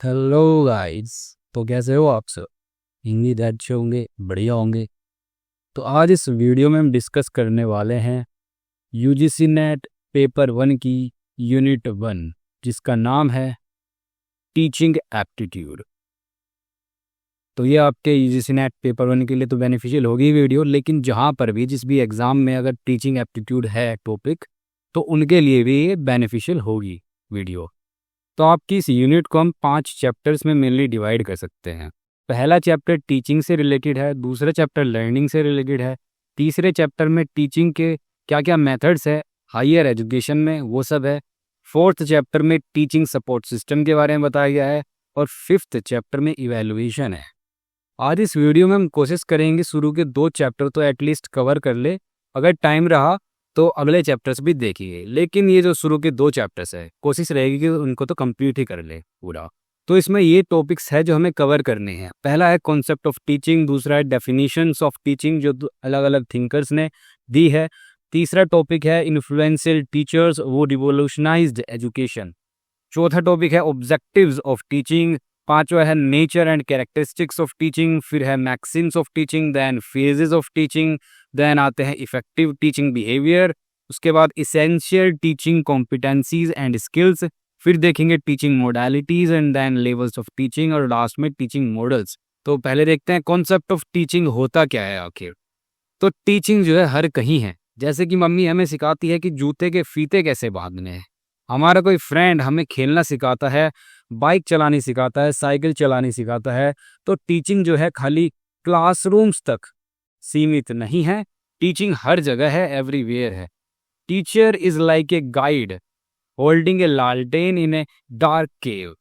Hello guys. तो कैसे हो आप सब? उम्मीद है अच्छे होंगे, बढ़िया होंगे। तो आज इस वीडियो में हम डिस्कस करने वाले हैं यूजीसी नेट पेपर 1 की यूनिट 1, जिसका नाम है टीचिंग एप्टीट्यूड। तो ये आपके यूजीसी नेट पेपर 1 के लिए तो बेनिफिशियल होगी वीडियो, लेकिन जहाँ पर भी जिस भी एग्ज़ाम में अगर टीचिंग एप्टीट्यूड है टॉपिक, तो उनके लिए भी ये बेनिफिशियल होगी वीडियो। तो आपकी इस यूनिट को हम 5 चैप्टर्स में मेनली डिवाइड कर सकते हैं। पहला चैप्टर टीचिंग से रिलेटेड है, दूसरा चैप्टर लर्निंग से रिलेटेड है, तीसरे चैप्टर में टीचिंग के क्या क्या मेथड्स है हायर एजुकेशन में वो सब है, फोर्थ चैप्टर में टीचिंग सपोर्ट सिस्टम के बारे में बताया गया है, और फिफ्थ चैप्टर में इवैल्यूएशन है। आज इस वीडियो में हम कोशिश करेंगे शुरू के 2 चैप्टर तो एटलीस्ट कवर कर ले, अगर टाइम रहा तो अगले चैप्टर्स भी देखिए, लेकिन ये जो शुरू के 2 चैप्टर्स है कोशिश रहेगी कि उनको तो कंप्लीट ही कर ले पूरा। तो इसमें ये टॉपिक्स है जो हमें कवर करने हैं। पहला है कॉन्सेप्ट ऑफ टीचिंग, दूसरा है डेफिनेशंस ऑफ टीचिंग जो अलग अलग थिंकर्स ने दी है, तीसरा टॉपिक है इन्फ्लुएंशियल टीचर्स, वो रिवोल्यूशनाइज्ड एजुकेशन, चौथा टॉपिक है ऑब्जेक्टिव्स ऑफ टीचिंग, पांचवा है nature and characteristics of teaching, फिर है maxims of teaching, then phases of teaching, then आते हैं इफेक्टिव टीचिंग बिहेवियर, उसके बाद essential teaching competencies and skills, फिर देखेंगे teaching modalities and then levels of teaching, और लास्ट में टीचिंग मॉडल्स। तो पहले देखते हैं कॉन्सेप्ट ऑफ टीचिंग होता क्या है आखिर। तो टीचिंग जो है हर कहीं है। जैसे कि मम्मी हमें सिखाती है कि जूते के फीते कैसे बांधने हैं, हमारा कोई फ्रेंड हमें खेलना सिखाता है, बाइक चलानी सिखाता है, साइकिल चलानी सिखाता है। तो टीचिंग जो है खाली क्लासरूम्स तक सीमित नहीं है, टीचिंग हर जगह है, एवरीवेयर है। Teacher is like a guide holding ए लालटेन इन ए डार्क केव।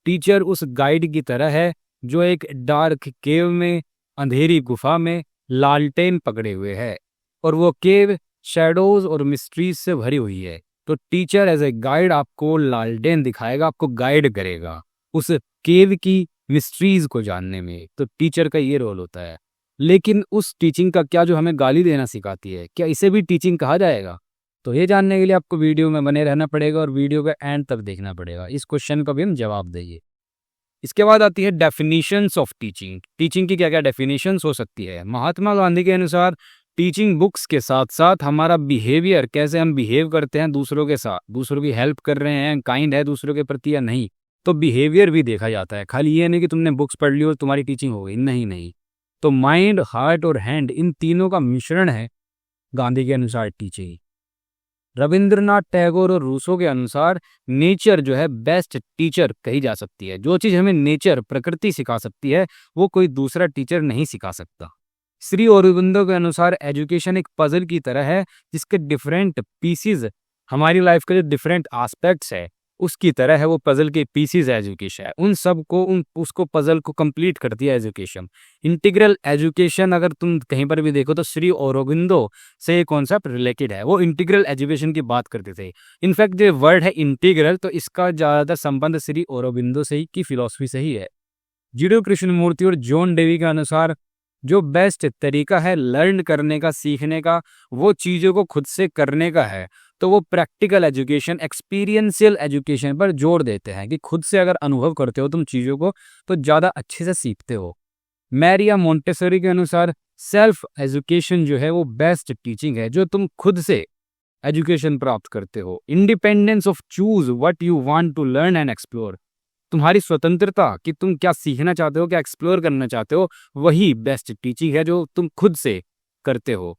टीचर उस गाइड की तरह है जो एक डार्क केव में, अंधेरी गुफा में लालटेन पकड़े हुए है, और वो केव शैडोज और मिस्ट्रीज से भरी हुई है। तो टीचर एज ए गाइड आपको लालटेन दिखाएगा, आपको गाइड करेगा उस केव की मिस्ट्रीज को जानने में। तो टीचर का ये रोल होता है। लेकिन उस टीचिंग का क्या जो हमें गाली देना सिखाती है, क्या इसे भी टीचिंग कहा जाएगा? तो ये जानने के लिए आपको वीडियो में बने रहना पड़ेगा और वीडियो का एंड तक देखना पड़ेगा, इस क्वेश्चन का भी हम जवाब देंगे। इसके बाद आती है डेफिनेशंस ऑफ टीचिंग। टीचिंग की क्या क्या डेफिनेशंस हो सकती है? महात्मा गांधी के अनुसार टीचिंग बुक्स के साथ साथ हमारा बिहेवियर, कैसे हम बिहेव करते हैं दूसरों के साथ, दूसरों की हेल्प कर रहे हैं, काइंड है दूसरों के प्रति या नहीं, तो बिहेवियर भी देखा जाता है। खाली ये नहीं कि तुमने बुक्स पढ़ ली और तुम्हारी टीचिंग हो गई, नहीं नहीं। तो माइंड, हार्ट और हैंड, इन तीनों का मिश्रण है गांधी के अनुसार टीचिंग। रविंद्रनाथ टैगोर और रूसो के अनुसार नेचर जो है बेस्ट टीचर कही जा सकती है। जो चीज हमें नेचर, प्रकृति सिखा सकती है, वो कोई दूसरा टीचर नहीं सिखा सकता। श्री अरबिंदो के अनुसार एजुकेशन एक पजल की तरह है जिसके डिफरेंट पीसीज, हमारी लाइफ के जो डिफरेंट एस्पेक्ट्स है उसकी तरह है, वो पजल के पीसीज एजुकेशन है, उन सब को, उन उसको पजल को कंप्लीट करती है एजुकेशन। इंटीग्रल एजुकेशन अगर तुम कहीं पर भी देखो तो श्री अरबिंदो से ये कॉन्सेप्ट रिलेटेड है, वो इंटीग्रल एजुकेशन की बात करते थे। इनफैक्ट जो वर्ड है इंटीग्रल, तो इसका ज्यादातर संबंध श्री अरबिंदो से ही की फिलॉसफी से ही है। जीरो कृष्णमूर्ति और जॉन डेवी के अनुसार जो बेस्ट तरीका है लर्न करने का, सीखने का, वो चीज़ों को खुद से करने का है। तो वो प्रैक्टिकल एजुकेशन, एक्सपीरियंशियल एजुकेशन पर जोर देते हैं कि खुद से अगर अनुभव करते हो तुम चीज़ों को तो ज़्यादा अच्छे से सीखते हो। मैरिया मोंटेसरी के अनुसार सेल्फ एजुकेशन जो है वो बेस्ट टीचिंग है, जो तुम खुद से एजुकेशन प्राप्त करते हो। Independence of choose what you want to learn and explore, तुम्हारी स्वतंत्रता कि तुम क्या सीखना चाहते हो, क्या एक्सप्लोर करना चाहते हो, वही बेस्ट टीचिंग है जो तुम खुद से करते हो।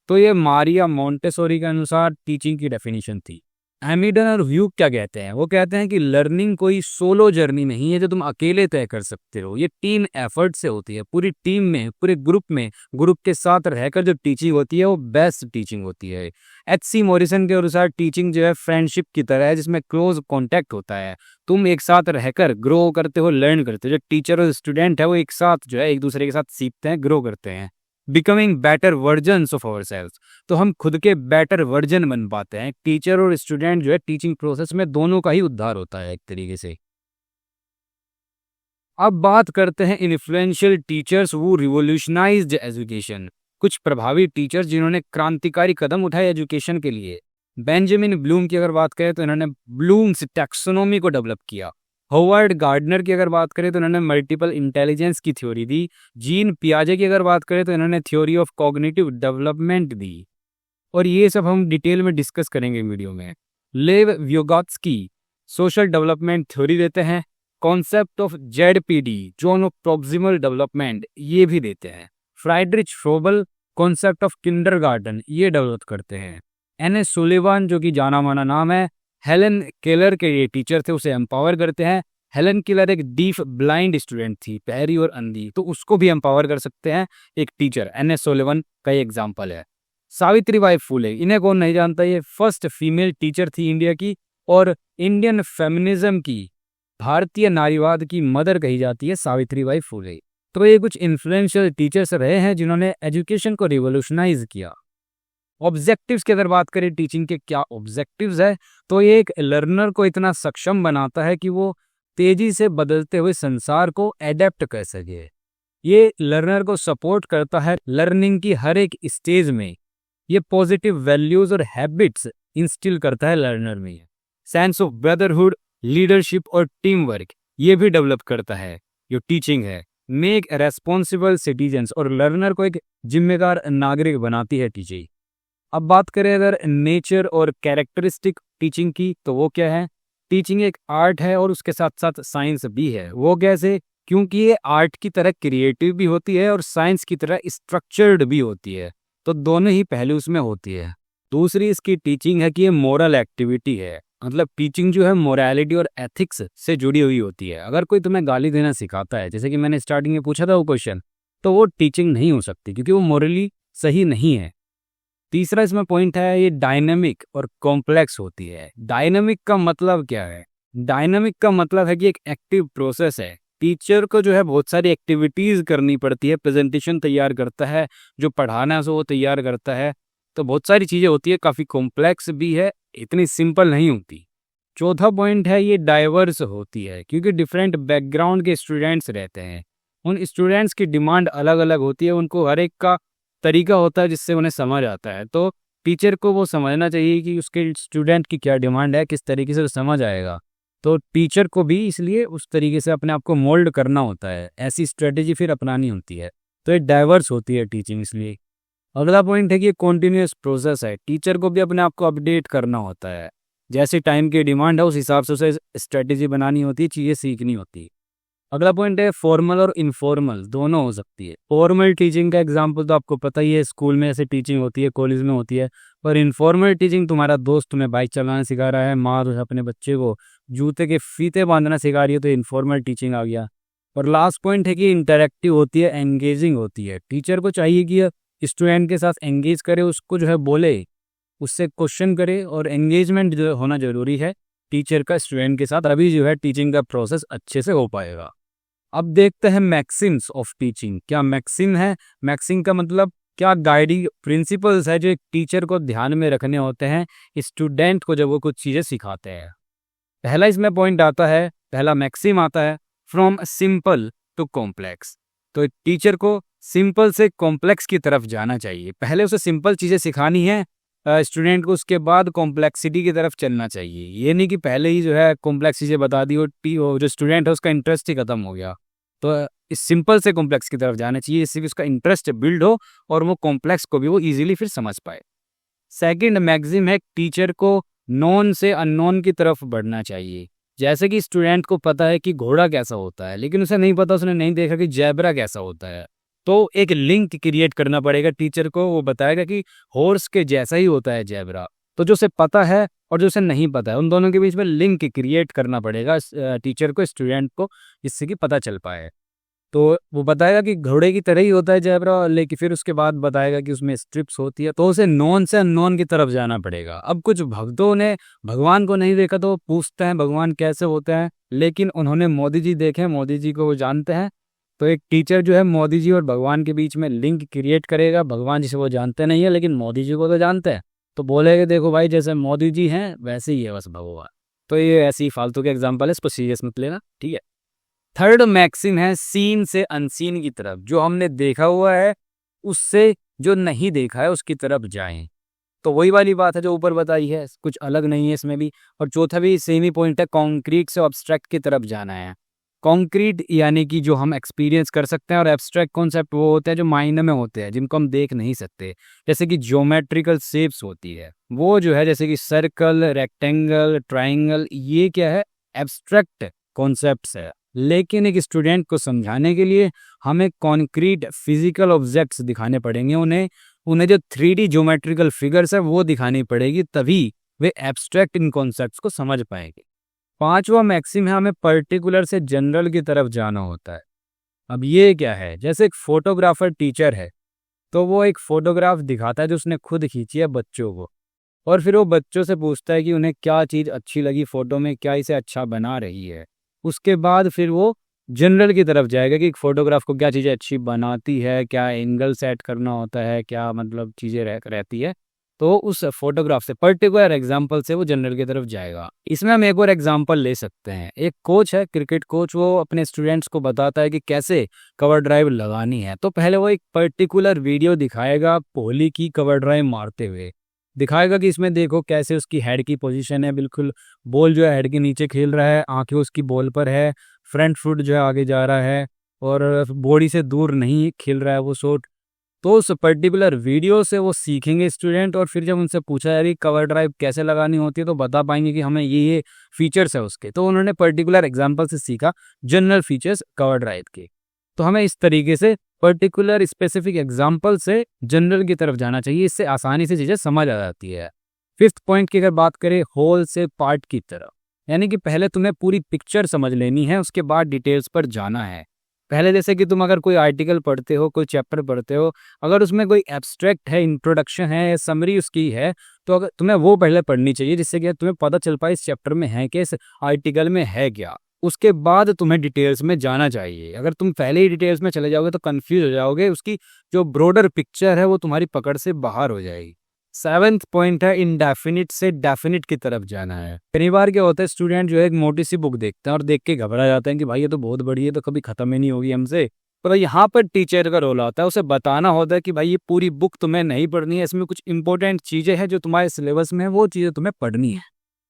तो ये मारिया मोंटेसोरी के अनुसार टीचिंग की डेफिनेशन थी। एमिडन और ह्यू क्या कहते हैं? वो कहते हैं कि लर्निंग कोई सोलो जर्नी नहीं है जो तुम अकेले तय कर सकते हो, ये टीम एफर्ट से होती है, पूरी टीम में, पूरे ग्रुप में, ग्रुप के साथ रहकर जो टीचिंग होती है वो बेस्ट टीचिंग होती है। एच.सी. मॉरिसन के अनुसार टीचिंग जो है फ्रेंडशिप की तरह है जिसमें क्लोज कॉन्टैक्ट होता है, तुम एक साथ रहकर ग्रो करते हो, लर्न करते हो। जो टीचर और स्टूडेंट है वो एक साथ जो है एक दूसरे के साथ सीखते हैं, ग्रो करते हैं। Becoming better versions of our selves, तो हम खुद के बेटर वर्जन बन पाते हैं। टीचर और स्टूडेंट जो है टीचिंग प्रोसेस में दोनों का ही उद्धार होता है एक तरीके से। अब बात करते हैं इन्फ्लुएंशियल टीचर्स वो रिवोल्यूशनाइज्ड एजुकेशन, कुछ प्रभावी टीचर्स जिन्होंने क्रांतिकारी कदम उठाए एजुकेशन के लिए। बेंजामिन ब्लूम की अगर बात करें तो इन्होंने ब्लूम्स टैक्सोनॉमी को डेवलप किया, होवर्ड गार्डनर की अगर बात करें तो इन्होंने मल्टीपल इंटेलिजेंस की थ्योरी दी। जीन पियाजे की अगर बात करें तो इन्होंने थ्योरी ऑफ कॉग्निटिव डेवलपमेंट दी। और ये सब हम डिटेल में डिस्कस करेंगे वीडियो में। लेव व्योगोत्स्की सोशल डेवलपमेंट थ्योरी देते हैं। Concept of ZPD zone of proximal development ये भी देते हैं। फ्राइडरिच फ्रोबल कॉन्सेप्ट ऑफ किंडरगार्टन ये डेवलप करते हैं। एन.एस. सुलिवान जो कि जाना माना नाम है, हेलन केलर के ये टीचर थे, उसे एम्पावर करते हैं। हेलन केलर एक डीफ ब्लाइंड स्टूडेंट थी, बहरी और अंधी, तो उसको भी एम्पावर कर सकते हैं एक टीचर। एन.एस. सुलिवान का एग्जाम्पल है। सावित्रीबाई फुले, इन्हें कौन नहीं जानता, ये फर्स्ट फीमेल टीचर थी इंडिया की और इंडियन फेमिनिज्म की, भारतीय नारीवाद की मदर कही जाती है सावित्रीबाई फुले। तो ये कुछ इन्फ्लुएंशियल टीचर्स रहे हैं जिन्होंने एजुकेशन को रिवोल्यूशनाइज किया। ऑब्जेक्टिव्स की अगर बात करें टीचिंग के क्या ऑब्जेक्टिव्स है, तो ये एक लर्नर को इतना सक्षम बनाता है कि वो तेजी से बदलते हुए संसार को एडेप्ट कर सके। ये लर्नर को सपोर्ट करता है लर्निंग की हर एक स्टेज में। ये पॉजिटिव वैल्यूज और हैबिट्स इंस्टिल करता है लर्नर में। सेंस ऑफ ब्रदरहुड, लीडरशिप और टीम वर्क ये भी डेवलप करता है जो टीचिंग है। मेक रेस्पॉन्सिबल सिटीजन्स, और लर्नर को एक जिम्मेदार नागरिक बनाती है टीचिंग। अब बात करें अगर नेचर और कैरेक्टरिस्टिक टीचिंग की, तो वो क्या है? टीचिंग एक आर्ट है और उसके साथ साथ साइंस भी है। वो कैसे? क्योंकि ये आर्ट की तरह क्रिएटिव भी होती है और साइंस की तरह स्ट्रक्चर्ड भी होती है, तो दोनों ही पहलू उसमें होती है। दूसरी इसकी टीचिंग है कि ये मोरल एक्टिविटी है, मतलब टीचिंग जो है मोरालिटी और एथिक्स से जुड़ी हुई होती है। अगर कोई तुम्हें गाली देना सिखाता है, जैसे कि मैंने स्टार्टिंग में पूछा था वो क्वेश्चन, तो वो टीचिंग नहीं हो सकती क्योंकि वो मोरली सही नहीं है। तीसरा इसमें पॉइंट है, ये डायनामिक और कॉम्प्लेक्स होती है। डायनामिक का मतलब क्या है? डायनामिक का मतलब है कि एक एक्टिव प्रोसेस है। टीचर को जो है बहुत सारी एक्टिविटीज करनी पड़ती है, प्रेजेंटेशन तैयार करता है, जो पढ़ाना है वो तैयार करता है, तो बहुत सारी चीजें होती है, काफी कॉम्प्लेक्स भी है, इतनी सिंपल नहीं होती। चौथा पॉइंट है, ये डाइवर्स होती है क्योंकि डिफरेंट बैकग्राउंड के स्टूडेंट्स रहते हैं। उन स्टूडेंट्स की डिमांड अलग अलग होती है, उनको हर एक का तरीका होता है जिससे उन्हें समझ आता है। तो टीचर को वो समझना चाहिए कि उसके स्टूडेंट की क्या डिमांड है, किस तरीके से वो समझ आएगा। तो टीचर को भी इसलिए उस तरीके से अपने आप को मोल्ड करना होता है, ऐसी स्ट्रेटेजी फिर अपनानी होती है। तो ये डाइवर्स होती है टीचिंग इसलिए। अगला पॉइंट है कि ये कॉन्टिन्यूस प्रोसेस है। टीचर को भी अपने आप को अपडेट करना होता है, जैसे टाइम की डिमांड है उस हिसाब से उसे स्ट्रेटेजी बनानी होती है, चीज़ें सीखनी होती है। अगला पॉइंट है फॉर्मल और इनफॉर्मल दोनों हो सकती है। फॉर्मल टीचिंग का एग्जांपल तो आपको पता ही है, स्कूल में ऐसे टीचिंग होती है, कॉलेज में होती है। पर इनफॉर्मल टीचिंग, तुम्हारा दोस्त तुम्हें बाइक चलाना सिखा रहा है, माँ तो अपने बच्चे को जूते के फीते बांधना सिखा रही है, तो इनफॉर्मल टीचिंग आ गया। और लास्ट पॉइंट है कि इंटरेक्टिव होती है, एंगेजिंग होती है। टीचर को चाहिए कि स्टूडेंट के साथ एंगेज करे, उसको जो है बोले, उससे क्वेश्चन करे, और एंगेजमेंट जो होना जरूरी है टीचर का स्टूडेंट के साथ, अभी जो है टीचिंग का प्रोसेस अच्छे से हो पाएगा। अब देखते हैं मैक्सिम्स ऑफ टीचिंग। क्या मैक्सिम है? मैक्सिम का मतलब क्या गाइडिंग प्रिंसिपल्स है जो एक टीचर को ध्यान में रखने होते हैं स्टूडेंट को जब वो कुछ चीज़ें सिखाते हैं। पहला इसमें पॉइंट आता है, पहला मैक्सिम आता है, फ्रॉम सिंपल टू कॉम्प्लेक्स। तो टीचर को सिंपल से कॉम्प्लेक्स की तरफ जाना चाहिए। पहले उसे सिंपल चीज़ें सिखानी है स्टूडेंट को, उसके बाद कॉम्प्लेक्सिटी की तरफ चलना चाहिए। ये नहीं कि पहले ही जो है कॉम्प्लेक्स चीज़ें बता दी और जो स्टूडेंट है उसका इंटरेस्ट ही खत्म हो गया। तो इस सिंपल से कॉम्प्लेक्स की तरफ जाना चाहिए, इससे भी उसका इंटरेस्ट बिल्ड हो और वो कॉम्प्लेक्स को भी वो इजीली फिर समझ पाए। सेकंड मैक्सिम है, टीचर को नॉन से अननोन की तरफ बढ़ना चाहिए। जैसे कि स्टूडेंट को पता है कि घोड़ा कैसा होता है, लेकिन उसे नहीं पता, उसने नहीं देखा कि जैबरा कैसा होता है, तो एक लिंक क्रिएट करना पड़ेगा टीचर को। वो बताएगा कि हॉर्स के जैसा ही होता है जैबरा। तो जो उसे पता है और जो उसे नहीं पता है, उन दोनों के बीच में लिंक क्रिएट करना पड़ेगा टीचर को, स्टूडेंट को, जिससे कि पता चल पाए। तो वो बताएगा कि घोड़े की तरह ही होता है जैबरा, लेकिन फिर उसके बाद बताएगा कि उसमें स्ट्रिप्स होती है। तो उसे नॉन से अननोन की तरफ जाना पड़ेगा। अब कुछ भक्तों ने भगवान को नहीं देखा तो पूछते हैं भगवान कैसे होते हैं, लेकिन उन्होंने मोदी जी देखे, मोदी जी को वो जानते हैं। तो एक टीचर जो है मोदी जी और भगवान के बीच में लिंक क्रिएट करेगा। भगवान जिसे वो जानते नहीं है, लेकिन मोदी जी को तो जानते हैं, तो बोलेगा देखो भाई जैसे मोदी जी हैं वैसे ही है बस भगवान। तो ये ऐसी फालतू के एग्जाम्पल है, इसको सीरियस मत लेना, ठीक है। थर्ड मैक्सिम है, सीन से अनसीन की तरफ। जो हमने देखा हुआ है उससे जो नहीं देखा है उसकी तरफ जाएं। तो वही वाली बात है जो ऊपर बताई है, कुछ अलग नहीं है इसमें भी। और चौथा भी सेम ही पॉइंट है, कॉन्क्रीट से एब्स्ट्रैक्ट की तरफ जाना है। कॉन्क्रीट यानी कि जो हम एक्सपीरियंस कर सकते हैं, और एब्स्ट्रैक्ट कॉन्सेप्ट वो होते हैं जो माइंड में होते हैं, जिनको हम देख नहीं सकते। जैसे कि ज्योमेट्रिकल शेप्स होती है, वो जो है जैसे कि सर्कल, रेक्टेंगल, ट्राइंगल, ये क्या है, एब्स्ट्रैक्ट कॉन्सेप्ट्स है। लेकिन एक स्टूडेंट को समझाने के लिए हमें कॉन्क्रीट फिजिकल ऑब्जेक्ट्स दिखाने पड़ेंगे, उन्हें जो 3D ज्योमेट्रिकल फिगर्स है वो दिखानी पड़ेगी, तभी वे एब्स्ट्रैक्ट इन कॉन्सेप्ट्स को समझ पाएंगे। पांचवा मैक्सिम है, हमें पर्टिकुलर से जनरल की तरफ जाना होता है। अब ये क्या है, जैसे एक फोटोग्राफर टीचर है, तो वो एक फोटोग्राफ दिखाता है जो उसने खुद खींची है बच्चों को, और फिर वो बच्चों से पूछता है कि उन्हें क्या चीज़ अच्छी लगी फोटो में, क्या इसे अच्छा बना रही है। उसके बाद फिर वो जनरल की तरफ जाएगा कि एक फोटोग्राफ को क्या चीज़ें अच्छी बनाती है, क्या एंगल सेट करना होता है, क्या मतलब चीज़ें रहती है। तो उस फोटोग्राफ से, पर्टिकुलर एग्जाम्पल से वो जनरल की तरफ जाएगा। इसमें हम एक और एग्जाम्पल ले सकते हैं। एक कोच है, क्रिकेट कोच, वो अपने स्टूडेंट्स को बताता है कि कैसे कवर ड्राइव लगानी है। तो पहले वो एक पर्टिकुलर वीडियो दिखाएगा कोहली की कवर ड्राइव मारते हुए, दिखाएगा कि इसमें देखो कैसे उसकी हेड की पोजीशन है, बिल्कुल बॉल जो है हेड के नीचे खेल रहा है, आंखें उसकी बॉल पर है, फ्रंट फुट जो है आगे जा रहा है, और बॉडी से दूर नहीं खेल रहा है वो शॉट। तो उस पर्टिकुलर वीडियो से वो सीखेंगे स्टूडेंट, और फिर जब उनसे पूछा यार कवर ड्राइव कैसे लगानी होती है, तो बता पाएंगे कि हमें ये फीचर्स है उसके। तो उन्होंने पर्टिकुलर एग्जांपल से सीखा जनरल फीचर्स कवर ड्राइव के। तो हमें इस तरीके से पर्टिकुलर स्पेसिफिक एग्जांपल से जनरल की तरफ जाना चाहिए, इससे आसानी से चीज़ें समझ आ जाती है। फिफ्थ पॉइंट की अगर बात करें, होल से पार्ट की तरफ, यानी कि पहले तुम्हें पूरी पिक्चर समझ लेनी है, उसके बाद डिटेल्स पर जाना है। पहले जैसे कि तुम अगर कोई आर्टिकल पढ़ते हो, कोई चैप्टर पढ़ते हो, अगर उसमें कोई एब्स्ट्रैक्ट है, इंट्रोडक्शन है, समरी उसकी है, तो अगर तुम्हें वो पहले पढ़नी चाहिए, जिससे कि तुम्हें पता चल पाए इस चैप्टर में है क्या, इस आर्टिकल में है क्या। उसके बाद तुम्हें डिटेल्स में जाना चाहिए। अगर तुम पहले ही डिटेल्स में चले जाओगे तो कंफ्यूज हो जाओगे, उसकी जो ब्रॉडर पिक्चर है वो तुम्हारी पकड़ से बाहर हो जाएगी। सेवेंथ पॉइंट है, इनडेफिनिट से डेफिनिट की तरफ जाना है। कई बार क्या होता है, स्टूडेंट जो है एक मोटी सी बुक देखते हैं और देख के घबरा जाते हैं कि भाई ये तो बहुत बड़ी है, तो कभी खत्म ही नहीं होगी हमसे। पर यहाँ पर टीचर का रोल आता है, उसे बताना होता है कि भाई ये पूरी बुक तुम्हें नहीं पढ़नी है, इसमें कुछ इंपॉर्टेंट चीजें हैं जो तुम्हारे सिलेबस में है, वो चीजें तुम्हें पढ़नी है।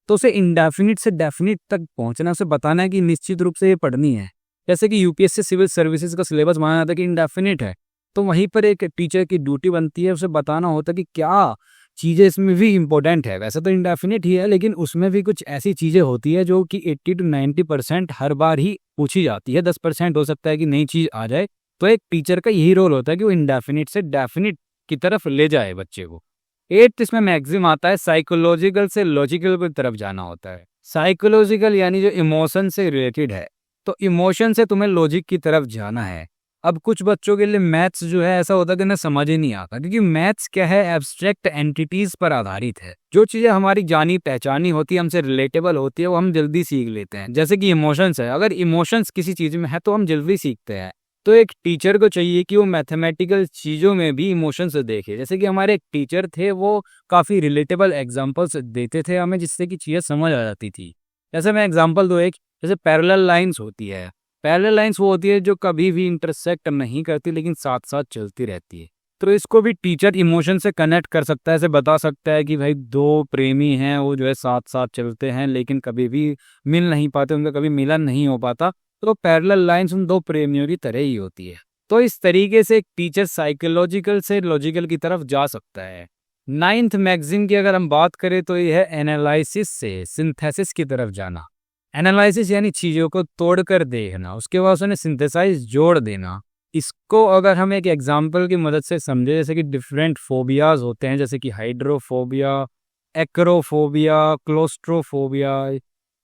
तो उसे इनडेफिनिट से डेफिनिट तक पहुंचना, उसे बताना है कि निश्चित रूप से ये पढ़नी है। जैसे कि यूपीएससी सिविल सर्विसेज का सिलेबस माना जाता है कि इनडेफिनिट है, तो वहीं पर एक टीचर की ड्यूटी बनती है, उसे बताना होता है कि क्या चीज़ें इसमें भी इम्पोर्टेंट है। वैसे तो इनडेफिनिट ही है, लेकिन उसमें भी कुछ ऐसी चीज़ें होती है जो कि 80 to 90% हर बार ही पूछी जाती है। 10% हो सकता है कि नई चीज़ आ जाए। तो एक टीचर का यही रोल होता है कि वो इनडेफिनिट से डेफिनिट की तरफ ले जाए बच्चे को। 8th इसमें मैक्सिम आता है, साइकोलॉजिकल से लॉजिकल की तरफ जाना होता है। साइकोलॉजिकल यानी जो इमोशन से रिलेटेड है, तो इमोशन से तुम्हें लॉजिक की तरफ जाना है। अब कुछ बच्चों के लिए मैथ्स जो है ऐसा होता है कि उन्हें समझ ही नहीं आता, क्योंकि मैथ्स क्या है, एब्स्ट्रैक्ट एंटिटीज पर आधारित है। जो चीजें हमारी जानी पहचानी होती है, हमसे रिलेटेबल होती है, वो हम जल्दी सीख लेते हैं। जैसे कि इमोशंस है, अगर इमोशंस किसी चीज में है तो हम जल्दी सीखते हैं। तो एक टीचर को चाहिए कि वो मैथमेटिकल चीजों में भी इमोशंस देखे। जैसे कि हमारे एक टीचर थे, वो काफी रिलेटेबल एग्जाम्पल्स देते थे हमें, जिससे कि चीजें समझ आ जाती थी। जैसे मैं एग्जाम्पल दो एक, जैसे पैरेलल लाइंस होती है। पैरेलल लाइंस वो होती है जो कभी भी इंटरसेक्ट नहीं करती, लेकिन साथ साथ चलती रहती है। तो इसको भी टीचर इमोशन से कनेक्ट कर सकता है, ऐसे बता सकता है कि भाई दो प्रेमी हैं, वो जो है साथ साथ चलते हैं, लेकिन कभी भी मिल नहीं पाते, उनका कभी मिलन नहीं हो पाता। तो पैरेलल लाइंस उन दो प्रेमियों की तरह ही होती है। तो इस तरीके से एक टीचर साइकोलॉजिकल से लॉजिकल की तरफ जा सकता है। 9th मैगजीन की अगर हम बात करें तो ये है एनालिसिस से सिंथेसिस की तरफ जाना। एनालिसिस यानी चीज़ों को तोड़कर देखना, उसके बाद उन्हें सिंथेसाइज जोड़ देना। इसको अगर हम एक एग्जाम्पल की मदद से समझे, जैसे कि डिफरेंट फोबियाज होते हैं, जैसे कि हाइड्रोफोबिया, एक्रोफोबिया, क्लोस्ट्रोफोबिया,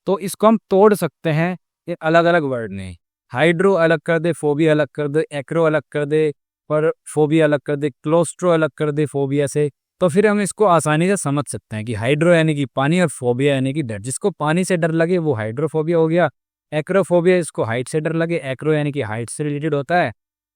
तो इसको हम तोड़ सकते हैं ये अलग अलग वर्ड में। हाइड्रो अलग कर दे, फोबिया अलग कर दे, एक्रो अलग कर दे, पर फोबिया अलग कर दे, क्लोस्ट्रो अलग कर दे फोबिया से। तो फिर हम इसको आसानी से समझ सकते हैं कि हाइड्रो यानी कि पानी और फोबिया यानी कि डर। जिसको पानी से डर लगे वो हाइड्रोफोबिया हो गया। एक्रोफोबिया इसको हाइट से डर लगे, एक्रो यानी कि हाइट से रिलेटेड होता है।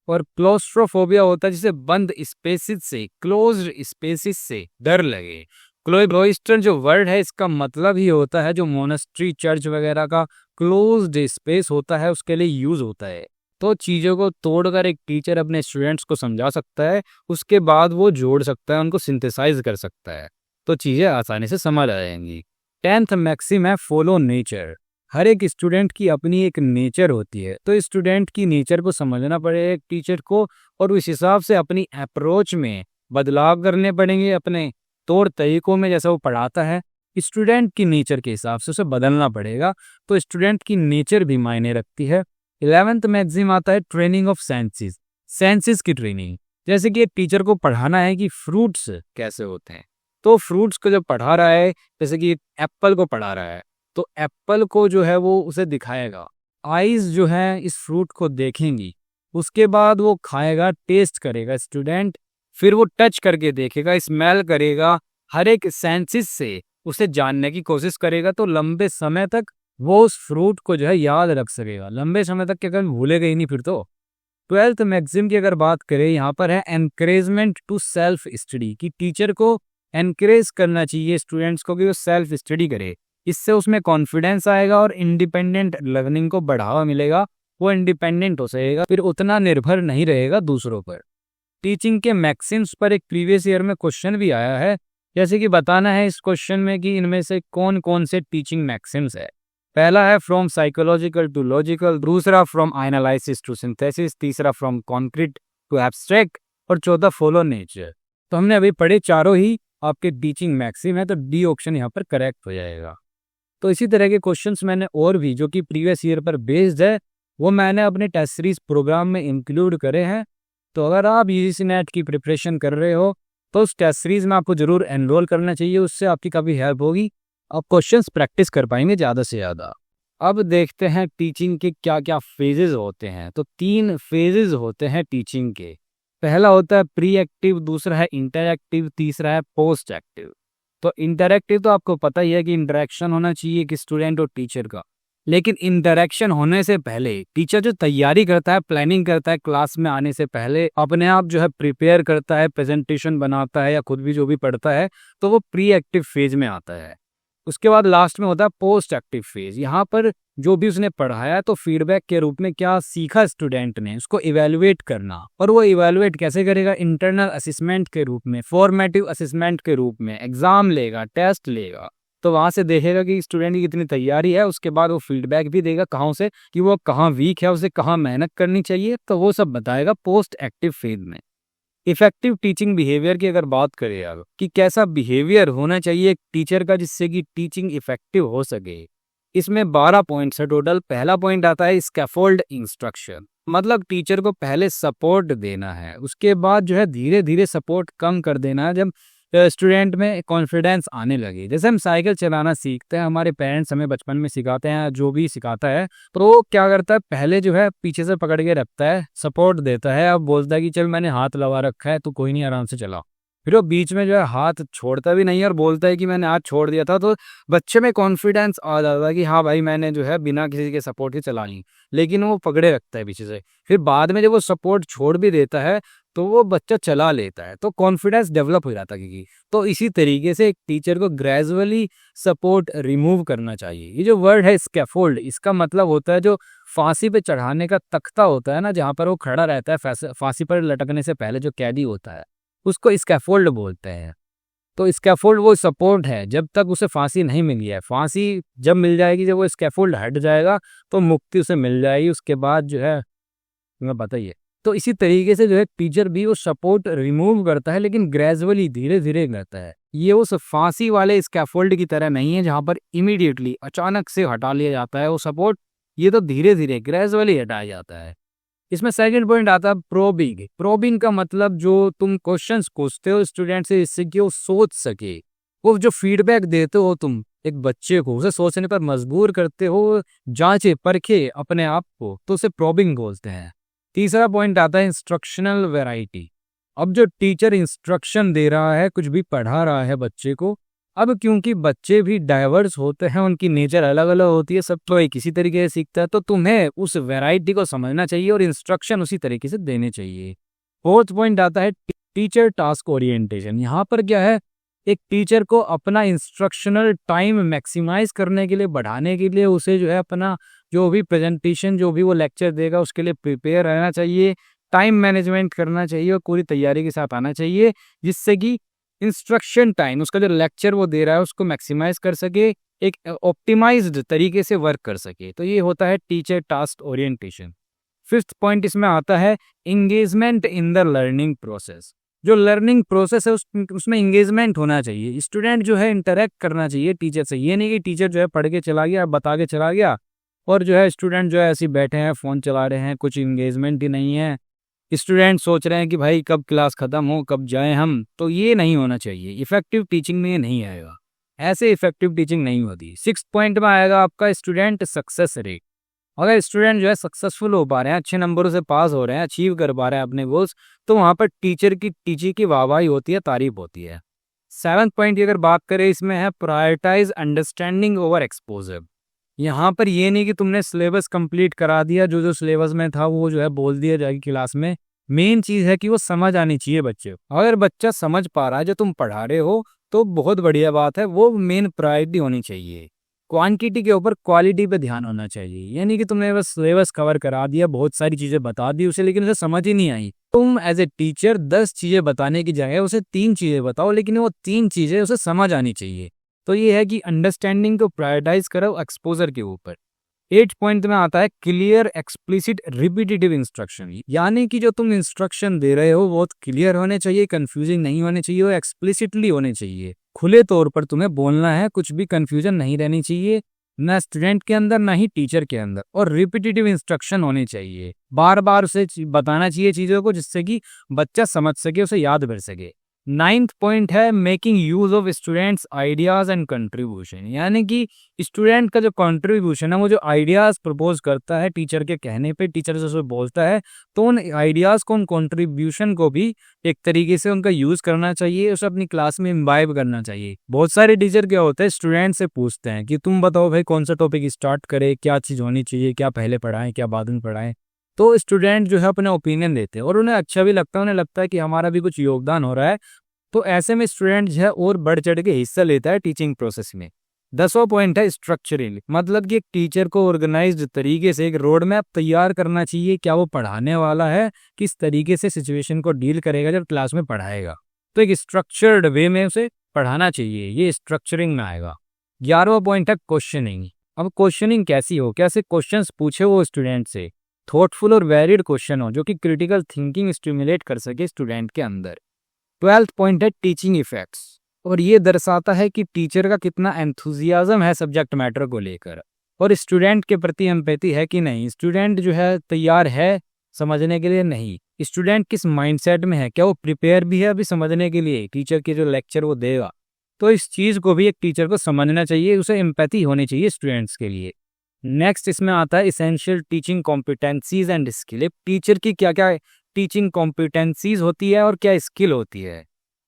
और क्लोस्ट्रोफोबिया होता है जिसे बंद स्पेसिस से, क्लोज्ड स्पेसिस से डर लगे। क्लोइस्टर जो वर्ड है इसका मतलब ही होता है जो मोनेस्ट्री, चर्च वगैरह का क्लोज्ड स्पेस होता है उसके लिए यूज होता है। तो चीज़ों को तोड़कर एक टीचर अपने स्टूडेंट्स को समझा सकता है, उसके बाद वो जोड़ सकता है, उनको सिंथेसाइज कर सकता है। तो चीज़ें आसानी से समझ आ जाएंगी। 10th मैक्सिम है फॉलो नेचर। हर एक स्टूडेंट की अपनी एक नेचर होती है, तो स्टूडेंट की नेचर को समझना पड़ेगा एक टीचर को, और उस हिसाब से अपनी अप्रोच में बदलाव करने पड़ेंगे, अपने तौर तरीकों में जैसा वो पढ़ाता है स्टूडेंट की नेचर के हिसाब से उसे बदलना पड़ेगा। तो स्टूडेंट की नेचर भी मायने रखती है। 11th मैक्सिम आता है ट्रेनिंग ऑफ सेंसेस। सेंसेस की ट्रेनिंग, जैसे कि एक टीचर को पढ़ाना है कि फ्रूट्स कैसे होते हैं, तो फ्रूट्स को जब पढ़ा रहा है, जैसे कि एप्पल को पढ़ा रहा है, तो एप्पल को जो है वो उसे दिखाएगा, आईज जो है इस फ्रूट को देखेंगी, उसके बाद वो खाएगा, टेस्ट करेगा स्टूडेंट, फिर वो टच करके देखेगा, स्मेल करेगा, हर एक सेंसेस से उसे जानने की कोशिश करेगा, तो लंबे समय तक वो उस फ्रूट को जो है याद रख सकेगा। लंबे समय तक क्या, भूलेगा ही नहीं फिर तो। 12th मैक्सिम की अगर बात करें, यहाँ पर है एनकरेजमेंट टू सेल्फ स्टडी, कि टीचर को एनकरेज करना चाहिए स्टूडेंट्स को कि वो सेल्फ स्टडी करे। इससे उसमें कॉन्फिडेंस आएगा और इंडिपेंडेंट लर्निंग को बढ़ावा मिलेगा, वो इंडिपेंडेंट हो सकेगा, फिर उतना निर्भर नहीं रहेगा दूसरों पर। टीचिंग के मैक्सिम्स पर एक प्रीवियस ईयर में क्वेश्चन भी आया है, जैसे कि बताना है इस क्वेश्चन में कि इनमें से कौन कौन से टीचिंग मैक्सिम्स है। पहला है फ्रॉम साइकोलॉजिकल टू लॉजिकल, दूसरा फ्रॉम एनालिसिस टू सिंथेसिस, तीसरा फ्रॉम कॉन्क्रीट टू एब्स्ट्रैक्ट, और चौथा फॉलो नेचर। तो हमने अभी पढ़े चारों ही आपके टीचिंग मैक्सिम है, तो डी ऑप्शन यहाँ पर करेक्ट हो जाएगा। तो इसी तरह के क्वेश्चंस मैंने और भी जो कि प्रीवियस ईयर पर बेस्ड है, वो मैंने अपने टेस्ट सीरीज प्रोग्राम में इंक्लूड करे हैं। तो अगर आप यूजीसी नेट की प्रिपरेशन कर रहे हो तो उस टेस्ट सीरीज में आपको जरूर एनरोल करना चाहिए, उससे आपकी काफ़ी हेल्प होगी, आप क्वेश्चंस प्रैक्टिस कर पाएंगे ज़्यादा से ज़्यादा। अब देखते हैं टीचिंग के क्या क्या फेजेस होते हैं। तो 3 फेजेस होते हैं टीचिंग के। पहला होता है प्री एक्टिव, दूसरा है इंटरएक्टिव, तीसरा है पोस्ट एक्टिव। तो इंटरएक्टिव तो आपको पता ही है कि इंटरेक्शन होना चाहिए कि स्टूडेंट और टीचर का, लेकिन इंटरेक्शन होने से पहले टीचर जो तैयारी करता है, प्लानिंग करता है, क्लास में आने से पहले अपने आप जो है प्रिपेयर करता है, प्रेजेंटेशन बनाता है या खुद भी जो भी पढ़ता है, तो वो प्री एक्टिव फेज में आता है। उसके बाद लास्ट में होता है पोस्ट एक्टिव फेज। यहाँ पर जो भी उसने पढ़ाया तो फीडबैक के रूप में क्या सीखा स्टूडेंट ने, उसको इवेलुएट करना। और वो इवेलुएट कैसे करेगा? इंटरनल असेसमेंट के रूप में, फॉर्मेटिव असेसमेंट के रूप में, एग्जाम लेगा, टेस्ट लेगा, तो वहां से देखेगा कि स्टूडेंट की कितनी तैयारी है। उसके बाद वो फीडबैक भी देगा कहाँ से, कि वो कहाँ वीक है, उसे कहाँ मेहनत करनी चाहिए, तो वो सब बताएगा पोस्ट एक्टिव फेज में। इफेक्टिव टीचिंग बिहेवियर की अगर बात करें अब कि कैसा बिहेवियर होना चाहिए एक टीचर का जिससे कि टीचिंग इफेक्टिव हो सके, इसमें 12 पॉइंट्स है टोटल। पहला पॉइंट आता है स्कैफोल्ड इंस्ट्रक्शन, मतलब टीचर को पहले सपोर्ट देना है, उसके बाद जो है धीरे धीरे सपोर्ट कम कर देना है जब स्टूडेंट में कॉन्फिडेंस आने लगे। जैसे हम साइकिल चलाना सीखते हैं, हमारे पेरेंट्स हमें बचपन में सिखाते हैं, जो भी सिखाता है, तो वो क्या करता है, पहले जो है पीछे से पकड़ के रखता है, सपोर्ट देता है, अब बोलता है कि चल मैंने हाथ लगा रखा है तो कोई नहीं, आराम से चला। फिर वो बीच में जो है हाथ छोड़ता भी नहीं है और बोलता है कि मैंने हाथ छोड़ दिया था, तो बच्चे में कॉन्फिडेंस आ जाता है कि हाँ भाई मैंने जो है बिना किसी के सपोर्ट के चलानी, लेकिन वो पकड़े रखता है पीछे से। फिर बाद में जब वो सपोर्ट छोड़ भी देता है तो वो बच्चा चला लेता है, तो कॉन्फिडेंस डेवलप हो जाता है क्योंकि। तो इसी तरीके से एक टीचर को ग्रेजुअली सपोर्ट रिमूव करना चाहिए। ये जो वर्ड है स्कैफोल्ड, इसका मतलब होता है जो फांसी पे चढ़ाने का तख्ता होता है ना, जहाँ पर वो खड़ा रहता है फांसी पर लटकने से पहले जो कैदी होता है, उसको स्कैफोल्ड बोलते हैं। तो स्कैफोल्ड वो सपोर्ट है जब तक उसे फांसी नहीं मिली है। फांसी जब मिल जाएगी, जब वो स्कैफोल्ड हट जाएगा तो मुक्ति उसे मिल जाएगी, उसके बाद जो है तुम्हें बताइए। तो इसी तरीके से जो है टीचर भी वो सपोर्ट रिमूव करता है, लेकिन ग्रेजुअली धीरे धीरे करता है। ये उस फांसी वाले स्कैफोल्ड की तरह नहीं है जहां पर इमीडिएटली अचानक से हटा लिया जाता है वो सपोर्ट, ये तो धीरे धीरे ग्रेजुअली हटाया जाता है। इसमें सेकंड पॉइंट आता है प्रोबिंग। प्रोबिंग का मतलब जो तुम क्वेश्चंस पूछते हो स्टूडेंट से, इससे कि वो सोच सके, वो जो फीडबैक देते हो तुम एक बच्चे को, उसे सोचने पर मजबूर करते हो, जांचे परखे अपने आप को, तो उसे प्रोबिंग बोलते हैं। तीसरा पॉइंट आता है इंस्ट्रक्शनल वैरायटी। अब जो टीचर इंस्ट्रक्शन दे रहा है, कुछ भी पढ़ा रहा है बच्चे को, अब क्योंकि बच्चे भी डाइवर्स होते हैं, उनकी नेचर अलग अलग होती है, सब तो एक इसी तरीके से सीखता है, तो तुम्हें उस वैरायटी को समझना चाहिए और इंस्ट्रक्शन उसी तरीके से देने चाहिए। फोर्थ पॉइंट आता है टीचर टास्क ओरिएंटेशन। यहाँ पर क्या है, एक टीचर को अपना इंस्ट्रक्शनल टाइम मैक्सिमाइज करने के लिए, बढ़ाने के लिए, उसे जो है अपना जो भी प्रेजेंटेशन, जो भी वो लेक्चर देगा उसके लिए प्रिपेयर रहना चाहिए, टाइम मैनेजमेंट करना चाहिए और पूरी तैयारी के साथ आना चाहिए, जिससे कि इंस्ट्रक्शन टाइम, उसका जो लेक्चर वो दे रहा है उसको मैक्सिमाइज कर सके, एक ऑप्टिमाइज्ड तरीके से वर्क कर सके। तो ये होता है teacher task orientation. Fifth point इसमें आता है engagement in the learning process. जो लर्निंग प्रोसेस है उसमें इंगेजमेंट होना चाहिए, स्टूडेंट जो है इंटरेक्ट करना चाहिए टीचर से। ये नहीं कि टीचर जो है पढ़ के चला गया, बता के चला गया और जो है स्टूडेंट जो है ऐसे बैठे हैं, फ़ोन चला रहे हैं, कुछ इंगेजमेंट ही नहीं है। स्टूडेंट सोच रहे हैं कि भाई कब क्लास ख़त्म हो, कब जाएं हम। तो ये नहीं होना चाहिए, इफेक्टिव टीचिंग में ये नहीं आएगा, ऐसे इफेक्टिव टीचिंग नहीं होती। सिक्स पॉइंट में आएगा आपका स्टूडेंट सक्सेस रेट। अगर स्टूडेंट जो है सक्सेसफुल हो पा रहे हैं, अच्छे नंबरों से पास हो रहे हैं, अचीव कर पा रहे हैं अपने गोल्स, तो वहाँ पर टीचर की वाहवाही होती है, तारीफ होती है। सेवंथ पॉइंट की अगर बात करें, इसमें है प्रायोरिटाइज अंडरस्टैंडिंग ओवर एक्सपोजर। यहाँ पर ये नहीं कि तुमने सिलेबस कंप्लीट करा दिया, जो जो सिलेबस में था वो जो है बोल दिया जाएगी क्लास में। मेन चीज़ है कि वो समझ आनी चाहिए बच्चे को। अगर बच्चा समझ पा रहा है जो तुम पढ़ा रहे हो तो बहुत बढ़िया बात है, वो मेन प्रायोरिटी होनी चाहिए। क्वांटिटी के ऊपर क्वालिटी पे ध्यान होना चाहिए। यानी कि तुमने बस सिलेबस कवर करा दिया, बहुत सारी चीज़ें बता दी उसे, लेकिन उसे समझ ही नहीं आई। तुम एज ए टीचर 10 चीज़ें बताने की जगह उसे 3 चीज़ें बताओ, लेकिन वो 3 चीज़ें उसे समझ आनी चाहिए। तो ये है कि अंडरस्टैंडिंग को प्रायोरिटाइज करो एक्सपोजर के ऊपर। 8 पॉइंट में आता है क्लियर एक्सप्लिसिट रिपीटेटिव इंस्ट्रक्शन। यानी कि जो तुम इंस्ट्रक्शन दे रहे हो वो क्लियर होने चाहिए, कंफ्यूजिंग नहीं होने चाहिए, वो एक्सप्लिसिटली होने चाहिए। खुले तौर पर तुम्हें बोलना है, कुछ भी कंफ्यूजन नहीं रहनी चाहिए, ना स्टूडेंट के अंदर ना ही टीचर के अंदर। और रिपीटेटिव इंस्ट्रक्शन होने चाहिए, बार बार उसे बताना चाहिए चीज़ों को, जिससे कि बच्चा समझ सके, उसे याद कर सके। 9th पॉइंट है making use of students ideas and contribution. यानी कि स्टूडेंट का जो कंट्रीब्यूशन है, वो जो आइडियाज प्रपोज करता है टीचर के कहने पे, टीचर से उसे बोलता है, तो उन आइडियाज को, उन कंट्रीब्यूशन को भी एक तरीके से उनका यूज करना चाहिए, उसे अपनी क्लास में इम्बाइब करना चाहिए। बहुत सारे टीचर क्या होते हैं, स्टूडेंट से पूछते हैं कि तुम बताओ भाई कौन सा टॉपिक स्टार्ट करे, क्या चीज़ होनी चाहिए, क्या पहले पढ़ाएं, क्या बाद में पढ़ाएं। तो स्टूडेंट जो है अपना ओपिनियन देते हैं और उन्हें अच्छा भी लगता है, उन्हें लगता है कि हमारा भी कुछ योगदान हो रहा है। तो ऐसे में स्टूडेंट जो है और बढ़ चढ़ के हिस्सा लेता है टीचिंग प्रोसेस में। 10वां पॉइंट है स्ट्रक्चरल। मतलब कि एक टीचर को ऑर्गेनाइज्ड तरीके से एक रोड मैप तैयार करना चाहिए, क्या वो पढ़ाने वाला है, किस तरीके से सिचुएशन को डील करेगा जब क्लास में पढ़ाएगा। तो एक स्ट्रक्चर्ड वे में उसे पढ़ाना चाहिए, ये स्ट्रक्चरिंग में आएगा। 11वां पॉइंट है क्वेश्चनिंग। अब क्वेश्चनिंग कैसी हो, कैसे क्वेश्चंस पूछे वो स्टूडेंट से, थॉटफुल और वैलिड क्वेश्चन हो जो कि क्रिटिकल थिंकिंग स्टिमुलेट कर सके स्टूडेंट के अंदर। 12th पॉइंट है टीचिंग इफेक्ट्स। और ये दर्शाता है कि टीचर का कितना एंथुजियाज्म है सब्जेक्ट मैटर को लेकर, और स्टूडेंट के प्रति एम्पैथी है कि नहीं, स्टूडेंट जो है तैयार है समझने के लिए, नहीं, स्टूडेंट किस माइंडसेट में है, क्या वो प्रिपेयर भी है अभी समझने के लिए टीचर के जो लेक्चर वो देगा। तो इस चीज़ को भी एक टीचर को समझना चाहिए, उसे एम्पैथी होनी चाहिए स्टूडेंट्स के लिए। नेक्स्ट इसमें आता है essential teaching competencies and skill. Teacher की क्या क्या टीचिंग कॉम्पिटेंसीज होती है और क्या स्किल होती है।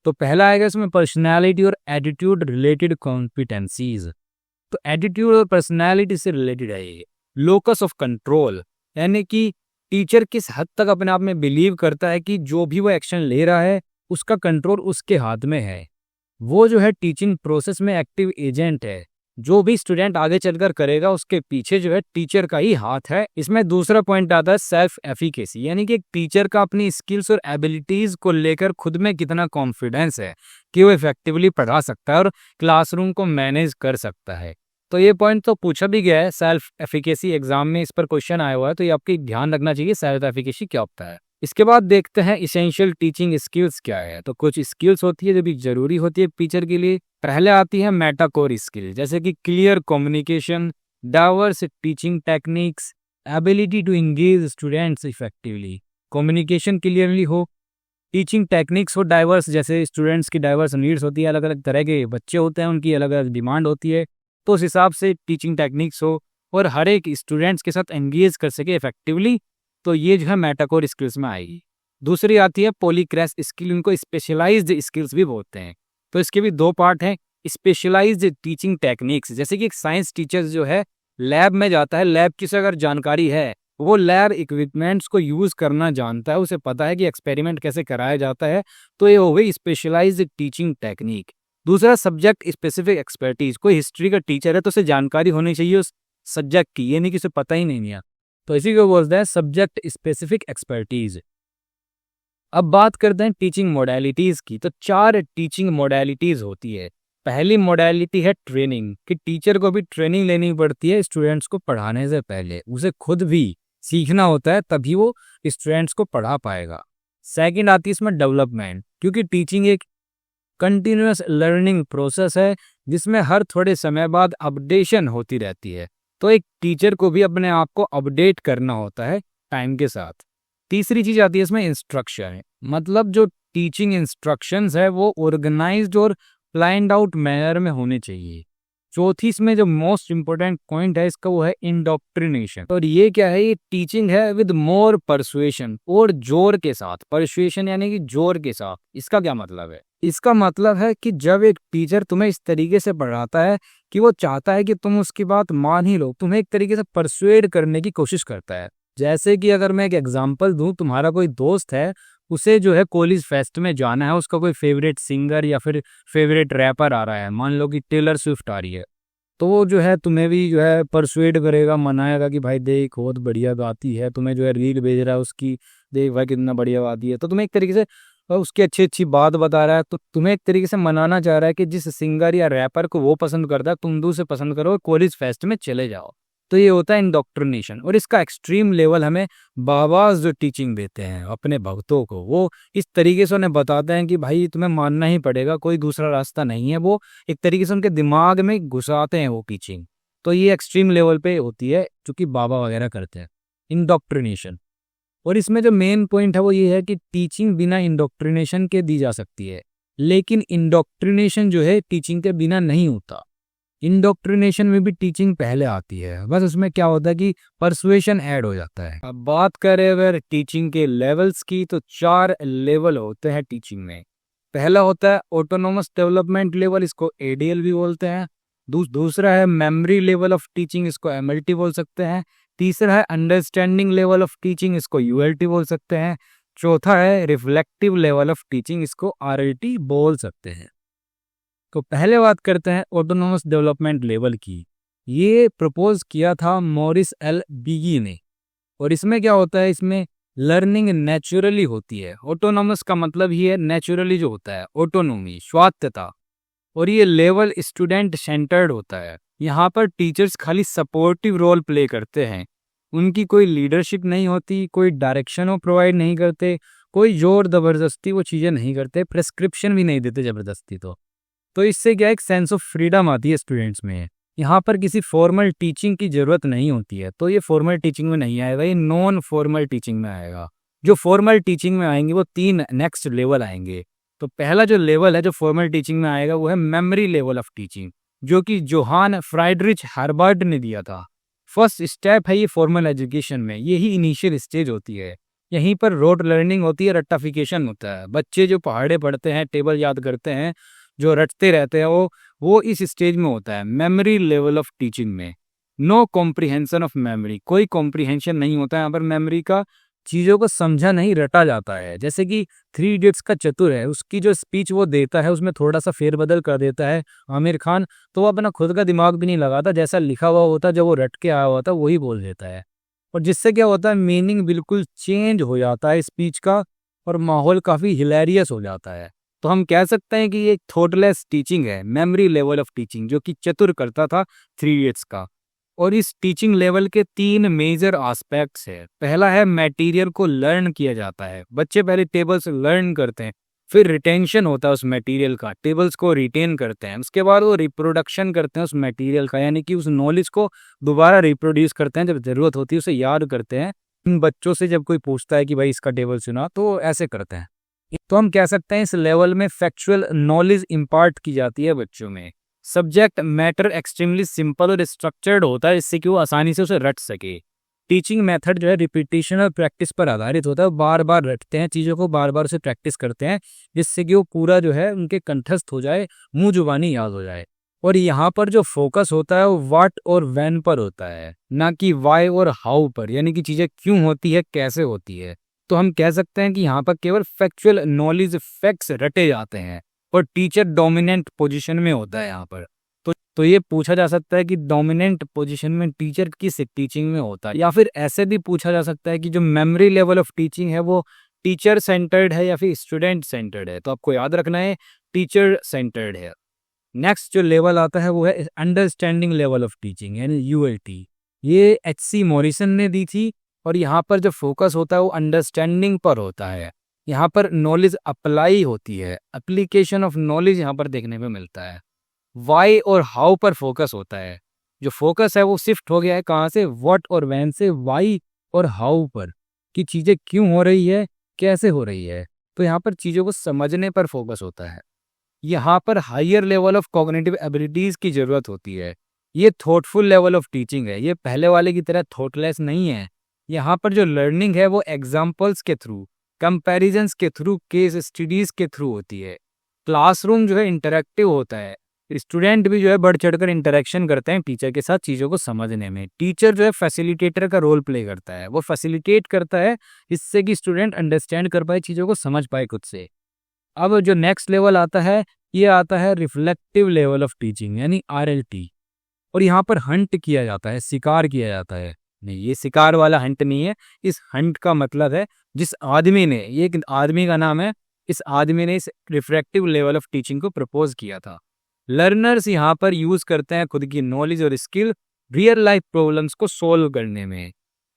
तो पहला आएगा इसमें पर्सनालिटी और एटीट्यूड रिलेटेड कॉम्पिटेंसीज। तो एटीट्यूड और पर्सनालिटी से रिलेटेड है ये। लोकस ऑफ कंट्रोल, यानी कि टीचर किस हद तक अपने आप में बिलीव करता है कि जो भी वो एक्शन ले रहा है उसका कंट्रोल उसके हाथ में है। वो जो है टीचिंग प्रोसेस में एक्टिव एजेंट है, जो भी स्टूडेंट आगे चलकर करेगा उसके पीछे जो है टीचर का ही हाथ है। इसमें दूसरा पॉइंट आता है सेल्फ एफिकेसी, यानी कि एक टीचर का अपनी स्किल्स और एबिलिटीज को लेकर खुद में कितना कॉन्फिडेंस है कि वो इफेक्टिवली पढ़ा सकता है और क्लासरूम को मैनेज कर सकता है। तो ये पॉइंट तो पूछा भी गया है सेल्फ एफिकेसी, एग्जाम में इस पर क्वेश्चन आया हुआ है, तो ये आपको ध्यान रखना चाहिए सेल्फ एफिकेसी क्या होता है। इसके बाद देखते हैं इसेंशियल टीचिंग स्किल्स क्या है। तो कुछ स्किल्स होती है जो भी जरूरी होती है टीचर के लिए। पहले आती है मेटाकोर स्किल, जैसे कि clear communication, diverse teaching techniques, ability to engage students effectively. Communication clearly हो, टीचिंग टेक्निक्स हो डाइवर्स, जैसे स्टूडेंट्स की डाइवर्स नीड्स होती है, अलग अलग तरह के बच्चे होते हैं, उनकी अलग अलग डिमांड होती है, तो उस हिसाब से टीचिंग टेक्निक्स हो और हर एक स्टूडेंट्स के साथ एंगेज कर सके इफेक्टिवली। तो ये जो है मेटाकोर स्किल्स में आएगी। दूसरी आती है पॉलीक्रैश स्किल, इनको स्पेशलाइज्ड स्किल्स भी बोलते हैं। तो इसके भी 2 पार्ट हैं। स्पेशलाइज्ड टीचिंग टेक्निक्स, जैसे कि एक साइंस टीचर जो है लैब में जाता है, लैब की से अगर जानकारी है, वो लैब इक्विपमेंट्स को यूज करना जानता है, उसे पता है कि एक्सपेरिमेंट कैसे कराया जाता है, तो ये हो गई स्पेशलाइज्ड टीचिंग टेक्निक। दूसरा सब्जेक्ट स्पेसिफिक एक्सपर्टीज, कोई हिस्ट्री का टीचर है तो उसे जानकारी होनी चाहिए उस सब्जेक्ट की, ये नहीं कि उसे पता ही नहीं है, तो इसी को बोलते हैं सब्जेक्ट स्पेसिफिक एक्सपर्टीज। अब बात करते हैं टीचिंग मोडेलिटीज की। तो 4 टीचिंग मोडेलिटीज होती है। पहली मोडेलिटी है ट्रेनिंग, कि टीचर को भी ट्रेनिंग लेनी पड़ती है स्टूडेंट्स को पढ़ाने से पहले, उसे खुद भी सीखना होता है तभी वो स्टूडेंट्स को पढ़ा पाएगा। सेकंड आती है इसमें डेवलपमेंट, क्योंकि टीचिंग एक कंटिन्यूअस लर्निंग प्रोसेस है जिसमें हर थोड़े समय बाद अपडेशन होती रहती है। तो एक टीचर को भी अपने आप को अपडेट करना होता है टाइम के साथ। तीसरी चीज आती है इसमें इंस्ट्रक्शन, मतलब जो टीचिंग इंस्ट्रक्शंस है वो ऑर्गेनाइज्ड और प्लान्ड आउट मैनर में होने चाहिए। चौथी इसमें जो मोस्ट इंपोर्टेंट पॉइंट है इसका वो है इंडोक्ट्रिनेशन, और ये क्या है, ये टीचिंग है विद मोर परसुएशन, और जोर के साथ। परसुएशन यानी कि जोर के साथ। इसका क्या मतलब है? इसका मतलब है कि जब एक टीचर तुम्हें इस तरीके से पढ़ाता है कि वो चाहता है कि तुम उसकी बात मान ही लो, तुम्हें एक तरीके से परसुएड करने की कोशिश करता है। जैसे कि अगर मैं एक एग्जांपल दूं, तुम्हारा कोई दोस्त है, उसे जो है कॉलेज फेस्ट में जाना है, उसका कोई फेवरेट सिंगर या फिर फेवरेट रैपर आ रहा है, मान लो कि टेलर स्विफ्ट आ रही है, तो वो जो है तुम्हें भी जो है परसुएड करेगा, मनाएगा कि भाई देख बहुत बढ़िया गाती है, तुम्हें जो है रील भेज रहा है उसकी, देख भाई कितना बढ़िया गाती है। तो तुम्हें एक तरीके से उसकी अच्छी अच्छी बात बता रहा है, तो तुम्हें एक तरीके से मनाना चाह रहा है कि जिस सिंगर या रैपर को वो पसंद करता है तुम भी उसे पसंद करो, कॉलेज फेस्ट में चले जाओ। तो ये होता है इंडोक्ट्रिनेशन। और इसका एक्सट्रीम लेवल हमें बाबाज जो टीचिंग देते हैं अपने भक्तों को, वो इस तरीके से उन्हें बताते हैं कि भाई तुम्हें मानना ही पड़ेगा, कोई दूसरा रास्ता नहीं है। वो एक तरीके से उनके दिमाग में घुसाते हैं वो टीचिंग। तो ये एक्सट्रीम लेवल पे होती है जो कि बाबा वगैरह करते हैं, इंडोक्ट्रिनेशन। और इसमें जो मेन पॉइंट है वो ये है कि टीचिंग बिना इंडोक्ट्रिनेशन के दी जा सकती है, लेकिन इंडोक्ट्रिनेशन जो है टीचिंग के बिना नहीं होता। इंडोक्ट्रिनेशन में भी टीचिंग पहले आती है, बस उसमें क्या होता है कि परसुएशन ऐड हो जाता है। अब बात करें अगर टीचिंग के लेवल्स की, तो 4 लेवल होते हैं टीचिंग में। पहला होता है ऑटोनोमस डेवलपमेंट लेवल, इसको एडीएल भी बोलते हैं। दूसरा है मेमोरी लेवल ऑफ टीचिंग, इसको एमएलटी बोल सकते हैं। तीसरा है अंडरस्टैंडिंग लेवल ऑफ टीचिंग, इसको यूएलटी बोल सकते हैं। चौथा है रिफ्लेक्टिव लेवल ऑफ टीचिंग, इसको आरएलटी बोल सकते हैं। तो पहले बात करते हैं ऑटोनोमस डेवलपमेंट लेवल की। ये प्रपोज किया था मॉरिस एल बिगी ने। और इसमें क्या होता है, इसमें लर्निंग नेचुरली होती है। ऑटोनोमस का मतलब ही है नेचुरली जो होता है, ऑटोनोमी, स्वायत्तता। और ये लेवल स्टूडेंट सेंटर्ड होता है। यहाँ पर टीचर्स खाली सपोर्टिव रोल प्ले करते हैं, उनकी कोई लीडरशिप नहीं होती, कोई डायरेक्शन वो प्रोवाइड नहीं करते, कोई जोर जबरदस्ती वो चीज़ें नहीं करते, प्रेस्क्रिप्शन भी नहीं देते जबरदस्ती। तो इससे क्या एक सेंस ऑफ फ्रीडम आती है स्टूडेंट्स में। यहाँ पर किसी फॉर्मल टीचिंग की जरूरत नहीं होती है। तो ये फॉर्मल टीचिंग में नहीं आएगा, ये नॉन फॉर्मल टीचिंग में आएगा। जो फॉर्मल टीचिंग में आएंगे वो 3 नेक्स्ट लेवल आएंगे। तो पहला जो लेवल है जो फॉर्मल टीचिंग में आएगा वो है मेमोरी लेवल ऑफ टीचिंग, जो कि जोहान फ्राइडरिच हर्बर्ट ने दिया था। फर्स्ट स्टेप है ये फॉर्मल एजुकेशन में, यही इनिशियल स्टेज होती है। यहीं पर रोट लर्निंग होती है, रट्टाफिकेशन होता है। बच्चे जो पहाड़े पढ़ते हैं, टेबल याद करते हैं, जो रटते रहते हैं, वो इस स्टेज में होता है, मेमोरी लेवल ऑफ टीचिंग में। नो कॉम्प्रिहेंशन ऑफ मेमोरी, कोई कॉम्प्रिहेंशन नहीं होता है यहाँ पर मेमोरी का, चीज़ों को समझा नहीं रटा जाता है। जैसे कि 3 इडियट्स का चतुर है, उसकी जो स्पीच वो देता है उसमें थोड़ा सा फेरबदल कर देता है आमिर खान, तो वो अपना खुद का दिमाग भी नहीं लगाता, जैसा लिखा हुआ होता है, जब वो रट के आया होता है वही बोल देता है। और जिससे क्या होता है, मीनिंग बिल्कुल चेंज हो जाता है स्पीच का, और माहौल काफ़ी हिलेरियस हो जाता है। तो हम कह सकते हैं कि ये थॉटलेस टीचिंग है, मेमोरी लेवल ऑफ टीचिंग, जो कि चतुर करता था 3 इडियट्स का। और इस टीचिंग लेवल के 3 मेजर एस्पेक्ट्स है। पहला है मटेरियल को लर्न किया जाता है, बच्चे पहले टेबल्स लर्न करते हैं, फिर रिटेंशन होता है उस मटेरियल का, टेबल्स को रिटेन करते हैं, उसके बाद वो रिप्रोडक्शन करते हैं उस मटेरियल का, यानी कि उस नॉलेज को दोबारा रिप्रोड्यूस करते हैं, जब जरूरत होती है उसे याद करते हैं। इन बच्चों से जब कोई पूछता है कि भाई इसका टेबल सुना, तो ऐसे करते हैं। तो हम कह सकते हैं इस लेवल में फैक्चुअल नॉलेज इम्पार्ट की जाती है बच्चों में। सब्जेक्ट मैटर एक्सट्रीमली सिंपल और स्ट्रक्चर्ड होता है, जिससे कि वो आसानी से उसे रट सके। टीचिंग मेथड जो है रिपीटिशन और प्रैक्टिस पर आधारित होता है, बार बार रटते हैं चीज़ों को, बार बार उसे प्रैक्टिस करते हैं, जिससे कि वो पूरा जो है उनके कंठस्थ हो जाए, मुंह जुबानी याद हो जाए। और यहाँ पर जो फोकस होता है वो व्हाट और व्हेन पर होता है, ना कि व्हाई और हाउ पर, यानी कि चीज़ें क्यों होती है, कैसे होती है। तो हम कह सकते हैं कि यहाँ पर केवल फैक्चुअल नॉलेज फैक्ट्स रटे जाते हैं, और टीचर डोमिनेंट पोजीशन में होता है यहाँ पर। तो ये पूछा जा सकता है कि डोमिनेंट पोजीशन में टीचर किस टीचिंग में होता है, या फिर ऐसे भी पूछा जा सकता है कि जो मेमोरी लेवल ऑफ टीचिंग है वो टीचर सेंटर्ड है या फिर स्टूडेंट सेंटर्ड है, तो आपको याद रखना है टीचर सेंटर्ड है। नेक्स्ट जो लेवल आता है वो है अंडरस्टैंडिंग लेवल ऑफ टीचिंग यानी यूएलटी। ये एच.सी. मॉरिसन ने दी थी और यहाँ पर जो फोकस होता है वो अंडरस्टैंडिंग पर होता है। यहाँ पर नॉलेज अप्लाई होती है, एप्लीकेशन ऑफ नॉलेज यहाँ पर देखने में मिलता है। वाई और हाउ पर फोकस होता है। जो फोकस है वो शिफ्ट हो गया है कहाँ से, व्हाट और व्हेन से वाई और हाउ पर, कि चीज़ें क्यों हो रही है, कैसे हो रही है। तो यहाँ पर चीज़ों को समझने पर फोकस होता है। यहाँ पर higher level of cognitive abilities की ज़रूरत होती है। ये थॉटफुल लेवल ऑफ टीचिंग है, ये पहले वाले की तरह थॉटलेस नहीं है। यहाँ पर जो लर्निंग है वो एग्जाम्पल्स के थ्रू, कंपैरिजंस के थ्रू, केस स्टडीज़ के थ्रू होती है। क्लासरूम जो है इंटरेक्टिव होता है, स्टूडेंट भी जो है बढ़ चढ़कर इंटरेक्शन करते हैं टीचर के साथ चीज़ों को समझने में। टीचर जो है फैसिलिटेटर का रोल प्ले करता है, वो फैसिलिटेट करता है इससे कि स्टूडेंट अंडरस्टैंड कर पाए, चीज़ों को समझ पाए खुद से। अब जो नेक्स्ट लेवल आता है ये आता है रिफ्लेक्टिव लेवल ऑफ टीचिंग यानी आरएलटी। और यहाँ पर हंट किया जाता है, शिकार किया जाता है। नहीं, ये शिकार वाला हंट नहीं है। इस हंट का मतलब है जिस आदमी ने, ये एक आदमी का नाम है, इस आदमी ने इस रिफ्लेक्टिव लेवल ऑफ टीचिंग को प्रपोज किया था। लर्नर्स यहाँ पर यूज करते हैं खुद की नॉलेज और स्किल रियल लाइफ प्रॉब्लम्स को सोल्व करने में।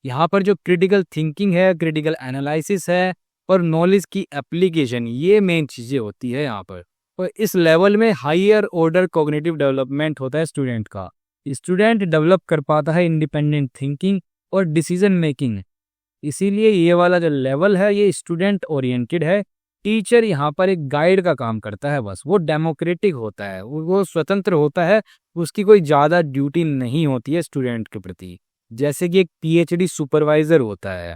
यहाँ पर जो क्रिटिकल थिंकिंग है, क्रिटिकल एनालिसिस है और नॉलेज की एप्लीकेशन, ये मेन चीज़ें होती है यहाँ पर। और इस लेवल में हायर ऑर्डर कॉग्निटिव डेवलपमेंट होता है स्टूडेंट का। स्टूडेंट डेवलप कर पाता है इंडिपेंडेंट थिंकिंग और डिसीजन मेकिंग। इसीलिए ये वाला जो लेवल है ये स्टूडेंट ओरिएंटेड है। टीचर यहाँ पर एक गाइड का काम करता है, बस वो डेमोक्रेटिक होता है, वो स्वतंत्र होता है, उसकी कोई ज़्यादा ड्यूटी नहीं होती है स्टूडेंट के प्रति। जैसे कि एक पीएचडी सुपरवाइजर होता है,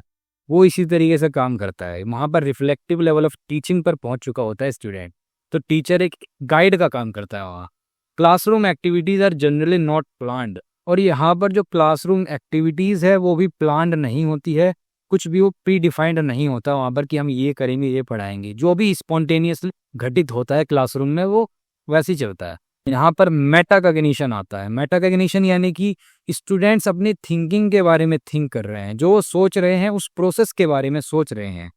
वो इसी तरीके से काम करता है। वहाँ पर रिफ्लेक्टिव लेवल ऑफ टीचिंग पर पहुँच चुका होता है स्टूडेंट, तो टीचर एक गाइड का काम करता है वहाँ। Classroom activities are generally not planned, और यहाँ पर जो क्लासरूम एक्टिविटीज़ है वो भी प्लान्ड नहीं होती है, कुछ भी वो प्री डिफाइंड नहीं होता वहाँ पर कि हम ये करेंगे, ये पढ़ाएंगे। जो भी स्पॉन्टेनियसली घटित होता है क्लासरूम में वो वैसे ही चलता है। यहाँ पर मेटाकॉग्निशन आता है। मेटाकॉग्निशन यानी कि स्टूडेंट्स अपनी थिंकिंग के बारे में थिंक कर रहे हैं, जो वो सोच रहे हैं उस प्रोसेस के बारे में सोच रहे हैं,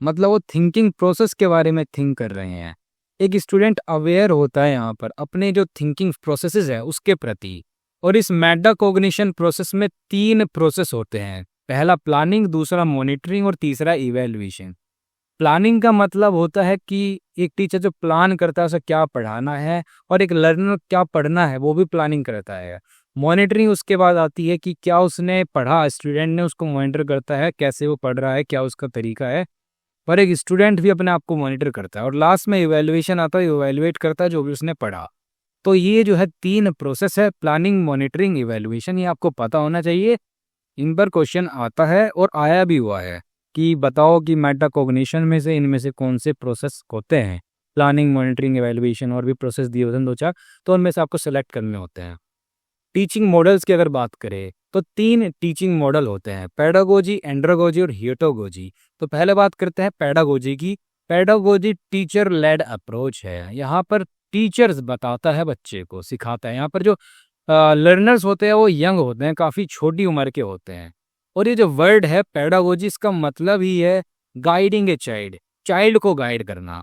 मतलब वो थिंकिंग प्रोसेस के बारे में थिंक कर रहे हैं। एक स्टूडेंट अवेयर होता है यहाँ पर अपने जो थिंकिंग प्रोसेसेस है उसके प्रति। और इस मेटाकॉग्निशन प्रोसेस में 3 प्रोसेस होते हैं, पहला प्लानिंग, दूसरा मॉनिटरिंग और तीसरा इवैल्यूएशन। प्लानिंग का मतलब होता है कि एक टीचर जो प्लान करता है उसे क्या पढ़ाना है, और एक लर्नर क्या पढ़ना है वो भी प्लानिंग करता है। मॉनिटरिंग उसके बाद आती है कि क्या उसने पढ़ा, स्टूडेंट ने उसको मॉनिटर करता है, कैसे वो पढ़ रहा है, क्या उसका तरीका है। पर एक स्टूडेंट भी अपने आप को मॉनिटर करता है। और लास्ट में इवैल्यूएशन आता है, इवैल्यूएट करता है जो भी उसने पढ़ा। तो ये जो है 3 प्रोसेस है, प्लानिंग, मॉनिटरिंग, इवैल्यूएशन, ये आपको पता होना चाहिए। इन पर क्वेश्चन आता है और आया भी हुआ है कि बताओ कि मेटाकॉग्निशन में से इनमें से कौन से प्रोसेस होते हैं। प्लानिंग, मॉनिटरिंग, इवैल्यूएशन और भी प्रोसेस दिए होते हैं 2-4, तो उनमें से आपको सेलेक्ट करने होते हैं। टीचिंग मॉडल्स की अगर बात करें तो 3 टीचिंग मॉडल होते हैं, पेडागोजी, एंड्रागोजी और हियटोगोजी। तो पहले बात करते हैं पेडागोजी की। पेडागोजी टीचर लेड अप्रोच है। यहाँ पर टीचर्स बताता है, बच्चे को सिखाता है। यहाँ पर जो लर्नर्स होते हैं वो यंग होते हैं, काफ़ी छोटी उम्र के होते हैं। और ये जो वर्ड है पेडागोजी, इसका मतलब ही है गाइडिंग ए चाइल्ड, चाइल्ड को गाइड करना।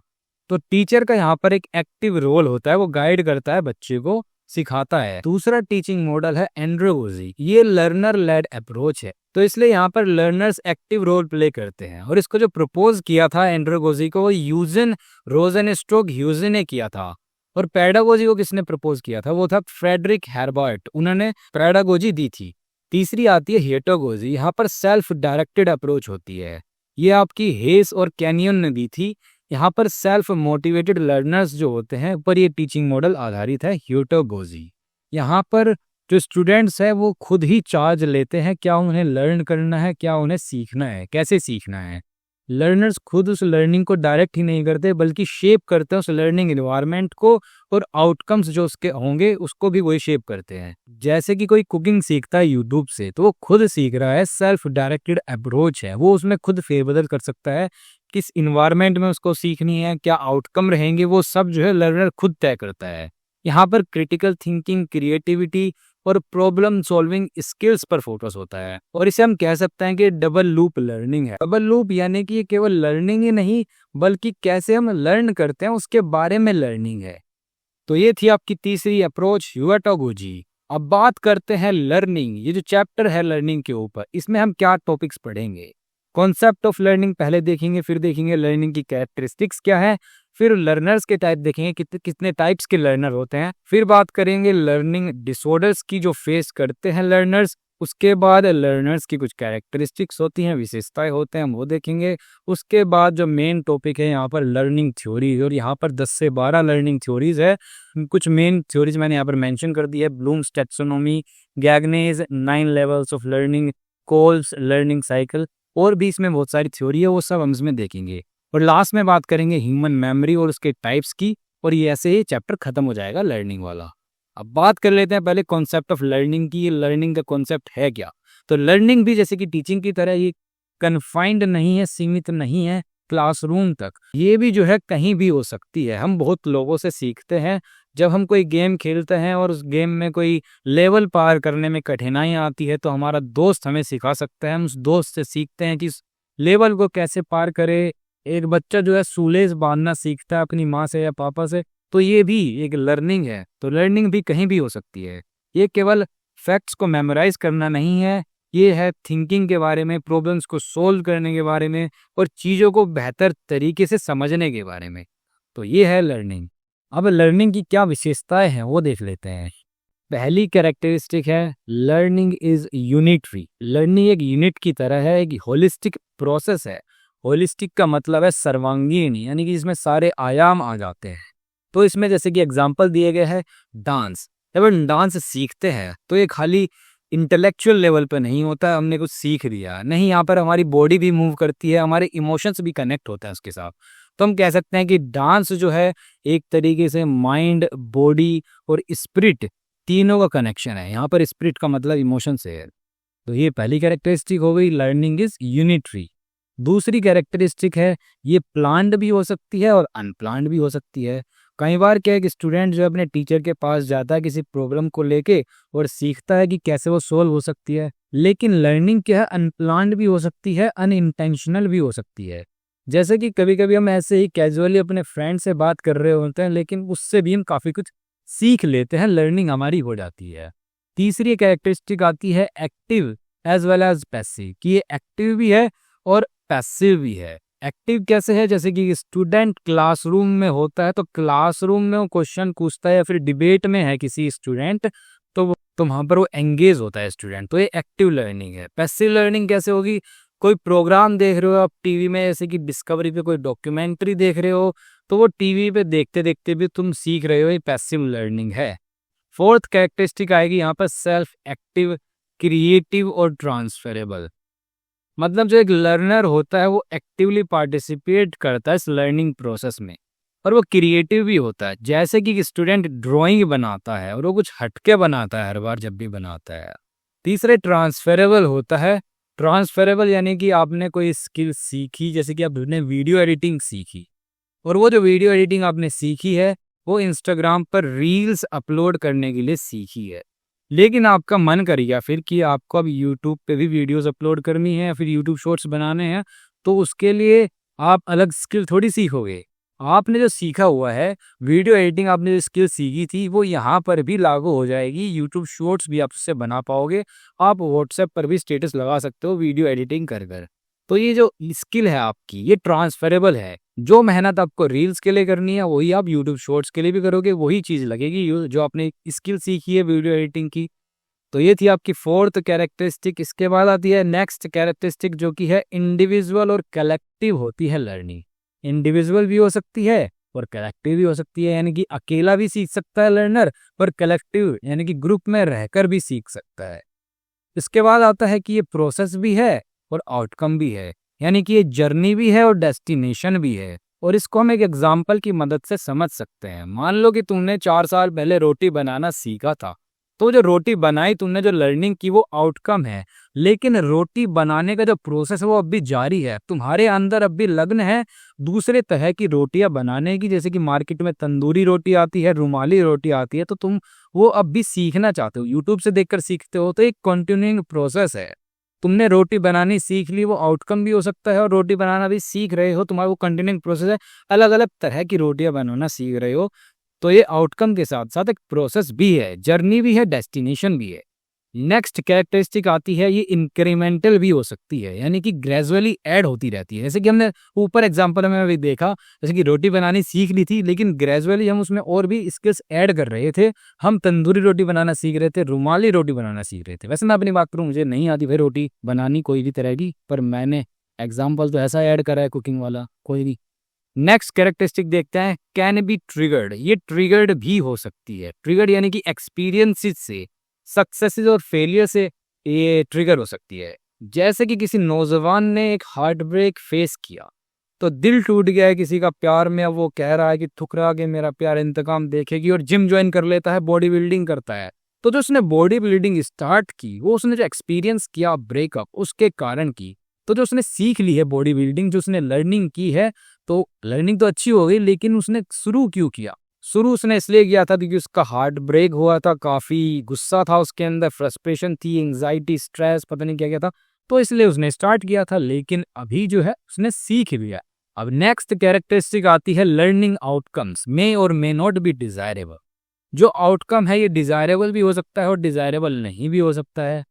तो टीचर का यहाँ पर एक एक्टिव रोल होता है, वो गाइड करता है, बच्चे को सिखाता है। दूसरा टीचिंग मॉडल है एंड्रोगोजी, ये लर्नर लेड अप्रोच है। तो इसलिए यहाँ पर लर्नर्स एक्टिव रोल प्ले करते हैं। और इसको जो प्रपोज किया था एंड्रोगोजी को, वो यूजन रोजेनस्टोक ह्यूजेन ने किया था। और पेडागोजी को किसने प्रपोज किया था, वो था फ्रेडरिक हेर्बर्ट, उन्होंने पेडागोजी दी थी। तीसरी आती है हियटोगोजी, यहाँ पर सेल्फ डायरेक्टेड अप्रोच होती है, ये आपकी हेस और कैनियन ने दी थी। यहाँ पर सेल्फ मोटिवेटेड लर्नर्स जो होते हैं पर ये टीचिंग मॉडल आधारित है, हियटोगोजी। यहाँ पर जो स्टूडेंट्स हैं वो खुद ही चार्ज लेते हैं, क्या उन्हें लर्न करना है, क्या उन्हें सीखना है, कैसे सीखना है। लर्नर्स खुद उस लर्निंग को डायरेक्ट ही नहीं करते बल्कि शेप करते हैं उस लर्निंग एनवायरनमेंट को, और आउटकम्स जो उसके होंगे उसको भी वही शेप करते हैं। जैसे कि कोई कुकिंग सीखता है यूट्यूब से, तो वो खुद सीख रहा है, सेल्फ डायरेक्टेड अप्रोच है, वो उसमें खुद फेरबदल कर सकता है, किस इन्वायरमेंट में उसको सीखनी है, क्या आउटकम रहेंगे, वो सब जो है लर्नर खुद तय करता है। यहाँ पर क्रिटिकल थिंकिंग, क्रिएटिविटी, और प्रॉब्लम सॉल्विंग स्किल्स पर फोकस होता है। और इसे हम कह सकते हैं कि डबल लूप लर्निंग है। डबल लूप यानी कि ये केवल लर्निंग ही नहीं बल्कि कैसे हम लर्न करते हैं उसके बारे में लर्निंग है। तो ये थी आपकी तीसरी अप्रोच ह्यूटागोजी। अब बात करते हैं लर्निंग। ये जो चैप्टर है लर्निंग के ऊपर, इसमें हम क्या टॉपिक्स पढ़ेंगे। कॉन्सेप्ट ऑफ लर्निंग पहले देखेंगे, फिर देखेंगे लर्निंग की कैरेक्टरिस्टिक्स क्या है, फिर लर्नर्स के टाइप देखेंगे कितने टाइप्स के लर्नर होते हैं, फिर बात करेंगे लर्निंग डिसऑर्डर्स की जो फेस करते हैं लर्नर्स, उसके बाद लर्नर्स की कुछ कैरेक्टरिस्टिक्स होती हैं, विशेषताएं होते हैं, हम वो देखेंगे। उसके बाद जो मेन टॉपिक है यहाँ पर लर्निंग थ्योरी, और यहाँ पर 10 से 12 लर्निंग थ्योरीज है। कुछ मेन थ्योरीज मैंने यहाँ पर मेंशन कर दी है, Bloom's taxonomy, Gagne's 9 levels of learning, Kolb's learning cycle, और भी इसमें बहुत सारी थ्योरी है, वो सब हम इसमें देखेंगे। और लास्ट में बात करेंगे ह्यूमन मेमोरी और उसके टाइप्स की, और ये ऐसे ही चैप्टर खत्म हो जाएगा लर्निंग वाला। अब बात कर लेते हैं पहले कॉन्सेप्ट ऑफ लर्निंग की। लर्निंग का कॉन्सेप्ट है क्या। तो लर्निंग भी जैसे कि टीचिंग की तरह ये कन्फाइंड नहीं है, सीमित नहीं है क्लासरूम तक। ये भी जो है कहीं भी हो सकती है। हम बहुत लोगों से सीखते हैं। जब हम कोई गेम खेलते हैं और उस गेम में कोई लेवल पार करने में कठिनाई आती है तो हमारा दोस्त हमें सिखा सकता है। हम उस दोस्त से सीखते हैं कि इस लेवल को कैसे पार करे। एक बच्चा जो है शूलेस बांधना सीखता है अपनी माँ से या पापा से, तो ये भी एक लर्निंग है। तो लर्निंग भी कहीं भी हो सकती है। ये केवल फैक्ट्स को मेमोराइज करना नहीं है, ये है थिंकिंग के बारे में, प्रॉब्लम्स को सोल्व करने के बारे में और चीज़ों को बेहतर तरीके से समझने के बारे में। तो ये है लर्निंग। अब लर्निंग की क्या विशेषताएं हैं वो देख लेते हैं। पहली कैरेक्टरिस्टिक है लर्निंग इज यूनिटरी। लर्निंग एक यूनिट की तरह है, एक होलिस्टिक प्रोसेस है। होलिस्टिक का मतलब है सर्वांगीण, यानी कि इसमें सारे आयाम आ जाते हैं। तो इसमें जैसे कि एग्जाम्पल दिए गए हैं डांस। जब हम डांस सीखते हैं तो ये खाली इंटेलेक्चुअल लेवल पे नहीं होता, हमने कुछ सीख दिया नहीं, यहाँ पर हमारी बॉडी भी मूव करती है, हमारे इमोशंस भी कनेक्ट होते हैं उसके साथ। तो हम कह सकते हैं कि डांस जो है एक तरीके से माइंड, बॉडी और स्पिरिट तीनों का कनेक्शन है। यहाँ पर स्पिरिट का मतलब इमोशन से है। तो ये पहली कैरेक्टरिस्टिक हो गई, लर्निंग इज यूनिटरी। दूसरी कैरेक्टरिस्टिक है ये प्लान्ड भी हो सकती है और अनप्लान्ड भी हो सकती है। कई बार क्या है कि स्टूडेंट जो अपने टीचर के पास जाता है किसी प्रॉब्लम को लेके और सीखता है कि कैसे वो सोल्व हो सकती है, लेकिन लर्निंग क्या है अनप्लान्ड भी हो सकती है, अनइंटेंशनल भी हो सकती है। जैसे कि कभी कभी हम ऐसे ही कैजुअली अपने फ्रेंड से बात कर रहे होते हैं लेकिन उससे भी हम काफ़ी कुछ सीख लेते हैं, लर्निंग हमारी हो जाती है। तीसरी कैरेक्टरिस्टिक आती है active as well as passive, कि ये एक्टिव भी है और पैसिव भी है। एक्टिव कैसे है, जैसे कि स्टूडेंट क्लासरूम में होता है तो क्लासरूम में वो क्वेश्चन पूछता है या फिर डिबेट में है किसी स्टूडेंट, तो वहाँ पर वो एंगेज होता है स्टूडेंट, तो ये एक्टिव लर्निंग है। पैसिव लर्निंग कैसे होगी, कोई प्रोग्राम देख रहे हो आप टीवी में, जैसे कि डिस्कवरी पे कोई डॉक्यूमेंट्री देख रहे हो, तो वो टीवी पे देखते देखते भी तुम सीख रहे हो, ये पैसिव लर्निंग है। फोर्थ कैरेक्टरिस्टिक आएगी यहाँ पर सेल्फ एक्टिव, क्रिएटिव और ट्रांसफरेबल। मतलब जो एक लर्नर होता है वो एक्टिवली पार्टिसिपेट करता है इस लर्निंग प्रोसेस में, और वो क्रिएटिव भी होता है। जैसे कि स्टूडेंट ड्राइंग बनाता है और वो कुछ हटके बनाता है हर बार जब भी बनाता है। तीसरे ट्रांसफरेबल होता है। ट्रांसफरेबल यानी कि आपने कोई स्किल सीखी, जैसे कि आपने वीडियो एडिटिंग सीखी, और वो जो वीडियो एडिटिंग आपने सीखी है वो इंस्टाग्राम पर रील्स अपलोड करने के लिए सीखी है, लेकिन आपका मन कर गया फिर कि आपको अब यूट्यूब पे भी वीडियोस अपलोड करनी है या फिर यूट्यूब शॉर्ट्स बनाने हैं, तो उसके लिए आप अलग स्किल थोड़ी सीखोगे। आपने जो सीखा हुआ है वीडियो एडिटिंग, आपने जो स्किल सीखी थी वो यहाँ पर भी लागू हो जाएगी। यूट्यूब शॉर्ट्स भी आप उससे बना पाओगे, आप व्हाट्सएप पर भी स्टेटस लगा सकते हो वीडियो एडिटिंग कर कर। तो ये जो स्किल है आपकी ये ट्रांसफरेबल है। जो मेहनत आपको रील्स के लिए करनी है वही आप यूट्यूब शॉर्ट्स के लिए भी करोगे, वही चीज़ लगेगी जो आपने स्किल सीखी है वीडियो एडिटिंग की। तो ये थी आपकी फोर्थ कैरेक्टरिस्टिक। इसके बाद आती है नेक्स्ट कैरेक्टरिस्टिक जो कि है इंडिविजुअल और कलेक्टिव होती है लर्निंग। इंडिविजुअल भी हो सकती है और कलेक्टिव भी हो सकती है, यानी कि अकेला भी सीख सकता है लर्नर, और कलेक्टिव यानी कि ग्रुप में रहकर भी सीख सकता है। इसके बाद आता है कि ये प्रोसेस भी है और आउटकम भी है, यानी कि ये जर्नी भी है और डेस्टिनेशन भी है। और इसको हम एक एग्जाम्पल की मदद से समझ सकते हैं। मान लो कि तुमने 4 साल पहले रोटी बनाना सीखा था, तो जो रोटी बनाई तुमने, जो लर्निंग की, वो आउटकम है। लेकिन रोटी बनाने का जो प्रोसेस है वो अब भी जारी है। तुम्हारे अंदर अब भी लगन है दूसरे तरह की रोटियां बनाने की, जैसे कि मार्केट में तंदूरी रोटी आती है, रुमाली रोटी आती है, तो तुम वो अब भी सीखना चाहते हो, यूट्यूब से देखकर सीखते हो। तो एक कंटिन्यूइंग प्रोसेस है। तुमने रोटी बनानी सीख ली, वो आउटकम भी हो सकता है, और रोटी बनाना भी सीख रहे हो, तुम्हारा वो कंटिन्यूइंग प्रोसेस है। अलग अलग तरह की रोटियां बनाना सीख रहे हो, तो ये आउटकम के साथ साथ एक प्रोसेस भी है, जर्नी भी है, डेस्टिनेशन भी है। नेक्स्ट कैरेक्टरिस्टिक आती है, ये इंक्रीमेंटल भी हो सकती है, यानी कि ग्रेजुअली ऐड होती रहती है। जैसे कि हमने ऊपर एग्जांपल में अभी देखा, जैसे कि रोटी बनानी सीख ली थी, लेकिन ग्रेजुअली हम उसमें और भी स्किल्स ऐड कर रहे थे। हम तंदूरी रोटी बनाना सीख रहे थे, रुमाली रोटी बनाना सीख रहे थे। वैसे मैं अपनी बात करूँ, मुझे नहीं आती भाई रोटी बनानी कोई भी तरह की, पर मैंने एग्जाम्पल तो ऐसा ऐड करा है कुकिंग वाला, कोई नहीं। नेक्स्ट कैरेक्टरिस्टिक देखते हैं, कैन बी ट्रिगर्ड। ये ट्रिगर्ड भी हो सकती है। ट्रिगर्ड यानी कि एक्सपीरियंसेस से, सक्सेसेस और फेलियर से ये ट्रिगर हो सकती है। जैसे कि किसी नौजवान ने एक हार्ट ब्रेक फेस किया, तो दिल टूट गया है किसी का प्यार में, अब वो कह रहा है कि ठुकरा के मेरा प्यार इंतकाम देखेगी, और जिम ज्वाइन कर लेता है, बॉडी बिल्डिंग करता है। तो जो उसने बॉडी बिल्डिंग स्टार्ट की, वो उसने जो एक्सपीरियंस किया ब्रेकअप, उसके कारण की। तो जो उसने सीख ली है बॉडी बिल्डिंग, जो उसने लर्निंग की है, तो लर्निंग तो अच्छी हो गई, लेकिन उसने शुरू क्यों किया? शुरू उसने इसलिए किया था क्योंकि उसका हार्ट ब्रेक हुआ था, काफी गुस्सा था उसके अंदर, फ्रस्ट्रेशन थी, एंजाइटी, स्ट्रेस, पता नहीं क्या क्या था, तो इसलिए उसने स्टार्ट किया था। लेकिन अभी जो है उसने सीख लिया। अब नेक्स्ट कैरेक्टरिस्टिक आती है, लर्निंग आउटकम्स मे और मे नॉट बी डिजायरेबल। जो आउटकम है ये डिजायरेबल भी हो सकता है और डिजायरेबल नहीं भी हो सकता है।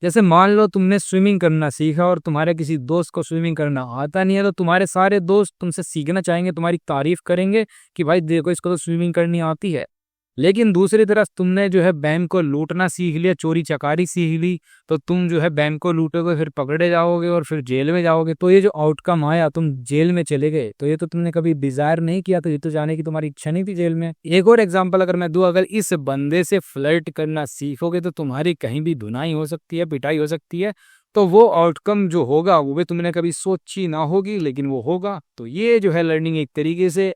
जैसे मान लो तुमने स्विमिंग करना सीखा और तुम्हारे किसी दोस्त को स्विमिंग करना आता नहीं है, तो तुम्हारे सारे दोस्त तुमसे सीखना चाहेंगे, तुम्हारी तारीफ करेंगे कि भाई देखो इसको तो स्विमिंग करनी आती है। लेकिन दूसरी तरफ तुमने जो है बैंक को लूटना सीख लिया, चोरी चकारी सीख ली, तो तुम जो है बैंक को लूटोगे, फिर पकड़े जाओगे और फिर जेल में जाओगे। तो ये जो आउटकम आया, तुम जेल में चले गए, तो ये तो तुमने कभी डिजायर नहीं किया, तो ये तो जाने की तुम्हारी इच्छा नहीं थी जेल में। एक और एग्जांपल अगर मैं दूं, अगर इस बंदे से फ्लर्ट करना सीखोगे तो तुम्हारी कहीं भी धुनाई हो सकती है, पिटाई हो सकती है। तो वो आउटकम जो होगा वो भी तुमने कभी सोची ना होगी, लेकिन वो होगा। तो ये जो है लर्निंग एक तरीके से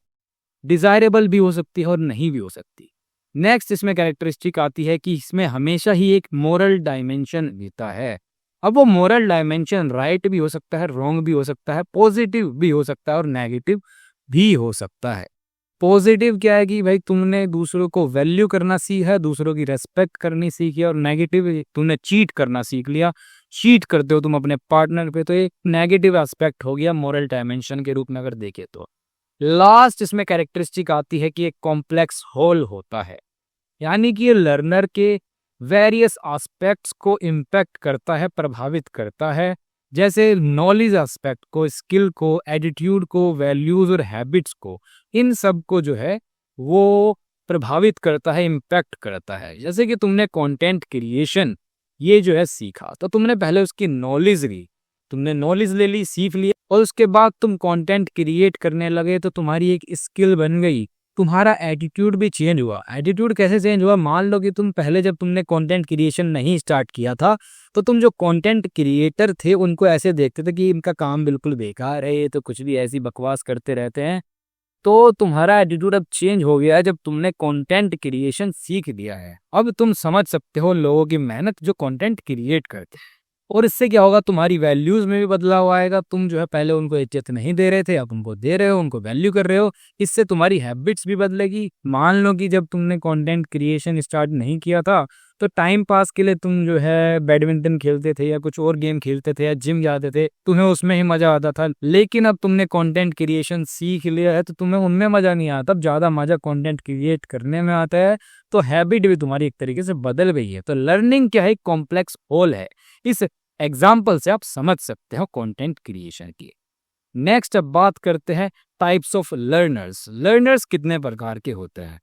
डिजायरेबल भी हो सकती है और नहीं भी हो सकती। नेक्स्ट इसमें कैरेक्टरिस्टिक आती है कि इसमें हमेशा ही एक मोरल डायमेंशन रहता है। अब वो मोरल डायमेंशन राइट भी हो सकता है, रॉन्ग भी हो सकता है, पॉजिटिव भी हो सकता है और नेगेटिव भी हो सकता है। पॉजिटिव क्या है कि भाई तुमने दूसरों को वैल्यू करना सीखा, दूसरों की रेस्पेक्ट करनी सीखी, और नेगेटिव तुमने चीट करना सीख लिया, चीट करते हो तुम अपने पार्टनर पे, तो एक नेगेटिव एस्पेक्ट हो गया मोरल डायमेंशन के रूप में अगर देखें तो। लास्ट इसमें कैरेक्टरिस्टिक आती है कि एक कॉम्प्लेक्स होल होता है, यानी कि ये लर्नर के वेरियस एस्पेक्ट्स को इम्पैक्ट करता है, प्रभावित करता है। जैसे नॉलेज एस्पेक्ट को, स्किल को, एटीट्यूड को, वैल्यूज और हैबिट्स को, इन सब को जो है वो प्रभावित करता है, इम्पैक्ट करता है। जैसे कि तुमने कंटेंट क्रिएशन ये जो है सीखा, तो तुमने पहले उसकी नॉलेज ली, तुमने नॉलेज ले ली, सीख लिया, और उसके बाद तुम कंटेंट क्रिएट करने लगे, तो तुम्हारी एक स्किल बन गई। तुम्हारा एटीट्यूड भी चेंज हुआ। एटीट्यूड कैसे चेंज हुआ? मान लो कि तुम पहले जब तुमने कंटेंट क्रिएशन नहीं स्टार्ट किया था, तो तुम जो कंटेंट क्रिएटर थे उनको ऐसे देखते थे कि इनका काम बिल्कुल बेकार है, ये तो कुछ भी ऐसी बकवास करते रहते हैं। तो तुम्हारा एटीट्यूड अब चेंज हो गया है जब तुमने कंटेंट क्रिएशन सीख लिया है। अब तुम समझ सकते हो लोगों की मेहनत जो कंटेंट क्रिएट करते हैं, और इससे क्या होगा, तुम्हारी वैल्यूज में भी बदलाव आएगा। तुम जो है पहले उनको इज्जत नहीं दे रहे थे, अब उनको दे रहे हो, उनको वैल्यू कर रहे हो। इससे तुम्हारी हैबिट्स भी बदलेगी। मान लो कि जब तुमने कंटेंट क्रिएशन स्टार्ट नहीं किया था, तो टाइम पास के लिए तुम जो है बैडमिंटन खेलते थे या कुछ और गेम खेलते थे या जिम जाते थे, तुम्हें उसमें ही मजा आता था। लेकिन अब तुमने कंटेंट क्रिएशन सीख लिया है, तो तुम्हें उनमें मजा नहीं आता, अब ज्यादा मजा कंटेंट क्रिएट करने में आता है। तो हैबिट भी तुम्हारी एक तरीके से बदल गई है। तो लर्निंग क्या है? कॉम्प्लेक्स होल है। इस एग्जाम्पल से आप समझ सकते हो कंटेंट क्रिएशन की। नेक्स्ट अब बात करते हैं टाइप्स ऑफ लर्नर्स। लर्नर्स कितने प्रकार के होते हैं?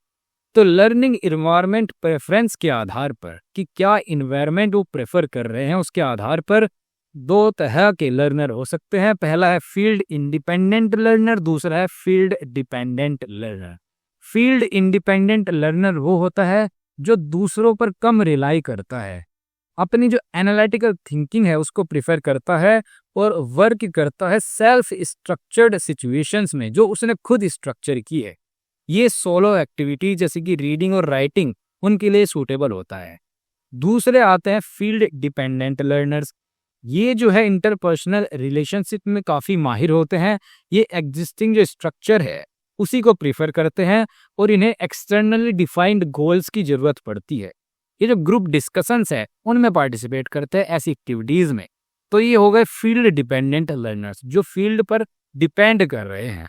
तो लर्निंग इन्वायरमेंट प्रेफरेंस के आधार पर, कि क्या इन्वायरमेंट वो प्रेफर कर रहे हैं, उसके आधार पर दो तरह के लर्नर हो सकते हैं। पहला है फील्ड इंडिपेंडेंट लर्नर, दूसरा है field dependent learner. Field independent learner वो होता है जो दूसरों पर कम रिलाई करता है, अपनी जो एनालिटिकल थिंकिंग है उसको प्रिफर करता है, और वर्क करता है सेल्फ स्ट्रक्चर्ड सिचुएशंस में, जो उसने खुद स्ट्रक्चर की है। ये सोलो एक्टिविटी जैसे कि रीडिंग और राइटिंग उनके लिए सूटेबल होता है। दूसरे आते हैं फील्ड डिपेंडेंट लर्नर्स। ये जो है इंटरपर्सनल रिलेशनशिप में काफ़ी माहिर होते हैं। ये एग्जिस्टिंग जो स्ट्रक्चर है उसी को प्रीफर करते हैं और इन्हें एक्सटर्नली डिफाइंड गोल्स की ज़रूरत पड़ती है। ये जो ग्रुप डिस्कशंस है उनमें पार्टिसिपेट करते हैं ऐसी एक्टिविटीज़ में। तो ये हो गए फील्ड डिपेंडेंट लर्नर्स जो फील्ड पर डिपेंड कर रहे हैं।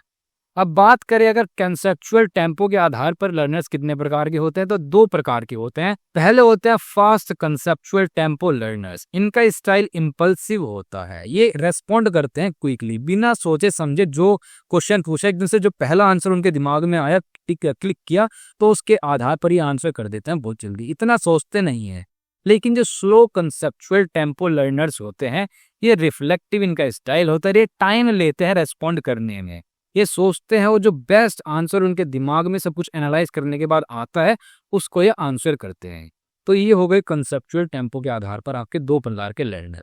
अब बात करें अगर कंसेप्चुअल टेम्पो के आधार पर लर्नर्स कितने प्रकार के होते हैं, तो 2 प्रकार के होते हैं। पहले होते हैं फास्ट कंसेप्चुअल टेम्पो लर्नर्स। इनका स्टाइल इम्पल्सिव होता है, ये रेस्पॉन्ड करते हैं क्विकली, बिना सोचे समझे। जो क्वेश्चन पूछा एकदम से जो पहला आंसर उनके दिमाग में आया, क्लिक किया, तो उसके आधार पर ही आंसर कर देते हैं बहुत जल्दी, इतना सोचते नहीं है। लेकिन जो स्लो कंसेप्चुअल टेम्पो लर्नर्स होते हैं, ये रिफ्लेक्टिव इनका स्टाइल होता है, ये टाइम लेते हैं रेस्पॉन्ड करने में। ये सोचते हैं और जो बेस्ट आंसर उनके दिमाग में सब कुछ एनालाइज करने के बाद आता है उसको ये आंसर करते हैं। तो ये हो गए कंसेप्चुअल टेम्पो के आधार पर आपके 2 प्रकार के लर्नर।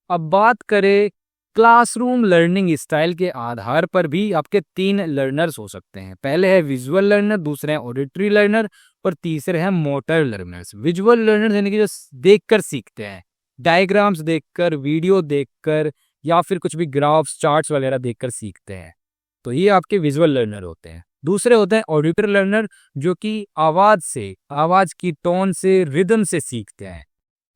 अब बात करें क्लासरूम लर्निंग स्टाइल के आधार पर भी आपके 3 लर्नर्स हो सकते हैं। पहले है विजुअल लर्नर, दूसरे है ऑडिटरी लर्नर और तीसरे है मोटर लर्नर्स। विजुअल लर्नर यानी कि जो देखकर सीखते हैं, डायग्राम्स देखकर, वीडियो देखकर या फिर कुछ भी ग्राफ्स, चार्ट्स वगैरह देखकर सीखते हैं, तो ये आपके विजुअल लर्नर होते हैं। दूसरे होते हैं ऑडिटर लर्नर जो कि आवाज की टोन से, रिदम से सीखते हैं।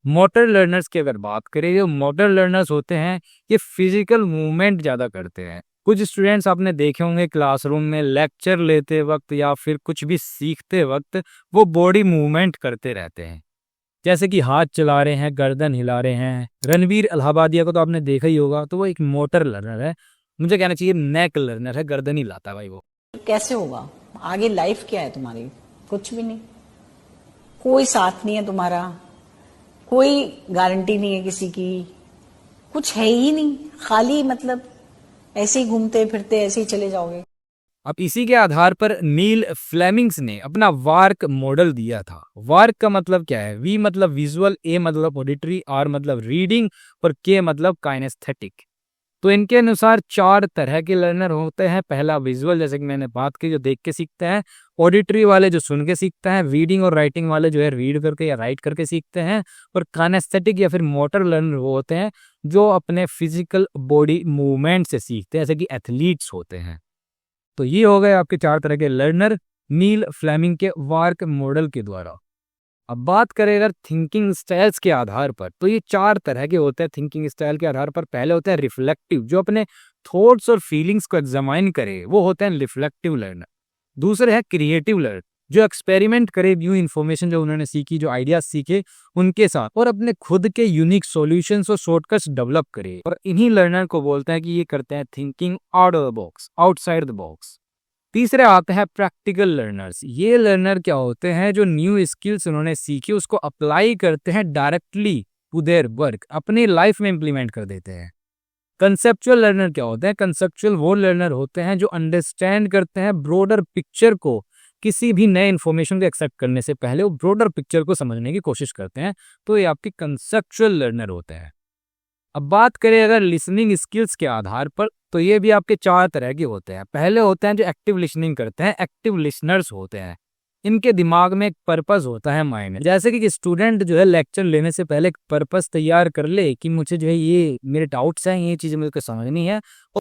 मोटर लर्नर्स की अगर बात करें, जो मोटर लर्नर्स होते हैं ये फिजिकल मूवमेंट ज़्यादा करते हैं। कुछ स्टूडेंट्स आपने देखे होंगे क्लासरूम में लेक्चर लेते वक्त या फिर कुछ भी सीखते वक्त वो बॉडी मूवमेंट करते रहते हैं, जैसे कि हाथ चला रहे हैं, गर्दन हिला रहे हैं। रणवीर इलाहाबादिया को तो आपने देखा ही होगा, तो वो एक मोटर लर्नर है। मुझे कहना चाहिए नेक लर्नर है, गर्दन ही लाता है भाई वो। कैसे होगा आगे? लाइफ क्या है तुम्हारी? कुछ भी नहीं, कोई साथ नहीं है तुम्हारा, कोई गारंटी नहीं है किसी की, कुछ है ही नहीं, खाली मतलब ऐसे ही घूमते फिरते ऐसे ही चले जाओगे। अब इसी के आधार पर नील फ्लेमिंग्स ने अपना वार्क मॉडल दिया था। वार्क का मतलब क्या है? वी मतलब विजुअल, ए मतलब ऑडिटरी, आर मतलब रीडिंग और के मतलब काइनेस्थेटिक। तो इनके अनुसार 4 तरह के लर्नर होते हैं। पहला विजुअल, जैसे कि मैंने बात की, जो देख के सीखते हैं। ऑडिटरी वाले जो सुन के सीखते हैं। रीडिंग और राइटिंग वाले जो है रीड करके या राइट करके सीखते हैं। और काइनेस्थेटिक या फिर मोटर लर्नर वो होते हैं जो अपने फिजिकल बॉडी मूवमेंट से सीखते हैं, जैसे कि एथलीट्स होते हैं। तो ये हो गए आपके 4 तरह के लर्नर नील फ्लेमिंग के वार्क मॉडल के द्वारा। अब बात करें अगर थिंकिंग स्टाइल्स के आधार पर, तो ये 4 तरह के होते हैं थिंकिंग स्टाइल के आधार पर। पहले होते हैं रिफ्लेक्टिव, जो अपने थॉट्स और फीलिंग्स को एग्जामाइन करे, वो होते हैं रिफ्लेक्टिव लर्नर। दूसरे है क्रिएटिव लर्नर, जो एक्सपेरिमेंट करे न्यू इन्फॉर्मेशन जो उन्होंने सीखी, जो आइडियाज सीखे उनके साथ, और अपने खुद के यूनिक सॉल्यूशंस और शॉर्टकट्स डेवलप करे। और इन्हीं लर्नर को बोलते हैं कि ये करते हैं thinking out of the box, outside the box. तीसरे आते हैं प्रैक्टिकल लर्नर्स। ये लर्नर क्या होते हैं? जो न्यू स्किल्स उन्होंने सीखी उसको अप्लाई करते हैं डायरेक्टली टू देयर वर्क, अपनी लाइफ में इंप्लीमेंट कर देते हैं। कंसेप्चुअल लर्नर क्या होते हैं? कंसेप्चुअल वो लर्नर होते हैं जो अंडरस्टैंड करते हैं ब्रॉडर पिक्चर को, किसी भी नए इन्फॉर्मेशन को एक्सेप्ट करने से पहले वो ब्रॉडर पिक्चर को समझने की कोशिश करते हैं। तो ये आपके कंसेप्चुअल लर्नर होते हैं। अब बात करें अगर लिसनिंग स्किल्स के आधार पर, तो ये भी आपके 4 तरह के होते हैं। पहले होते हैं जो एक्टिव लिसनिंग करते हैं, एक्टिव लिसनर्स होते हैं। इनके दिमाग में एक पर्पस होता है माइंड, जैसे कि स्टूडेंट जो है लेक्चर लेने से पहले एक पर्पस तैयार कर ले कि मुझे जो है ये मेरे डाउट्स हैं, ये चीज़ मुझे समझनी है,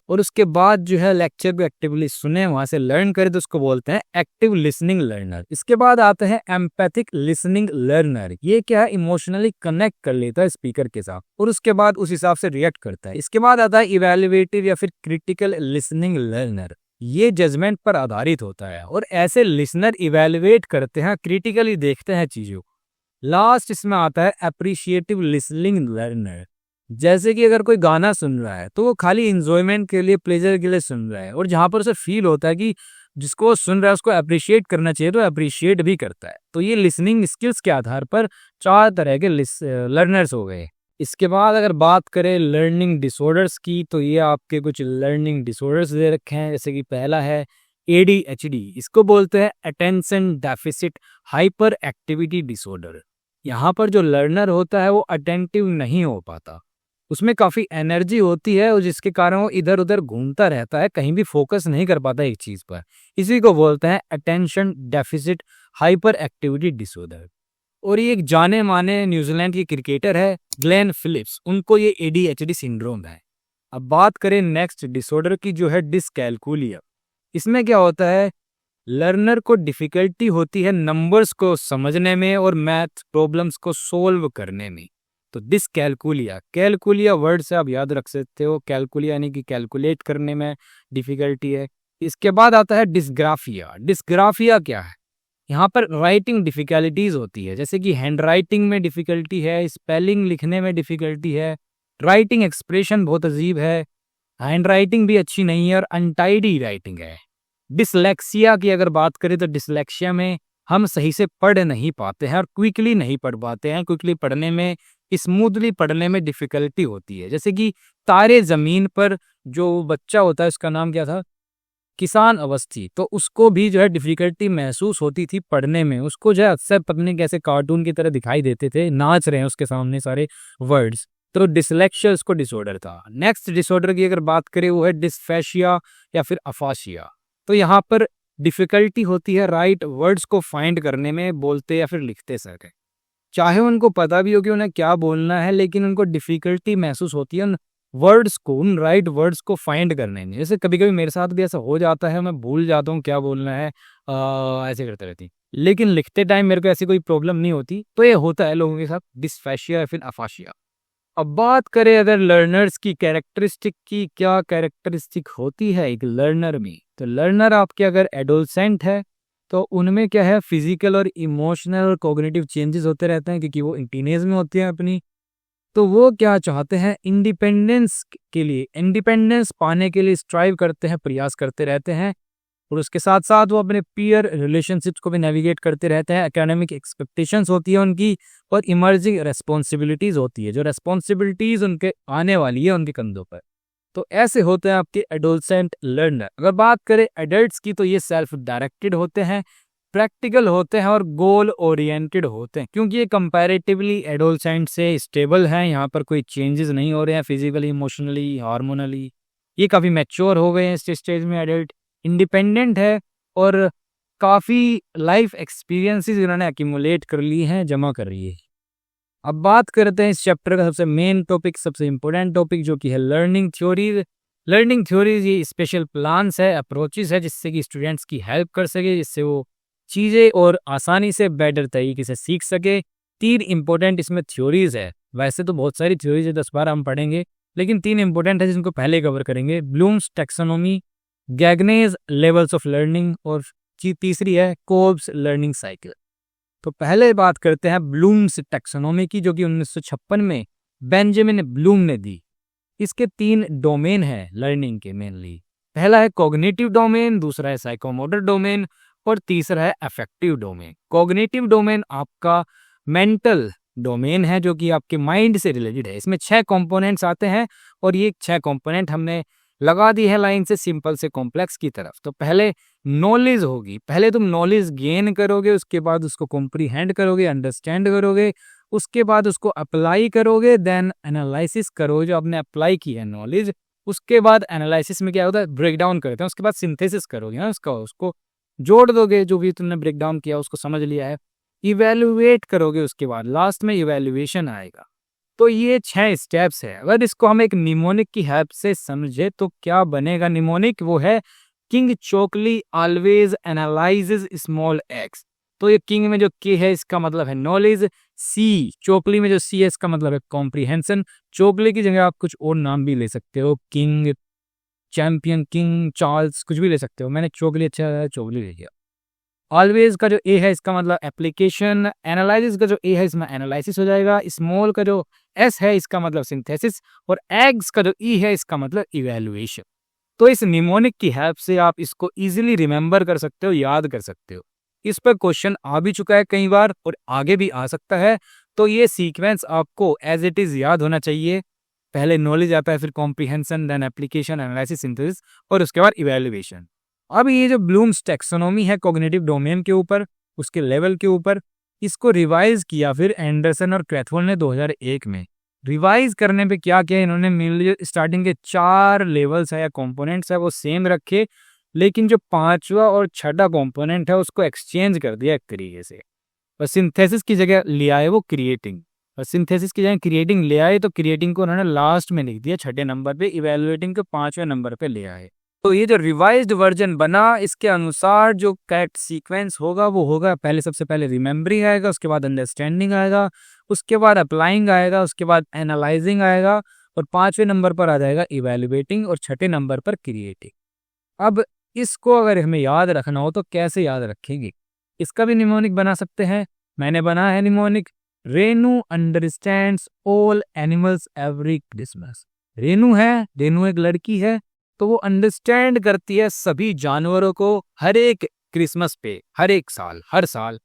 और उसके बाद जो है लेक्चर को एक्टिवली सुने, वहां से लर्न करे, तो उसको बोलते हैं एक्टिव लिसनिंग लर्नर। इसके बाद आते हैं एम्पैथिक लिसनिंग लर्नर। ये क्या है? इमोशनली कनेक्ट कर लेता है स्पीकर के साथ और उसके बाद उस हिसाब से रिएक्ट करता है। इसके बाद आता है इवैल्यूएटिव या फिर क्रिटिकल लिसनिंग लर्नर। ये जजमेंट पर आधारित होता है और ऐसे लिसनर इवैल्यूएट करते हैं, क्रिटिकली देखते हैं चीजों। लास्ट इसमें आता है अप्रिशिएटिव लिसनिंग लर्नर। जैसे कि अगर कोई गाना सुन रहा है तो वो खाली इंजॉयमेंट के लिए, प्लेजर के लिए सुन रहा है, और जहां पर उसे फील होता है कि जिसको वो सुन रहा है उसको अप्रिशिएट करना चाहिए, तो अप्रिशिएट भी करता है। तो ये लिसनिंग स्किल्स के आधार पर 4 तरह के लर्नर्स हो गए। इसके बाद अगर बात करें लर्निंग डिसऑर्डर्स की, तो ये आपके कुछ लर्निंग डिसऑर्डर्स दे रखे हैं। जैसे कि पहला है ADHD, इसको बोलते हैं attention deficit hyper activity disorder. यहाँ पर जो लर्नर होता है वो अटेंटिव नहीं हो पाता, उसमें काफ़ी एनर्जी होती है और जिसके कारण वो इधर उधर घूमता रहता है, कहीं भी फोकस नहीं कर पाता एक चीज़ पर। इसी को बोलते हैं attention deficit hyper activity disorder. और ये एक जाने माने न्यूजीलैंड की क्रिकेटर है ग्लेन फिलिप्स, उनको ये ADHD सिंड्रोम है। अब बात करें नेक्स्ट डिसऑर्डर की जो है डिसकैलकुलिया। इसमें क्या होता है, लर्नर को डिफिकल्टी होती है नंबर्स को समझने में और मैथ प्रॉब्लम्स को सोल्व करने में। तो डिसकैलकुलिया, कैलकुलिया वर्ड से आप याद रख सकते हो, कैलकुलिया यानी कि कैलकुलेट करने में डिफिकल्टी है। इसके बाद आता है डिस्ग्राफिया। डिस्ग्राफिया क्या है, यहाँ पर राइटिंग डिफिकल्टीज होती है, जैसे कि हैंड राइटिंग में डिफिकल्टी है, स्पेलिंग लिखने में डिफिकल्टी है, राइटिंग एक्सप्रेशन बहुत अजीब है, हैंड राइटिंग भी अच्छी नहीं है और अनटाइडी राइटिंग है। डिसलेक्सिया की अगर बात करें तो डिसलेक्सिया में हम सही से पढ़ नहीं पाते हैं और क्विकली नहीं पढ़ पाते हैं, क्विकली पढ़ने में, स्मूथली पढ़ने में डिफिकल्टी होती है। जैसे कि तारे जमीन पर जो बच्चा होता है उसका नाम क्या था, किसान अवस्थी, तो उसको भी जो है डिफिकल्टी महसूस होती थी पढ़ने में। उसको जो है अक्सर पता नहीं कैसे कार्टून की तरह दिखाई देते थे, नाच रहे हैं उसके सामने सारे वर्ड्स। तो डिसलेक्सिया उसको डिसऑर्डर था। नेक्स्ट डिसऑर्डर की अगर बात करें वो है डिस्फेशिया या फिर अफाशिया। तो यहाँ पर डिफिकल्टी होती है राइट वर्ड्स को फाइंड करने में, बोलते या फिर लिखते समय। चाहे उनको पता भी हो कि उन्हें क्या बोलना है, लेकिन उनको डिफिकल्टी महसूस होती है उन वर्ड्स को, उन राइट वर्ड्स को फाइंड करने में। जैसे कभी कभी मेरे साथ भी ऐसा हो जाता है, मैं भूल जाता हूँ क्या बोलना है, ऐसे करते रहती, लेकिन लिखते टाइम मेरे को ऐसी कोई प्रॉब्लम नहीं होती। तो ये होता है लोगों के साथ डिस्फेशिया या फिर अफाशिया। अब बात करें अगर लर्नर्स की कैरेक्टरिस्टिक की, क्या कैरेक्टरिस्टिक होती है एक लर्नर में, तो लर्नर आपके अगर एडोलसेंट है तो उनमें क्या है, फिजिकल और इमोशनल और कॉग्निटिव चेंजेस होते रहते हैं, क्योंकि वो टीनेज में होती हैं अपनी। तो वो क्या चाहते हैं, इंडिपेंडेंस के लिए, इंडिपेंडेंस पाने के लिए स्ट्राइव करते हैं, प्रयास करते रहते हैं। और उसके साथ साथ वो अपने पीयर रिलेशनशिप्स को भी नेविगेट करते रहते हैं। एकेडमिक एक्सपेक्टेशंस होती है उनकी और इमर्जिंग रेस्पॉन्सिबिलिटीज होती है, जो रेस्पॉन्सिबिलिटीज उनके आने वाली है उनके कंधों पर। तो ऐसे होते हैं आपके एडोलसेंट लर्नर। अगर बात करें एडल्ट्स की तो ये सेल्फ डायरेक्टेड होते हैं, प्रैक्टिकल होते हैं और गोल ओरिएंटेड होते हैं, क्योंकि ये कंपैरेटिवली एडोलसेंट से स्टेबल हैं। यहाँ पर कोई चेंजेस नहीं हो रहे हैं फिजिकली, इमोशनली, हार्मोनली। ये काफ़ी मैच्योर हो गए हैं इस स्टेज में एडल्ट। इंडिपेंडेंट है और काफ़ी लाइफ एक्सपीरियंसेस इन्होंने एक्यूमुलेट कर ली हैं, जमा कर रही है। अब बात करते हैं इस चैप्टर का सबसे मेन टॉपिक, सबसे इम्पोर्टेंट टॉपिक, जो कि है लर्निंग थ्योरीज। लर्निंग थ्योरीज ये स्पेशल प्लान्स है, अप्रोचेस है, जिससे कि स्टूडेंट्स की हेल्प कर सके, जिससे वो चीज़ें और आसानी से बेटर तरीके से सीख सके। 3 इंपॉर्टेंट इसमें थ्योरीज है। वैसे तो बहुत सारी थ्योरीज है, 10-12 हम पढ़ेंगे, लेकिन 3 इंपॉर्टेंट है जिनको पहले कवर करेंगे। Bloom's taxonomy, Gagne's levels of learning और तीसरी है कोल्ब्स लर्निंग साइकिल। तो पहले बात करते हैं ब्लूम्स टैक्सोनॉमी की, जो कि 1956 में बेंजामिन ब्लूम ने दी। इसके 3 डोमेन हैं लर्निंग के मेनली। पहला है कॉग्निटिव डोमेन, दूसरा है साइकोमोटर डोमेन और तीसरा है अफेक्टिव डोमेन। कॉग्निटिव डोमेन आपका मेंटल डोमेन है, जो कि आपके माइंड से रिलेटेड है। इसमें 6 कंपोनेंट्स आते हैं और ये 6 कंपोनेंट हमने लगा दी है लाइन से सिंपल से कॉम्प्लेक्स की तरफ। तो पहले नॉलेज होगी, पहले तुम नॉलेज गेन करोगे, उसके बाद उसको कॉम्प्रीहेंड करोगे, अंडरस्टैंड करोगे, उसके बाद उसको अप्लाई करोगे, देन एनालिसिस करोगे जो आपने अप्लाई की है नॉलेज। उसके बाद एनालिसिस में क्या होता है, ब्रेक डाउन करते हैं, उसके बाद सिंथेसिस करोगे ना उसका, उसको जोड़ दोगे जो भी तुमने ब्रेक डाउन किया उसको समझ लिया है, इवेल्युएट करोगे, उसके बाद लास्ट में इवेल्युएशन आएगा। तो ये 6 स्टेप्स है। अगर इसको हम एक निमोनिक की हेल्प से समझे तो क्या बनेगा, निमोनिक वो है king Chokli always analyses small x. तो ये किंग में जो के है इसका मतलब है नॉलेज, सी चोकली में जो सी है इसका मतलब है कॉम्प्रीहेंशन। चोकली की जगह आप कुछ और नाम भी ले सकते हो, किंग, चैंपियन, किंग चार्ल्स, कुछ भी ले सकते हो। मैंने चोकली अच्छा चोकली ले लिया। ऑलवेज का जो ए है इसका मतलब एप्लीकेशन, एनालाइसिस का जो ए है इसमें एनालिसिस हो जाएगा, स्मॉल का जो एस है इसका मतलब सिंथेसिस और एग्स का जो ई है इसका मतलब इवैल्यूएशन। तो इस निमोनिक की हेल्प से आप इसको इजीली रिमेंबर कर सकते हो, याद कर सकते हो। इस पर क्वेश्चन आ भी चुका है कई बार और आगे भी आ सकता है। तो ये सीक्वेंस आपको एज इट इज याद होना चाहिए। पहले नॉलेज आता है, फिर comprehension, then application, analysis, synthesis और उसके बाद इवैल्यूएशन। अब ये जो ब्लूम्स टैक्सोनॉमी है कॉग्निटिव डोमेन के ऊपर, उसके लेवल के ऊपर, इसको रिवाइज किया फिर एंडरसन और क्रैथवोल ने 2001 में। रिवाइज करने पे क्या किया इन्होंने, मेनली स्टार्टिंग के 4 लेवल्स है या कंपोनेंट्स है वो सेम रखे, लेकिन जो 5वां और 6ठा कंपोनेंट है उसको एक्सचेंज कर दिया एक तरीके से। और सिंथेसिस की जगह लिया है वो क्रिएटिंग, और सिंथेसिस की जगह क्रिएटिंग ले आए तो क्रिएटिंग को उन्होंने लास्ट में लिख दिया, छठे नंबर पे, इवेलुएटिंग को 5वें नंबर पे ले आए। तो ये जो रिवाइज्ड वर्जन बना, इसके अनुसार जो करेक्ट सीक्वेंस होगा वो होगा, पहले सबसे पहले रिमेंबरिंग आएगा, उसके बाद अंडरस्टैंडिंग आएगा, उसके बाद अप्लाइंग आएगा, उसके बाद एनालाइजिंग आएगा, और 5वें नंबर पर आ जाएगा इवेलुएटिंग, और छठे नंबर पर क्रिएटिंग। अब इसको अगर हमें याद रखना हो तो कैसे याद रखेंगे? इसका भी निमोनिक बना सकते हैं। मैंने बना है mnemonic, Renu understands all animals every Christmas. Renu है, रेनू एक लड़की है, तो वो अंडरस्टैंड करती है सभी जानवरों को हर एक क्रिसमस पे, हर एक साल, हर साल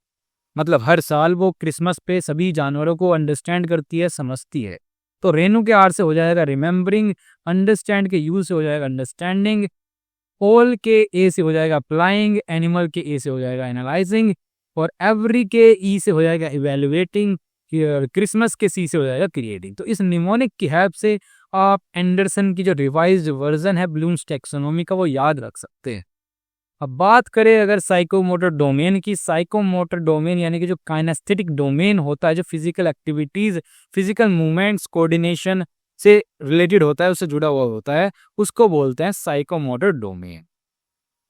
मतलब हर साल वो क्रिसमस पे सभी जानवरों को अंडरस्टैंड करती है, समझती है। तो रेनू के आर से हो जाएगा रिमेंबरिंग, अंडरस्टैंड के यू से हो जाएगा अंडरस्टैंडिंग, ऑल के ए से हो जाएगा अप्लाइंग, एनिमल के ए से हो जाएगा एनालाइजिंग, और एवरी के ई से हो जाएगा इवेलुएटिंग, क्रिसमस के सी से हो जाएगा क्रिएटिंग। तो इस निमोनिक की हेल्प से आप एंडरसन की जो रिवाइज्ड वर्जन है ब्लूम्स टैक्सोनॉमी का वो याद रख सकते हैं। अब बात करें अगर साइकोमोटर डोमेन की, साइकोमोटर डोमेन यानी कि जो काइनेस्थेटिक डोमेन होता है, जो physical activities, physical movements, coordination से रिलेटेड होता है, उससे जुड़ा हुआ होता है, उसको बोलते हैं साइकोमोटर डोमेन।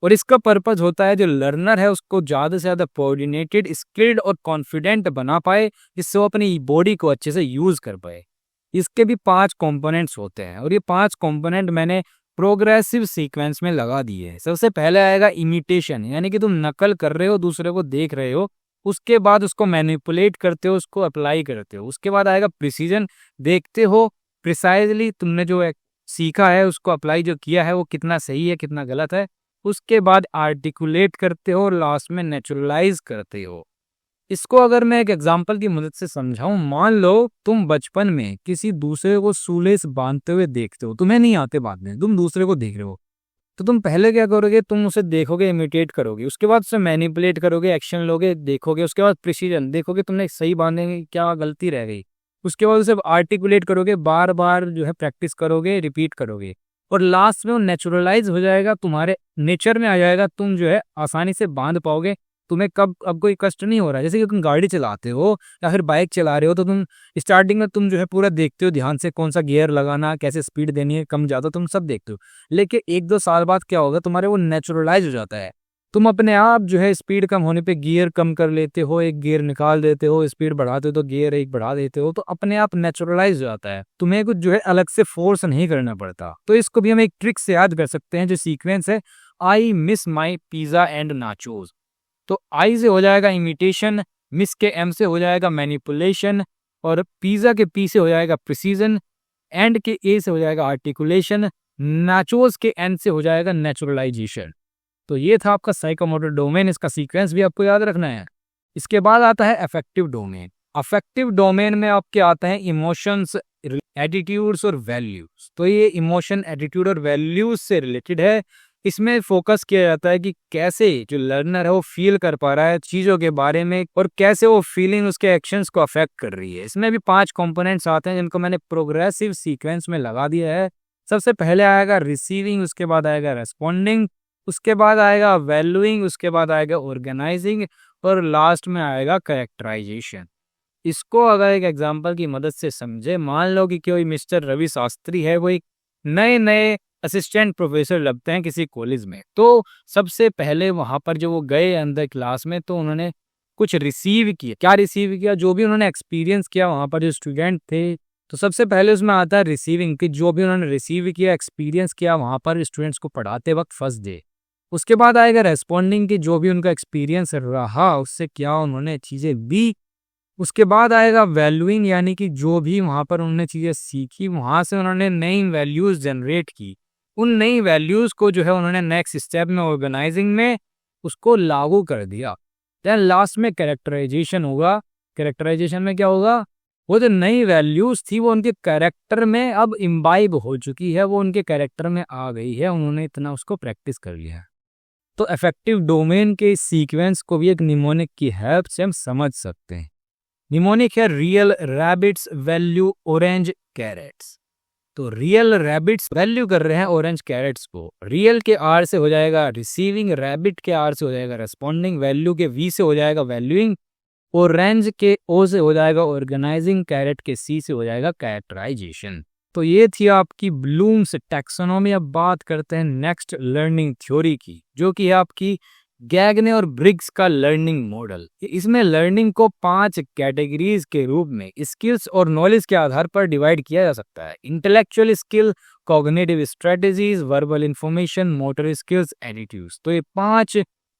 और इसका पर्पज होता है जो लर्नर है उसको ज़्यादा से ज़्यादा कोऑर्डिनेटेड, स्किल्ड और कॉन्फिडेंट बना पाए, जिससे वो अपनी बॉडी को अच्छे से यूज़ कर पाए। इसके भी 5 कंपोनेंट्स होते हैं, और ये 5 कंपोनेंट मैंने प्रोग्रेसिव सीक्वेंस में लगा दिए है। सबसे पहले आएगा इमिटेशन, यानी कि तुम नकल कर रहे हो, दूसरे को देख रहे हो, उसके बाद उसको मैनिपुलेट करते हो, उसको अप्लाई करते हो। उसके बाद आएगा प्रिसीजन, देखते हो प्रिसाइजली तुमने जो सीखा है उसको अप्लाई जो किया है वो कितना सही है कितना गलत है। उसके बाद आर्टिकुलेट करते हो, लास्ट में नेचुरलाइज करते हो। इसको अगर मैं एक एग्जांपल की मदद से समझाऊं, मान लो तुम बचपन में किसी दूसरे को सूले से बांधते हुए देखते हो, तुम्हें नहीं आते बांधने, तुम दूसरे को देख रहे हो, तो तुम पहले क्या करोगे, तुम उसे देखोगे, इमिटेट करोगे, उसके बाद उसे मैनिपुलेट करोगे, एक्शन लोगे, देखोगे, उसके बाद प्रिसीजन देखोगे तुमने सही बांधने की क्या गलती रह गई, उसके बाद उसे आर्टिकुलेट करोगे, बार बार जो है प्रैक्टिस करोगे, रिपीट करोगे, और लास्ट में वो नेचुरलाइज हो जाएगा, तुम्हारे नेचर में आ जाएगा, तुम जो है आसानी से बांध पाओगे। तुम्हें कब अब कोई कष्ट नहीं हो रहा है। जैसे कि तुम गाड़ी चलाते हो या फिर बाइक चला रहे हो, तो तुम स्टार्टिंग में तुम जो है पूरा देखते हो ध्यान से, कौन सा गियर लगाना, कैसे स्पीड देनी है, कम ज़्यादा तुम सब देखते हो। लेकिन 1-2 साल बाद क्या होगा, तुम्हारे वो नेचुरलाइज हो जाता है, तुम अपने आप जो है स्पीड कम होने पे गियर कम कर लेते हो, एक गियर निकाल देते हो, स्पीड बढ़ाते हो तो गियर एक बढ़ा देते हो, तो अपने आप नेचुरलाइज हो जाता है, तुम्हें कुछ जो है अलग से फोर्स नहीं करना पड़ता। तो इसको भी हम एक ट्रिक से याद कर सकते हैं, जो सीक्वेंस है, I miss my pizza and nachos. तो आई से हो जाएगा इमिटेशन, मिस के एम से हो जाएगा मैनिपुलेशन, और पिज्जा के पी से हो जाएगा प्रिसीजन, एंड के ए से हो जाएगा आर्टिकुलेशन, नाचोज के एन से हो जाएगा नेचुरलाइजेशन। तो ये था आपका साइकोमोटर डोमेन, इसका सीक्वेंस भी आपको याद रखना है। इसके बाद आता है अफेक्टिव डोमेन। अफेक्टिव डोमेन में आपके आते हैं इमोशंस, एटीट्यूड्स और वैल्यूज। तो ये इमोशन, एटीट्यूड और वैल्यूज से रिलेटेड है। इसमें फोकस किया जाता है कि कैसे जो लर्नर है वो फील कर पा रहा है चीज़ों के बारे में, और कैसे वो फीलिंग उसके एक्शंस को अफेक्ट कर रही है। इसमें भी 5 कंपोनेंट्स आते हैं जिनको मैंने प्रोग्रेसिव सीक्वेंस में लगा दिया है। सबसे पहले आएगा रिसीविंग, उसके बाद आएगा रेस्पॉन्डिंग, उसके बाद आएगा वैल्यूइंग, उसके बाद आएगा ऑर्गेनाइजिंग, और लास्ट में आएगा कैरेक्टराइजेशन। इसको अगर एक एग्जांपल की मदद से समझे, मान लो कि कोई मिस्टर रवि शास्त्री है, वो एक नए असिस्टेंट प्रोफेसर लगते हैं किसी कॉलेज में। तो सबसे पहले वहाँ पर जो वो गए अंदर क्लास में, तो उन्होंने कुछ रिसीव किया। क्या रिसीव किया? जो भी उन्होंने एक्सपीरियंस किया वहाँ पर जो स्टूडेंट थे। तो सबसे पहले उसमें आता है रिसीविंग, कि जो भी उन्होंने रिसीव किया, एक्सपीरियंस किया वहाँ पर स्टूडेंट्स को पढ़ाते वक्त फर्स्ट डे। उसके बाद आएगा रेस्पॉन्डिंग, की जो भी उनका एक्सपीरियंस रहा उससे क्या उन्होंने चीज़ें दी। उसके बाद आएगा वैल्यूइंग, यानी कि जो भी वहाँ पर उन्होंने चीज़ें सीखी वहाँ से उन्होंने नई वैल्यूज़ जनरेट की। उन नई वैल्यूज़ को जो है उन्होंने नेक्स्ट स्टेप में ऑर्गेनाइजिंग में उसको लागू कर दिया। देन लास्ट में कैरेक्टराइजेशन होगा। कैरेक्टराइजेशन में क्या होगा, वो जो नई वैल्यूज़ थी वो उनके कैरेक्टर में अब इम्बाइब हो चुकी है, वो उनके कैरेक्टर में आ गई है, उन्होंने इतना उसको प्रैक्टिस कर लिया है। तो अफेक्टिव डोमेन के सीक्वेंस को भी एक निमोनिक की हेल्प से हम समझ सकते हैं। निमोनिक है real rabbits value orange carrots. तो रियल रैबिट्स वैल्यू कर रहे हैं ऑरेंज कैरेट्स को। रियल के आर से हो जाएगा रिसीविंग, रैबिट के आर से हो जाएगा रेस्पॉन्डिंग, वैल्यू के वी से हो जाएगा वैल्यूइंग, ऑरेंज के ओ से हो जाएगा ऑर्गेनाइजिंग, कैरेट के सी से हो जाएगा कैरेक्टराइजेशन। तो ये थी आपकी ब्लूम्स टैक्सोनॉमी। अब बात करते हैं नेक्स्ट लर्निंग थ्योरी की, जो कि है आपकी गैगने और ब्रिग्स का लर्निंग मॉडल। इसमें लर्निंग को 5 कैटेगरीज के रूप में स्किल्स और नॉलेज के आधार पर डिवाइड किया जा सकता है। Intellectual skill, cognitive strategies, verbal information, motor skills, attitudes. तो ये 5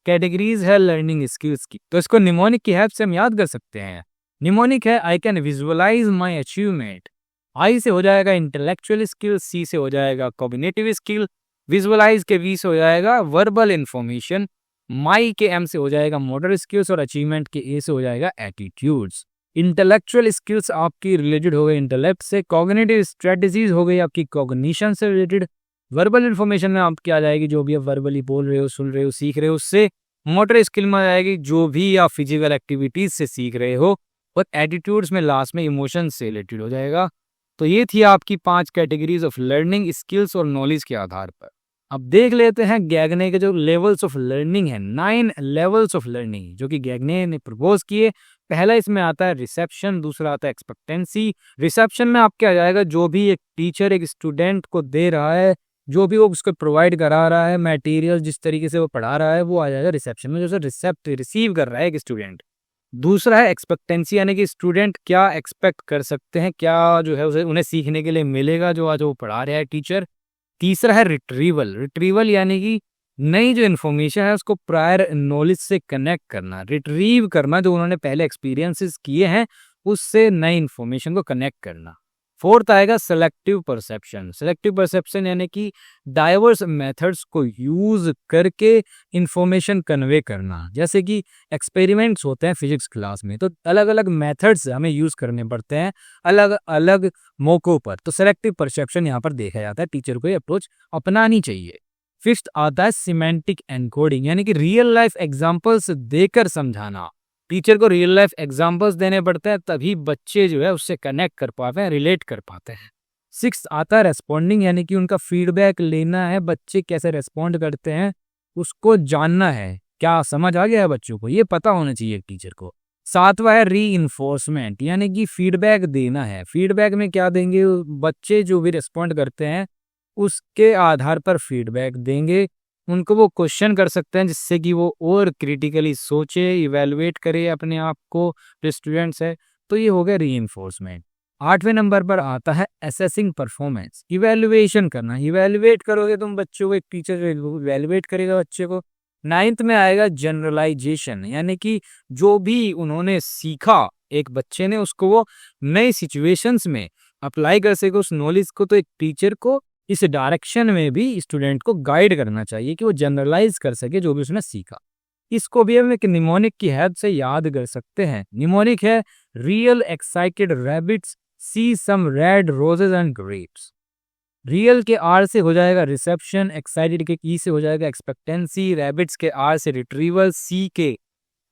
कैटेगरीज है लर्निंग स्किल्स की। तो इसको निमोनिक की हेल्प से हम याद कर सकते हैं। निमोनिक है I can visualise my achievement. I से हो जाएगा इंटेलेक्चुअल स्किल, सी से हो जाएगा कॉग्निटिव स्किल, विजुअलाइज के वी से हो जाएगा वर्बल इंफॉर्मेशन, माई के एम से हो जाएगा मोटर स्किल्स और अचीवमेंट के ए से हो जाएगा एटीट्यूड्स। इंटेलेक्चुअल स्किल्स आपकी रिलेटेड हो गई इंटेलेक्ट से, कॉग्निटिव स्ट्रेटजीज हो गई आपकी कॉग्निशन से रिलेटेड, वर्बल इंफॉर्मेशन में आपकी आ जाएगी जो भी आप वर्बली बोल रहे हो, सुन रहे हो, सीख रहे हो उससे, मोटर स्किल में आ जाएगी जो भी आप फिजिकल एक्टिविटीज से सीख रहे हो, और एटीट्यूड्स में लास्ट में इमोशन से रिलेटेड हो जाएगा। तो ये थी आपकी 5 कैटेगरीज ऑफ लर्निंग स्किल्स और नॉलेज के आधार पर। अब देख लेते हैं गैगने के जो लेवल्स ऑफ लर्निंग है, 9 लेवल्स ऑफ लर्निंग जो कि गैगने ने प्रपोज किए। पहला इसमें आता है रिसेप्शन, दूसरा आता है एक्सपेक्टेंसी। रिसेप्शन में आपके आ जाएगा जो भी एक टीचर एक स्टूडेंट को दे रहा है, जो भी वो उसको प्रोवाइड करा रहा है, मटेरियल जिस तरीके से वो पढ़ा रहा है, वो आ जाएगा रिसेप्शन में, जैसे रिसीव कर रहा है एक स्टूडेंट। दूसरा है एक्सपेक्टेंसी, यानी कि स्टूडेंट क्या एक्सपेक्ट कर सकते हैं, क्या जो है उसे उन्हें सीखने के लिए मिलेगा जो आज वो पढ़ा रहा है टीचर। तीसरा है रिट्रीवल। रिट्रीवल यानी कि नई जो इन्फॉर्मेशन है उसको प्रायर नॉलेज से कनेक्ट करना, रिट्रीव करना, जो उन्होंने पहले एक्सपीरियंसेस किए हैं उससे नई इन्फॉर्मेशन को कनेक्ट करना। फोर्थ आएगा सेलेक्टिव परसेप्शन। सेलेक्टिव परसेप्शन यानी कि डाइवर्स मेथड्स को यूज करके इंफॉर्मेशन कन्वे करना। जैसे कि एक्सपेरिमेंट्स होते हैं फिजिक्स क्लास में, तो अलग अलग मेथड्स हमें यूज करने पड़ते हैं अलग अलग मौकों पर। तो सेलेक्टिव परसेप्शन यहाँ पर देखा जाता है, टीचर को ये अप्रोच अपनानी चाहिए। फिफ्थ आता है सिमेंटिक एनकोडिंग, यानी कि रियल लाइफ एग्जांपल्स देकर समझाना। टीचर को रियल लाइफ एग्जांपल्स देने पड़ते हैं तभी बच्चे जो है उससे कनेक्ट कर पाते हैं, रिलेट कर पाते हैं। सिक्स्थ आता है रेस्पॉन्डिंग, यानी कि उनका फीडबैक लेना है, बच्चे कैसे रेस्पॉन्ड करते हैं उसको जानना है, क्या समझ आ गया है बच्चों को, ये पता होना चाहिए टीचर को। सातवां है री इन्फोर्समेंट, यानी कि फीडबैक देना है। फीडबैक में क्या देंगे, बच्चे जो भी रेस्पॉन्ड करते हैं उसके आधार पर फीडबैक देंगे, उनको वो क्वेश्चन कर सकते हैं जिससे कि वो और क्रिटिकली सोचे, इवेलुएट करे अपने आप को जो स्टूडेंट्स है। तो ये हो गया री-इन्फोर्समेंट। 8वें नंबर पर आता है असेसिंग परफॉर्मेंस, इवेलुएशन करना। इवेलुएट करोगे तुम बच्चों को, एक टीचर इवेलुएट करेगा बच्चे को। 9th में आएगा जनरलाइजेशन, यानी कि जो भी उन्होंने सीखा एक बच्चे ने उसको वो नई सिचुएशंस में अप्लाई कर सके उस नॉलेज को। तो एक टीचर को इस डायरेक्शन में भी स्टूडेंट को गाइड करना चाहिए कि वो जनरलाइज कर सके जो भी उसने सीखा। इसको भी हम एक निमोनिक की हेल्प से याद कर सकते हैं। निमोनिक है real excited rabbits see some red roses and grapes. Real के आर से हो जाएगा रिसेप्शन, एक्साइटेड के ई से हो जाएगा एक्सपेक्टेंसी, रैबिट्स के आर से रिट्रीवल, सी के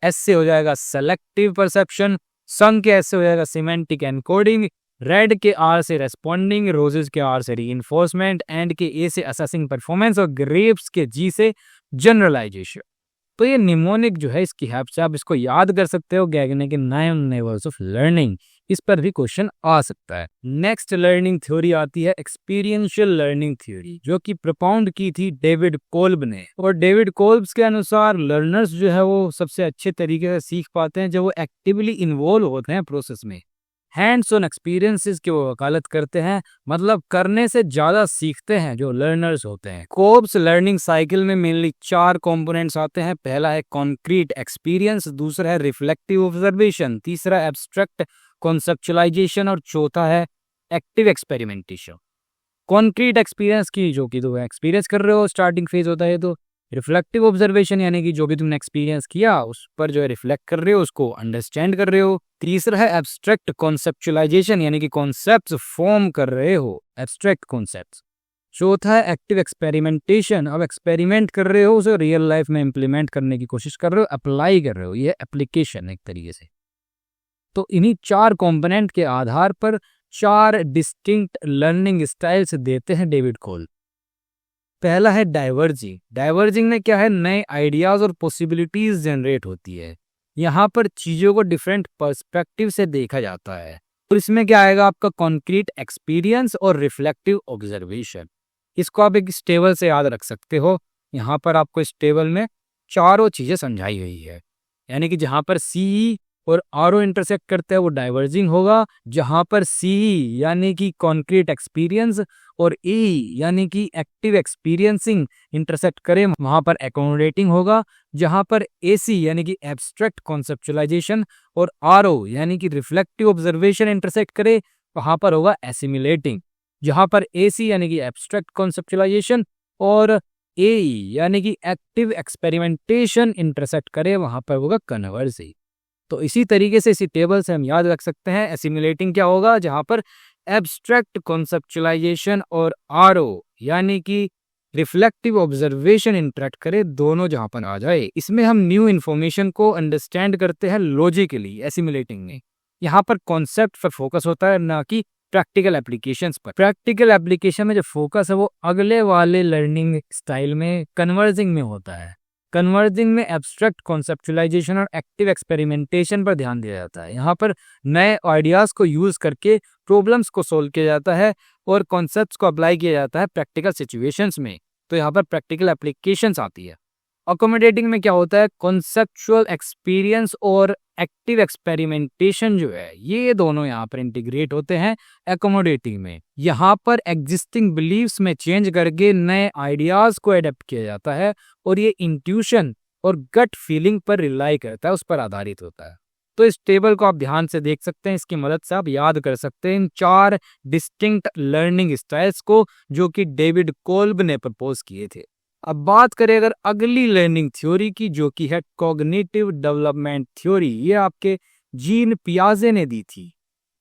एस से हो जाएगा सेलेक्टिव परसेप्शन, सम के एस से हो जाएगा सिमेंटिक एनकोडिंग, रेड के आर से रेस्पॉन्डिंग, रोजेस के आर से रीइंफोर्समेंट, एंड के ए से असेसिंग परफॉर्मेंस और ग्रेप्स के जी से जनरलाइजेशन। तो ये निमोनिक जो है इसकी हेल्प से आप इसको याद कर सकते हो, गैगने के 9 लेवल्स ऑफ लर्निंग, इस पर भी क्वेश्चन आ सकता है। नेक्स्ट लर्निंग थ्योरी आती है एक्सपीरियंशियल लर्निंग थ्योरी, जो कि प्रपोन्ड की थी डेविड कोल्ब ने। और डेविड कोल्ब्स के अनुसार लर्नर्स जो है वो सबसे अच्छे तरीके से सीख पाते हैं जब वो एक्टिवली इन्वॉल्व होते हैं प्रोसेस में, हैंड्स ऑन एक्सपीरियंसेस की वो वकालत करते हैं, मतलब करने से ज्यादा सीखते हैं जो लर्नर्स होते हैं। कोल्ब्स लर्निंग साइकिल में मेनली 4 कंपोनेंट्स आते हैं। पहला है कॉन्क्रीट एक्सपीरियंस, दूसरा है रिफ्लेक्टिव ऑब्जर्वेशन, तीसरा एब्स्ट्रैक्ट कॉन्सेप्चुअलाइजेशन और चौथा है एक्टिव एक्सपेरिमेंटेशन। कॉन्क्रीट एक्सपीरियंस की जो कि तुम एक्सपीरियंस कर रहे हो स्टार्टिंग फेज होता है, तो रिफ्लेक्टिव ऑब्जर्वेशन यानी कि जो भी तुमने एक्सपीरियंस किया उस पर जो है रिफ्लेक्ट कर रहे हो, उसको अंडरस्टैंड कर रहे हो। तीसरा है एब्स्ट्रैक्ट कॉन्सेप्चुअलाइजेशन, यानी कि कॉन्सेप्ट्स फॉर्म कर रहे हो, एब्स्ट्रैक्ट कॉन्सेप्ट्स। चौथा है एक्टिव एक्सपेरिमेंटेशन, अब एक्सपेरिमेंट कर रहे हो, उसे रियल लाइफ में इंप्लीमेंट करने की कोशिश कर रहे हो, अप्लाई कर रहे हो, ये एप्लीकेशन एक तरीके से। तो इन्हीं 4 कंपोनेंट के आधार पर 4 डिस्टिंक्ट लर्निंग स्टाइल्स देते हैं डेविड कोल्ब। पहला है डाइवर्जिंग। डाइवर्जिंग में क्या है, नए आइडियाज और पॉसिबिलिटीज जनरेट होती है। यहाँ पर चीज़ों को डिफरेंट पर्सपेक्टिव से देखा जाता है। और इसमें क्या आएगा, आपका कॉन्क्रीट एक्सपीरियंस और रिफ्लेक्टिव ऑब्जर्वेशन। इसको आप एक इस टेबल से याद रख सकते हो। यहाँ पर आपको इस टेबल में चारों चीज़ें समझाई गई है, यानी कि जहाँ पर सी और आर इंटरसेक्ट करते हैं वो डाइवर्जिंग होगा, जहाँ पर सी यानी कि कॉन्क्रीट एक्सपीरियंस और ई यानी कि एक्टिव एक्सपीरियंसिंग इंटरसेक्ट करे वहाँ पर एकोमोडेटिंग होगा, जहाँ पर एसी यानी कि एब्स्ट्रैक्ट कॉन्सेप्चुलाइजेशन और आरओ यानी कि रिफ्लेक्टिव ऑब्जर्वेशन इंटरसेक्ट करे वहाँ पर होगा एसिमुलेटिंग, जहाँ पर एसी यानी कि एब्स्ट्रैक्ट कॉन्सेप्चुलाइजेशन और ए यानी कि एक्टिव एक्सपेरिमेंटेशन इंटरसेक्ट करे वहाँ पर होगा कन्वर्सिव। तो इसी तरीके से इसी टेबल से हम याद रख सकते हैं एसिमुलेटिंग क्या होगा, जहाँ पर एब्स्ट्रैक्ट कॉन्सेप्चुलाइजेशन और आरओ यानी कि रिफ्लेक्टिव ऑब्जर्वेशन इंटरेक्ट करे, दोनों जहाँ पर आ जाए। इसमें हम न्यू इन्फॉर्मेशन को अंडरस्टैंड करते हैं लॉजिकली एसिमुलेटिंग में। यहाँ पर कॉन्सेप्ट पर फोकस होता है ना कि प्रैक्टिकल एप्लीकेशंस पर। प्रैक्टिकल एप्लीकेशन में जो फोकस है वो अगले वाले लर्निंग स्टाइल में कन्वर्जिंग में होता है। कन्वर्जिंग में एब्स्ट्रैक्ट कॉन्सेप्चुलाइजेशन और एक्टिव एक्सपेरिमेंटेशन पर ध्यान दिया जाता है। यहाँ पर नए आइडियाज़ को यूज़ करके प्रॉब्लम्स को सोल्व किया जाता है और कॉन्सेप्ट्स को अप्लाई किया जाता है प्रैक्टिकल सिचुएशंस में। तो यहाँ पर प्रैक्टिकल एप्लीकेशंस आती है। अकोमोडेटिंग में क्या होता है, कॉन्सेप्चुअल एक्सपीरियंस और एक्टिव एक्सपेरिमेंटेशन जो है ये दोनों यहाँ पर इंटीग्रेट होते हैं एकोमोडेटिंग में। यहाँ पर एग्जिस्टिंग बिलीव्स में चेंज करके नए आइडियाज को एडेप्ट किया जाता है और ये इंट्यूशन और गट फीलिंग पर रिलाई करता है, उस पर आधारित होता है। तो इस टेबल को आप ध्यान से देख सकते हैं, इसकी मदद से आप याद कर सकते हैं इन 4 डिस्टिंक्ट लर्निंग स्टाइल्स को जो कि डेविड कोल्ब ने प्रपोज किए थे। अब बात करें अगर अगली लर्निंग थ्योरी की जो कि है कॉग्निटिव डेवलपमेंट थ्योरी, ये आपके जीन पियाजे ने दी थी।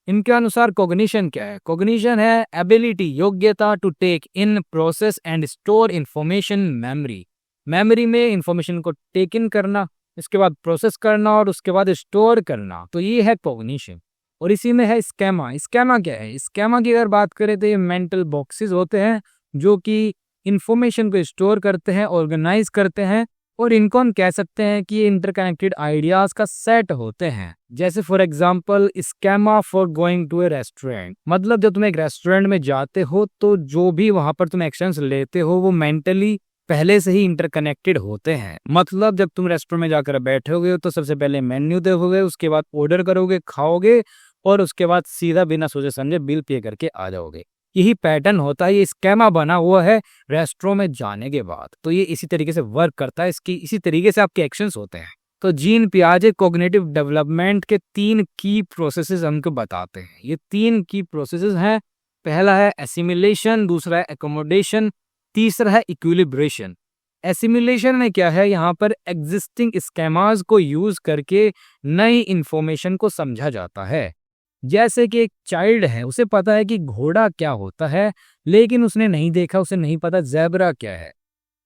इनके अनुसार कॉग्निशन क्या है, कॉग्निशन है एबिलिटी योग्यता to take in process and store information memory. Memory में इंफॉर्मेशन को टेक इन करना, इसके बाद प्रोसेस करना और उसके बाद स्टोर करना, तो ये है कॉग्निशन। और इसी में है स्केमा। स्केमा क्या है, स्केमा की अगर बात करें तो ये मेंटल बॉक्सेस होते हैं जो कि इंफॉर्मेशन को स्टोर करते हैं, ऑर्गेनाइज करते हैं और इनको हम कह सकते हैं कि ये इंटरकनेक्टेड आइडियाज का सेट होते हैं। जैसे for example schema for going to a restaurant, मतलब जब तुम एक रेस्टोरेंट में जाते हो तो जो भी वहां पर तुम एक्शंस लेते हो वो मेंटली पहले से ही इंटरकनेक्टेड होते हैं। मतलब जब तुम रेस्टोरेंट में जाकर बैठोगे तो सबसे पहले मेन्यू देखोगे, उसके बाद ऑर्डर करोगे, खाओगे और उसके बाद सीधा बिना सोचे समझे बिल पे करके आ जाओगे। यही पैटर्न होता है, ये स्केमा बना हुआ है रेस्टोरेंट में जाने के बाद। तो ये इसी तरीके से वर्क करता है, इसकी इसी तरीके से आपके एक्शंस होते हैं। तो जीन पियाजे कॉग्निटिव डेवलपमेंट के 3 की प्रोसेसेस हमको बताते हैं। ये 3 की प्रोसेसेस हैं। पहला है एसिमिलेशन, दूसरा है एकोमोडेशन, तीसरा है इक्विलिब्रेशन। एसिमिलेशन में क्या है, यहाँ पर एग्जिस्टिंग स्केमाज को यूज करके नई इंफॉर्मेशन को समझा जाता है। जैसे कि एक चाइल्ड है, उसे पता है कि घोड़ा क्या होता है लेकिन उसने नहीं देखा, उसे नहीं पता ज़ेब्रा क्या है।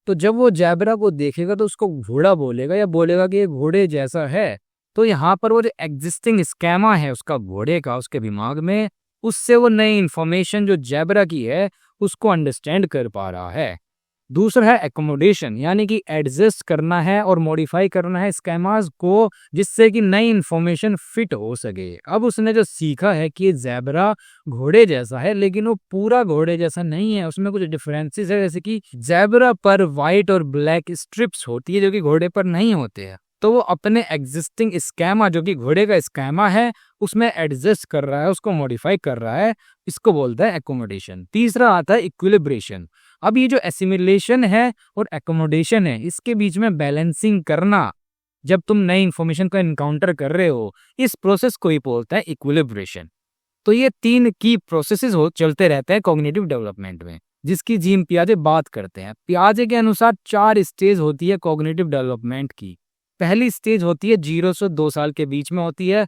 तो जब वो ज़ेब्रा को देखेगा तो उसको घोड़ा बोलेगा या बोलेगा कि ये घोड़े जैसा है। तो यहाँ पर वो जो एग्जिस्टिंग स्केमा है उसका घोड़े का उसके दिमाग में, उससे वो नई इंफॉर्मेशन जो ज़ेब्रा की है उसको अंडरस्टैंड कर पा रहा है। दूसरा है एकोमोडेशन, यानी कि एडजस्ट करना है और मॉडिफाई करना है स्केमास को जिससे कि नई इंफॉर्मेशन फिट हो सके। अब उसने जो सीखा है कि ज़ेब्रा घोड़े जैसा है लेकिन वो पूरा घोड़े जैसा नहीं है, उसमें कुछ डिफरेंसेस है। जैसे कि ज़ेब्रा पर वाइट और ब्लैक स्ट्रिप्स होती है जो कि घोड़े पर नहीं होते हैं। तो वो अपने एग्जिस्टिंग स्केमा जो कि घोड़े का स्केमा है उसमें एडजस्ट कर रहा है, उसको मॉडिफाई कर रहा है, इसको बोलता है एकोमोडेशन। तीसरा आता है इक्विलिब्रेशन। अब ये जो एसिमिलेशन है और एकोमोडेशन है इसके बीच में बैलेंसिंग करना, जब तुम नई इंफॉर्मेशन को एनकाउंटर कर रहे हो, इस प्रोसेस को ही बोलता है इक्विलिब्रेशन। तो ये 3 की प्रोसेसेस हो चलते रहते हैं कॉग्निटिव डेवलपमेंट में, जिसकी जीन पियाजे बात करते हैं। पियाजे के अनुसार 4 स्टेज होती है कॉग्निटिव डेवलपमेंट की। पहली स्टेज होती है 0 से 2 साल के बीच में होती है,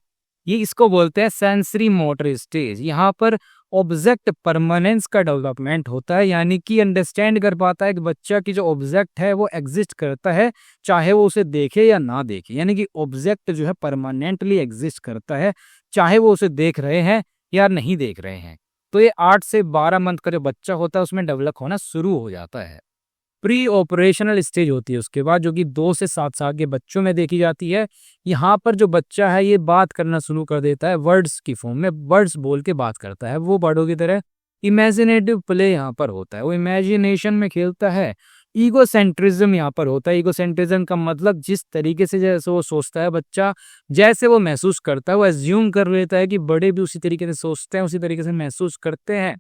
ये इसको बोलते हैं सेंसरी मोटर स्टेज। यहाँ पर ऑब्जेक्ट परमानेंस का डेवलपमेंट होता है, यानी कि अंडरस्टैंड कर पाता है कि बच्चा की जो ऑब्जेक्ट है वो एग्जिस्ट करता है चाहे वो उसे देखे या ना देखे, यानी कि ऑब्जेक्ट जो है परमानेंटली एग्जिस्ट करता है चाहे वो उसे देख रहे हैं या नहीं देख रहे हैं। तो ये 8 से 12 मंथ का जो बच्चा होता है उसमें डेवलप होना शुरू हो जाता है। प्री ऑपरेशनल स्टेज होती है उसके बाद, जो कि 2 से 7 साल के बच्चों में देखी जाती है। यहाँ पर जो बच्चा है ये बात करना शुरू कर देता है, वर्ड्स की फॉर्म में वर्ड्स बोल के बात करता है, वो बड़ों की तरह। इमेजिनेटिव प्ले यहाँ पर होता है, वो इमेजिनेशन में खेलता है। ईगोसेंट्रिज्म यहाँ पर होता है। ईगोसेंट्रिज्म का मतलब जिस तरीके से जैसे वो सोचता है बच्चा, जैसे वो महसूस करता है, वो एज्यूम कर लेता है कि बड़े भी उसी तरीके से सोचते हैं, उसी तरीके से महसूस करते हैं,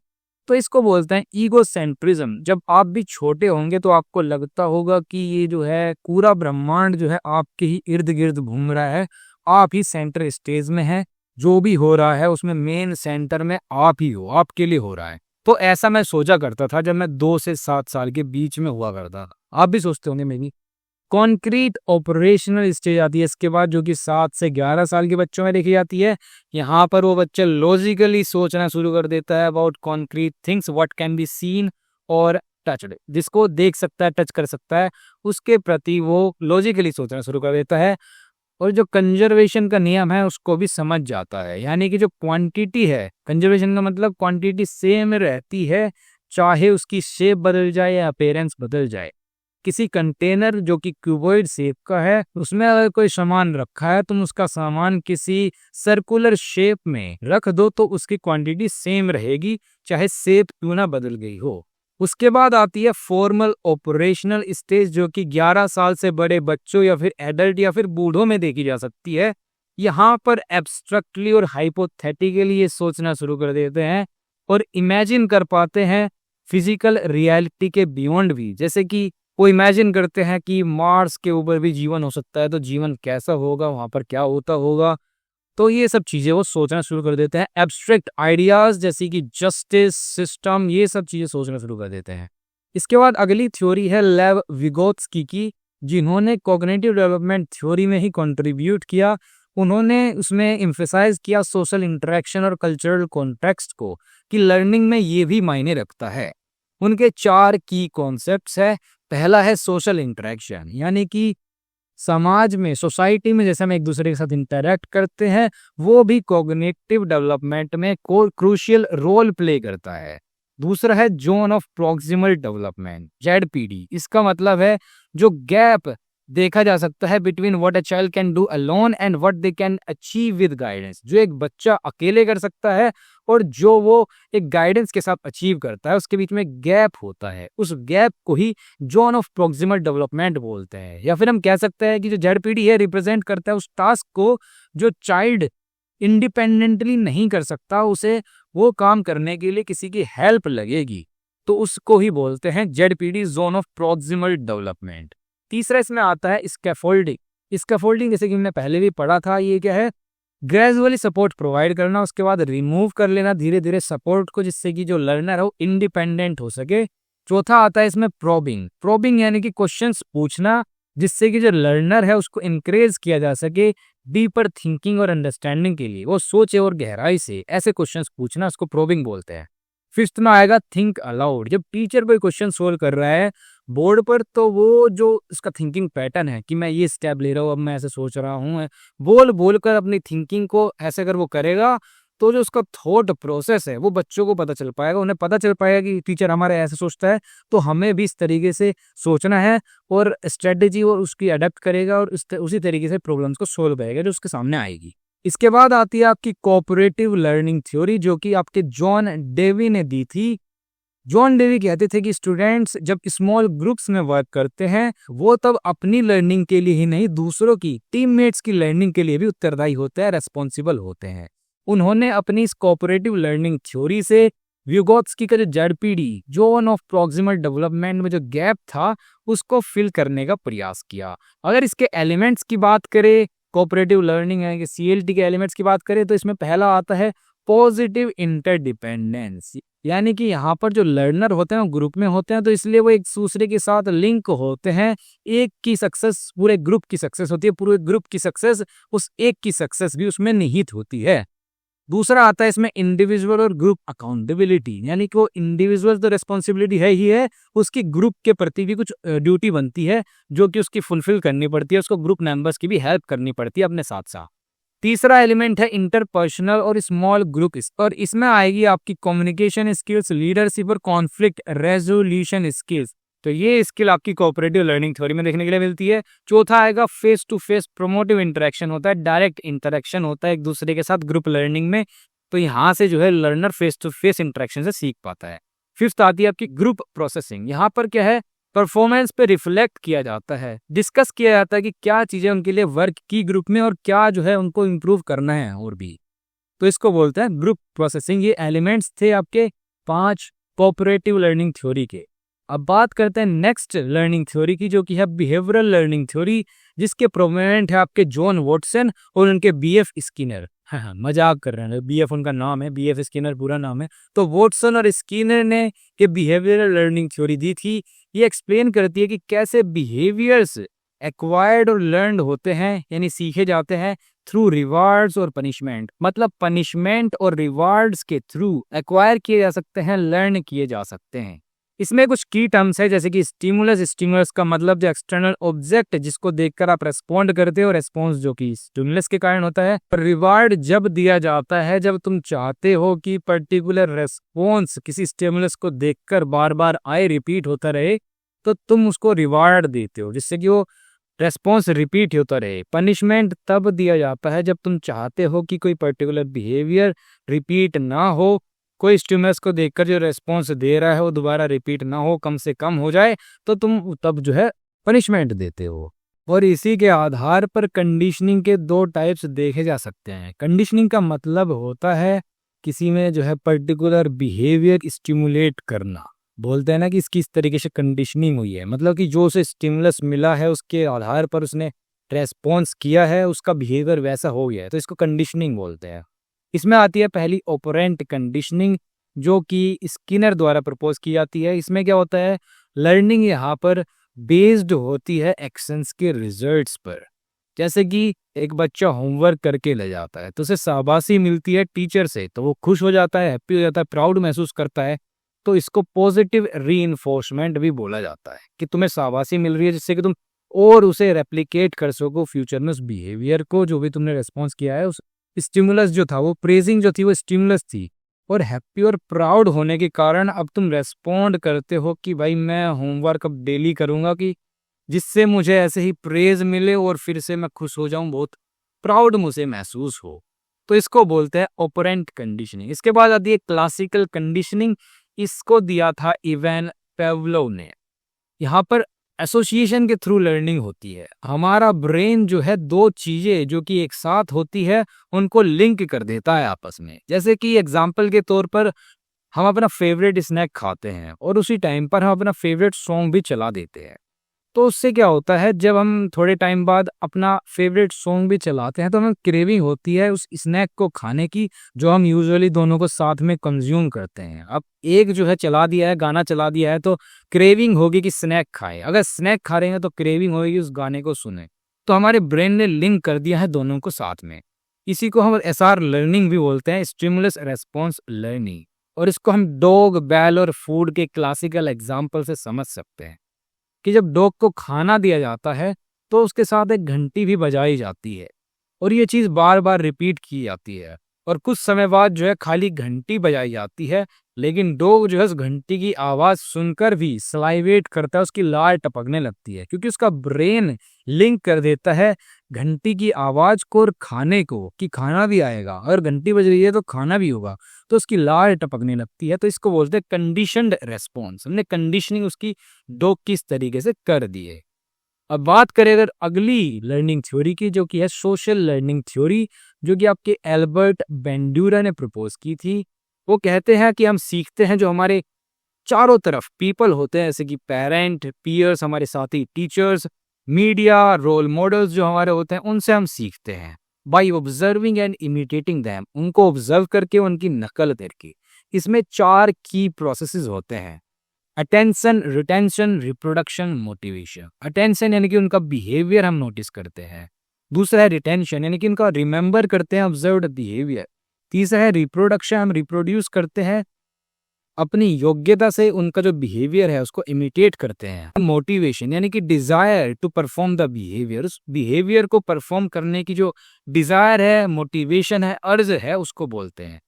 तो इसको बोलते हैं ईगोसेंट्रिज्म। जब आप भी छोटे होंगे तो आपको लगता होगा कि ये जो है पूरा ब्रह्मांड जो है आपके ही इर्द गिर्द घूम रहा है, आप ही सेंटर स्टेज में है, जो भी हो रहा है उसमें मेन सेंटर में आप ही हो, आपके लिए हो रहा है। तो ऐसा मैं सोचा करता था जब मैं 2 से 7 साल के बीच में हुआ करता था। आप भी सोचते होंगे may be. Concrete operational stage आती है इसके बाद, जो कि 7 से 11 साल के बच्चों में देखी जाती है। यहाँ पर वो बच्चा लॉजिकली सोचना शुरू कर देता है about concrete things what can be seen और टच्ड, जिसको देख सकता है, टच कर सकता है, उसके प्रति वो लॉजिकली सोचना शुरू कर देता है। और जो कंजर्वेशन का नियम है उसको भी समझ जाता है, यानी कि जो क्वांटिटी है, कंजर्वेशन का मतलब क्वांटिटी सेम रहती है, चाहे उसकी शेप बदल जाए या अपीयरेंस बदल जाए। किसी कंटेनर जो कि क्यूबॉइड शेप का है, उसमें अगर कोई सामान रखा है, तुम उसका सामान किसी सर्कुलर शेप में रख दो तो उसकी क्वांटिटी सेम रहेगी, चाहे शेप क्यों ना बदल गई हो। उसके बाद आती है फॉर्मल ऑपरेशनल स्टेज, जो कि 11 साल से बड़े बच्चों या फिर एडल्ट या फिर बूढ़ों में देखी जा सकती है। यहाँ पर एब्स्ट्रैक्टली और हाइपोथेटिकली ये सोचना शुरू कर देते हैं और इमेजिन कर पाते हैं फिजिकल रियलिटी के बियॉन्ड भी। जैसे कि वो इमेजिन करते हैं कि मार्स के ऊपर भी जीवन हो सकता है, तो जीवन कैसा होगा, वहां पर क्या होता होगा। तो ये सब चीजें वो सोचना शुरू कर देते हैं। एब्स्ट्रैक्ट आइडियाज जैसे कि जस्टिस सिस्टम, ये सब चीजें सोचना शुरू कर देते हैं। इसके बाद अगली थ्योरी है लेव विगोत्स्की की, जिन्होंने कॉग्निटिव डेवलपमेंट थ्योरी में ही कंट्रीब्यूट किया। उन्होंने उसमें एम्फेसाइज किया सोशल इंटरेक्शन और कल्चरल कॉन्टेक्स्ट को, कि लर्निंग में ये भी मायने रखता है। उनके 4 की कॉन्सेप्ट्स है। पहला है सोशल इंटरेक्शन, यानी कि समाज में, सोसाइटी में जैसे हम एक दूसरे के साथ इंटरेक्ट करते हैं, वो भी कॉग्निटिव डेवलपमेंट में क्रूशियल रोल प्ले करता है। दूसरा है zone of proximal development, ZPD. इसका मतलब है जो गैप देखा जा सकता है between what a child can do alone and what they can achieve with guidance, जो एक बच्चा अकेले कर सकता है और जो वो एक गाइडेंस के साथ अचीव करता है, उसके बीच में गैप होता है। उस गैप को ही जोन ऑफ प्रॉक्सिमल डेवलपमेंट बोलते हैं। या फिर हम कह सकते हैं कि जो जेडपीडी है रिप्रेजेंट करता है उस टास्क को जो चाइल्ड इंडिपेंडेंटली नहीं कर सकता, उसे वो काम करने के लिए किसी की हेल्प लगेगी, तो उसको ही बोलते हैं ZPD, zone of proximal development. तीसरा इसमें आता है स्कैफोल्डिंग। स्कैफोल्डिंग जैसे कि हमने पहले भी पढ़ा था, ये क्या है, ग्रेजुअली सपोर्ट प्रोवाइड करना, उसके बाद रिमूव कर लेना धीरे धीरे सपोर्ट को, जिससे कि जो लर्नर है वो इंडिपेंडेंट हो सके। चौथा आता है इसमें प्रोबिंग यानी कि क्वेश्चंस पूछना, जिससे कि जो लर्नर है उसको इंकरेज किया जा सके डीपर थिंकिंग और अंडरस्टैंडिंग के लिए, वो सोचे और गहराई से ऐसे क्वेश्चंस पूछना, उसको प्रोबिंग बोलते हैं। फिफ्थ में आएगा थिंक अलाउड। जब टीचर कोई क्वेश्चन सोल्व कर रहा है बोर्ड पर, तो वो जो उसका थिंकिंग पैटर्न है कि मैं ये स्टेप ले रहा हूँ, अब मैं ऐसे सोच रहा हूँ, बोल कर अपनी थिंकिंग को ऐसे अगर वो करेगा, तो जो उसका थॉट प्रोसेस है वो बच्चों को पता चल पाएगा, उन्हें पता चल पाएगा कि टीचर हमारे ऐसे सोचता है, तो हमें भी इस तरीके से सोचना है, और स्ट्रेटेजी वो उसकी अडेप्ट करेगा और उसी तरीके से प्रॉब्लम्स को सोल्व करेगा जो उसके सामने आएगी। इसके बाद आती है आपकी कोऑपरेटिव लर्निंग थ्योरी, जो कि आपके जॉन डेवी ने दी थी। जॉन डेवी कहते थे कि स्टूडेंट्स जब स्मॉल ग्रुप्स में वर्क करते हैं, वो तब अपनी लर्निंग के लिए ही नहीं, दूसरों की, टीममेट्स की लर्निंग के लिए भी उत्तरदायी होते हैं, रेस्पॉन्सिबल होते हैं। उन्होंने अपनी इस कोऑपरेटिव लर्निंग थ्योरी से विगोत्स्की का जो ZPD, zone of proximal development में जो गैप था, उसको फिल करने का प्रयास किया। अगर इसके एलिमेंट्स की बात करें, कोऑपरेटिव लर्निंग है कि सीएलटी के एलिमेंट्स की बात करें, तो इसमें पहला आता है पॉजिटिव इंटरडिपेंडेंस, यानी कि यहाँ पर जो लर्नर होते हैं वो ग्रुप में होते हैं, तो इसलिए वो एक दूसरे के साथ लिंक होते हैं। एक की सक्सेस पूरे ग्रुप की सक्सेस होती है, पूरे ग्रुप की सक्सेस उस एक की सक्सेस भी उसमें निहित होती है। दूसरा आता है इसमें इंडिविजुअल और ग्रुप अकाउंटेबिलिटी, यानी कि वो इंडिविजुअल तो रिस्पॉन्सिबिलिटी है ही है, उसकी ग्रुप के प्रति भी कुछ ड्यूटी बनती है जो कि उसकी फुलफिल करनी पड़ती है, उसको ग्रुप मेंबर्स की भी हेल्प करनी पड़ती है अपने साथ साथ। तीसरा एलिमेंट है इंटरपर्सनल और स्मॉल ग्रुप, और इसमें आएगी आपकी कम्युनिकेशन स्किल्स, लीडरशिप और कॉन्फ्लिक्ट रेजोल्यूशन स्किल्स। तो ये स्किल आपकी कोऑपरेटिव लर्निंग थ्योरी में देखने के लिए मिलती है। चौथा आएगा face to face promotive interaction होता है, डायरेक्ट इंटरेक्शन होता है एक दूसरे के साथ ग्रुप लर्निंग में, तो यहाँ से जो है learner face to face interaction से सीख पाता है। फिफ्थ आती है आपकी ग्रुप प्रोसेसिंग। यहाँ पर क्या है, परफॉर्मेंस पे रिफ्लेक्ट किया जाता है, डिस्कस किया जाता है कि क्या चीजें उनके लिए वर्क की ग्रुप में और क्या जो है उनको इम्प्रूव करना है और भी, तो इसको बोलते हैं ग्रुप प्रोसेसिंग। ये एलिमेंट्स थे आपके 5 कोऑपरेटिव लर्निंग थ्योरी के। अब बात करते हैं नेक्स्ट लर्निंग थ्योरी की, जो कि है बिहेवियरल लर्निंग थ्योरी, जिसके प्रोमिनेंट है आपके जॉन वॉटसन और उनके बीएफ स्किनर। हाँ, मजाक कर रहे हैं, बीएफ उनका नाम है, बीएफ स्किनर पूरा नाम है। तो वॉटसन और स्किनर ने ये बिहेवियरल लर्निंग थ्योरी दी थी। ये एक्सप्लेन करती है कि कैसे बिहेवियर्स एक्वायर्ड और लर्नड होते हैं, यानी सीखे जाते हैं थ्रू रिवार्ड्स और पनिशमेंट। मतलब पनिशमेंट और रिवार्ड्स के थ्रू एक्वायर किए जा सकते हैं, लर्न किए जा सकते हैं। इसमें कुछ की टर्म्स है, जैसे कि स्टिमुलस। स्टिमुलस का मतलब जो एक्सटर्नल ऑब्जेक्ट जिसको देखकर आप रेस्पॉन्ड करते हो, रेस्पॉन्स जो कि स्टिमुलस के कारण होता है। रिवार्ड जब दिया जाता है जब तुम चाहते हो कि पर्टिकुलर रेस्पॉन्स किसी स्टिमुलस को देखकर बार बार आए, रिपीट होता रहे, तो तुम उसको रिवार्ड देते हो जिससे कि वो रेस्पॉन्स रिपीट होता रहे। पनिशमेंट तब दिया जाता है जब तुम चाहते हो कि कोई पर्टिकुलर बिहेवियर रिपीट ना हो, कोई स्टिमुलस को देखकर जो रेस्पॉन्स दे रहा है वो दोबारा रिपीट ना हो, कम से कम हो जाए, तो तुम तब जो है पनिशमेंट देते हो। और इसी के आधार पर कंडीशनिंग के 2 टाइप्स देखे जा सकते हैं। कंडीशनिंग का मतलब होता है किसी में जो है पर्टिकुलर बिहेवियर स्टिमुलेट करना, बोलते हैं ना कि इसकी इस तरीके से कंडीशनिंग हुई है, मतलब कि जो उसे स्टिमुलस मिला है उसके आधार पर उसने रेस्पॉन्स किया है, उसका बिहेवियर वैसा हो गया है, तो इसको कंडीशनिंग बोलते हैं। इसमें आती है पहली ऑपरेंट कंडीशनिंग, जो कि स्किनर द्वारा प्रपोज की जाती है। इसमें क्या होता है, लर्निंग यहाँ पर बेस्ड होती है एक्शंस के रिजल्ट्स पर। जैसे कि एक बच्चा होमवर्क करके ले जाता है तो उसे शाबाशी मिलती है टीचर से, तो वो खुश हो जाता है, हैप्पी हो जाता है, प्राउड महसूस करता है, तो इसको पॉजिटिव रीइंफोर्समेंट भी बोला जाता है कि तुम्हें शाबाशी मिल रही है जिससे कि तुम और उसे रेप्लिकेट कर सको फ्यूचर में उस बिहेवियर को जो भी तुमने रेस्पॉन्स किया है। उस स्टिमुलस जो था वो प्रेजिंग जो थी वो स्टिमुलस थी, और हैप्पी और प्राउड होने के कारण अब तुम रेस्पॉन्ड करते हो कि भाई मैं होमवर्क अब डेली करूंगा, कि जिससे मुझे ऐसे ही प्रेज मिले और फिर से मैं खुश हो जाऊं, बहुत प्राउड मुझे महसूस हो। तो इसको बोलते हैं ऑपरेंट कंडीशनिंग। इसके बाद आती है क्लासिकल कंडीशनिंग। इसको दिया था इवान पेवलोव ने। यहाँ पर एसोसिएशन के थ्रू लर्निंग होती है। हमारा ब्रेन जो है 2 चीजें जो कि एक साथ होती है उनको लिंक कर देता है आपस में। जैसे कि एग्जाम्पल के तौर पर हम अपना फेवरेट स्नैक खाते हैं और उसी टाइम पर हम अपना फेवरेट सॉन्ग भी चला देते हैं, तो उससे क्या होता है, जब हम थोड़े टाइम बाद अपना फेवरेट सॉन्ग भी चलाते हैं तो हमें क्रेविंग होती है उस स्नैक को खाने की, जो हम यूजुअली दोनों को साथ में कंज्यूम करते हैं। अब एक जो है चला दिया है, गाना चला दिया है, तो क्रेविंग होगी कि स्नैक खाएं। अगर स्नैक खा रहे हैं तो क्रेविंग होगी उस गाने को सुने। तो हमारे ब्रेन ने लिंक कर दिया है दोनों को साथ में। इसी को हम एसआर लर्निंग भी बोलते हैं, स्टिमुलस रेस्पॉन्स लर्निंग। और इसको हम डॉग, बैल और फूड के क्लासिकल एग्जाम्पल से समझ सकते हैं कि जब डॉग को खाना दिया जाता है तो उसके साथ एक घंटी भी बजाई जाती है, और ये चीज बार बार रिपीट की जाती है, और कुछ समय बाद जो है खाली घंटी बजाई जाती है, लेकिन डॉग जो है उस घंटी की आवाज सुनकर भी सलाइवेट करता है, उसकी लार टपकने लगती है, क्योंकि उसका ब्रेन लिंक कर देता है घंटी की आवाज को और खाने को, कि खाना भी आएगा, अगर घंटी बज रही है तो खाना भी होगा, तो उसकी लार टपकने लगती है। तो इसको बोलते हैं कंडीशनड रेस्पॉन्स। हमने कंडीशनिंग उसकी डॉग की इस तरीके से कर दी है। अब बात करें अगर अगली लर्निंग थ्योरी की, जो कि है सोशल लर्निंग थ्योरी, जो कि आपके एल्बर्ट बेंड्यूरा ने प्रपोज की थी। वो कहते हैं कि हम सीखते हैं जो हमारे चारों तरफ पीपल होते हैं, जैसे कि पेरेंट, पीयर्स, हमारे साथी टीचर्स, मीडिया, रोल मॉडल्स जो हमारे होते हैं, उनसे हम सीखते हैं by observing and imitating them, उनको ऑब्जर्व करके, उनकी नकल करके। इसमें 4 की प्रोसेसेस होते हैं: attention, retention, reproduction, motivation. Attention यानी कि उनका बिहेवियर हम नोटिस करते हैं। दूसरा है रिटेंशन, यानी कि उनका रिमेंबर करते हैं, ऑब्जर्व्ड बिहेवियर। तीसरा है रिप्रोडक्शन, हम रिप्रोड्यूस करते हैं, अपनी योग्यता से उनका जो बिहेवियर है उसको इमिटेट करते हैं। मोटिवेशन यानी कि desire to perform the behaviour, उस बिहेवियर को परफॉर्म करने की जो डिजायर है, मोटिवेशन है, अर्ज है, उसको बोलते हैं।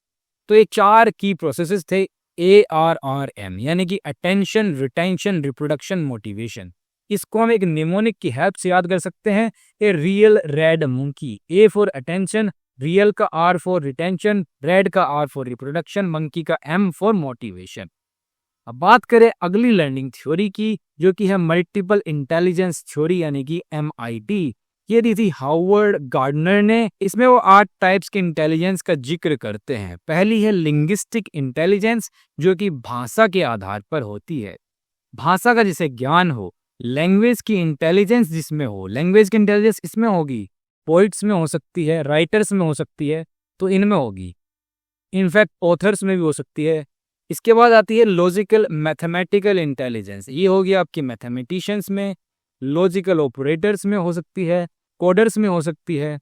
तो ये 4 की प्रोसेसेस थे ARRM, यानी कि अटेंशन, रिटेंशन, रिप्रोडक्शन, मोटिवेशन। इसको हम एक निमोनिक की हेल्प से याद कर सकते हैं। A real red monkey, A for attention, real का R फॉर रिटेंशन, रेड का R फॉर रिप्रोडक्शन, मंकी का M फॉर मोटिवेशन। अब बात करें अगली लर्निंग थ्योरी की, जो कि है मल्टीपल इंटेलिजेंस थ्योरी, यानी कि MIT। ये दी थी हार्वर्ड गार्डनर ने। इसमें वो 8 टाइप्स के इंटेलिजेंस का जिक्र करते हैं। पहली है लिंग्विस्टिक इंटेलिजेंस, जो कि भाषा के आधार पर होती है, भाषा का जिसे ज्ञान हो। लैंग्वेज की इंटेलिजेंस जिसमें हो, लैंग्वेज की इंटेलिजेंस इसमें होगी, पोइट्स में हो सकती है, राइटर्स में हो सकती है, तो इनमें होगी, इनफैक्ट ऑथर्स में भी हो सकती है। इसके बाद आती है लॉजिकल मैथमेटिकल इंटेलिजेंस, ये होगी आपकी मैथमेटिशियंस में, लॉजिकल ऑपरेटर्स में हो सकती है, कोडर्स में हो सकती है,